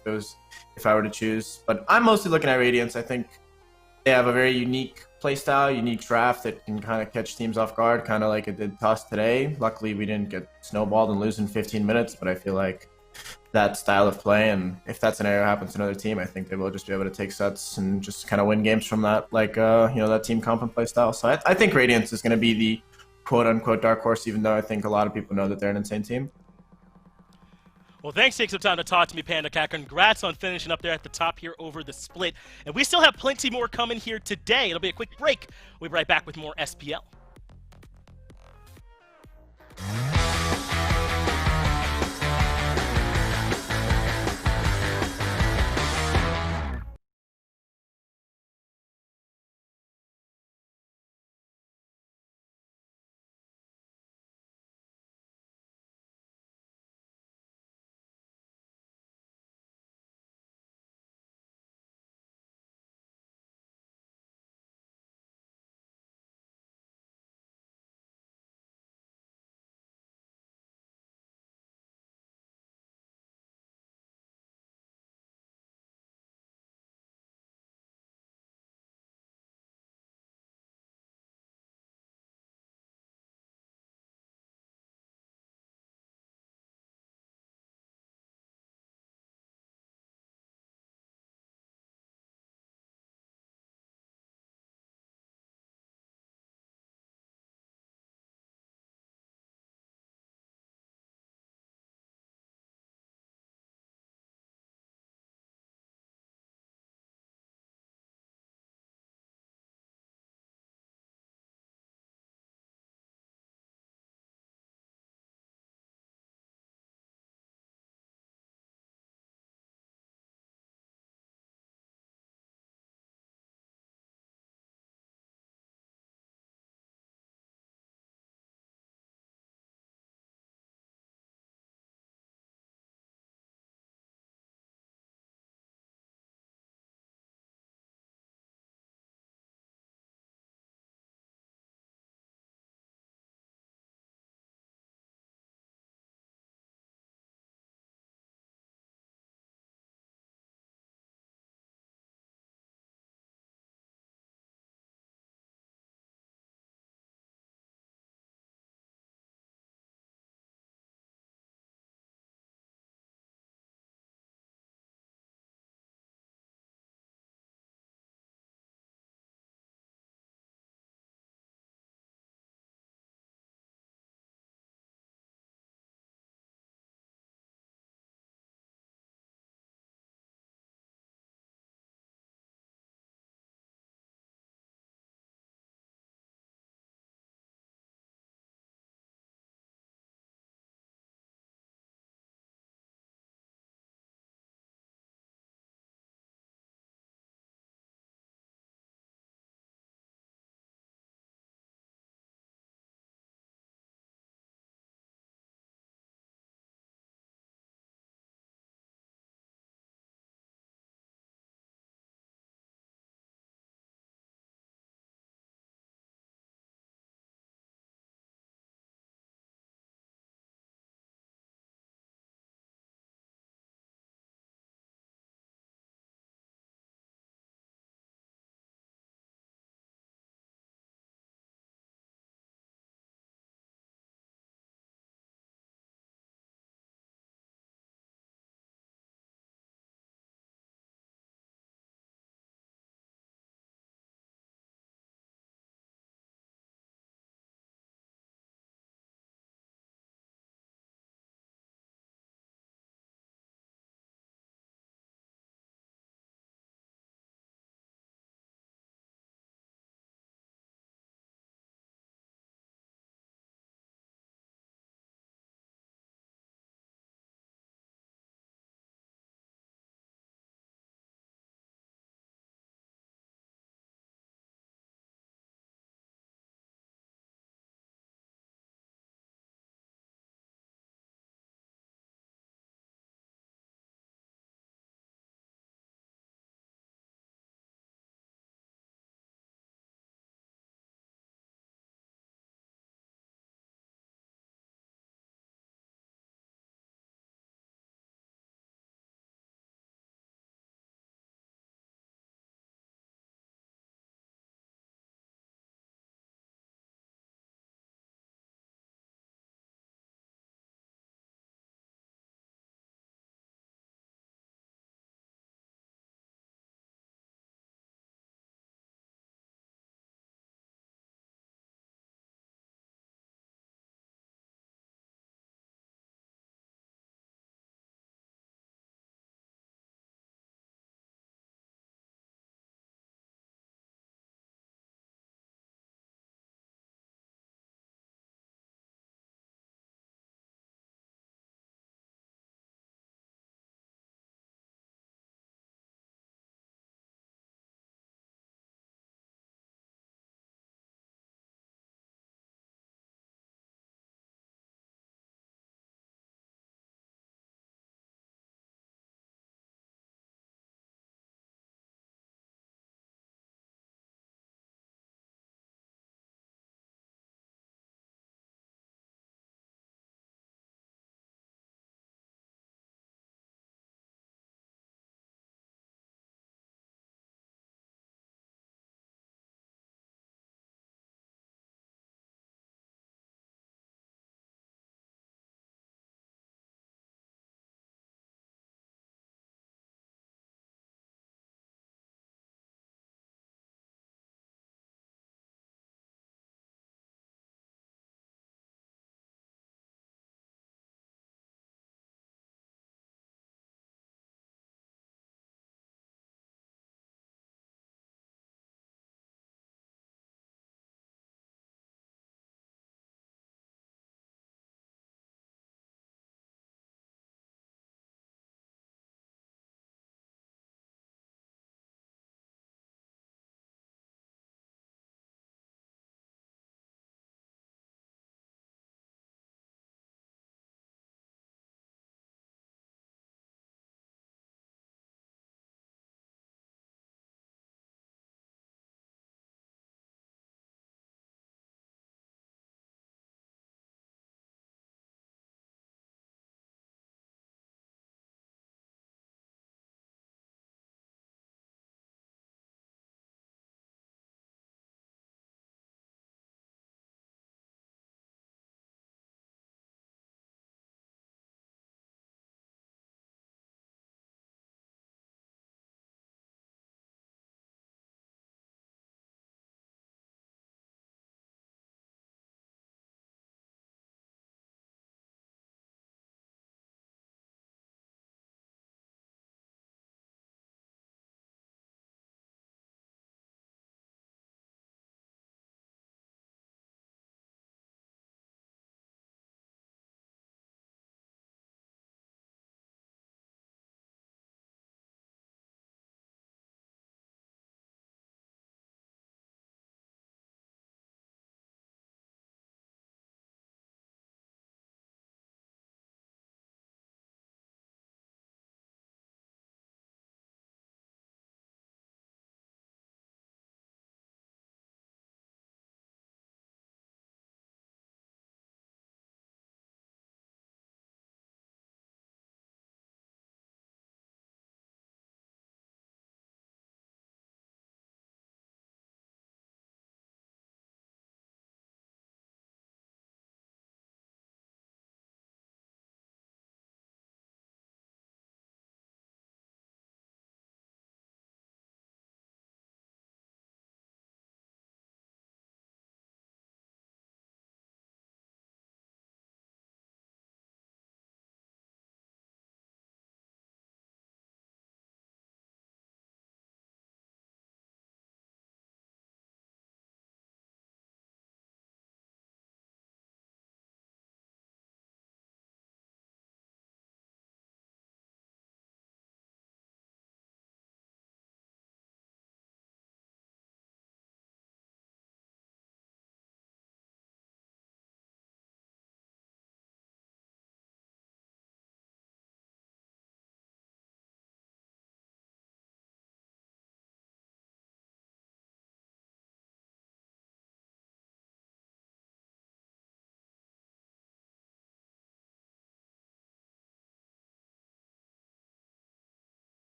I were to choose. But I'm mostly looking at Radiance. I think they have a very unique playstyle, unique draft that can kind of catch teams off guard, kind of like it did to us today. Luckily, we didn't get snowballed and lose in 15 minutes, but I feel like that style of play, and if that scenario happens to another team, I think they will just be able to take sets and just kind of win games from that, like you know, that team comp and play style. So I think Radiance is going to be the quote-unquote dark horse, even though I think a lot of people know that they're an insane team.
Well, thanks for taking some time to talk to me, Panda Cat. Congrats on finishing up there at the top here over the split. And we still have plenty more coming here today. It'll be a quick break. We'll be right back with more SPL.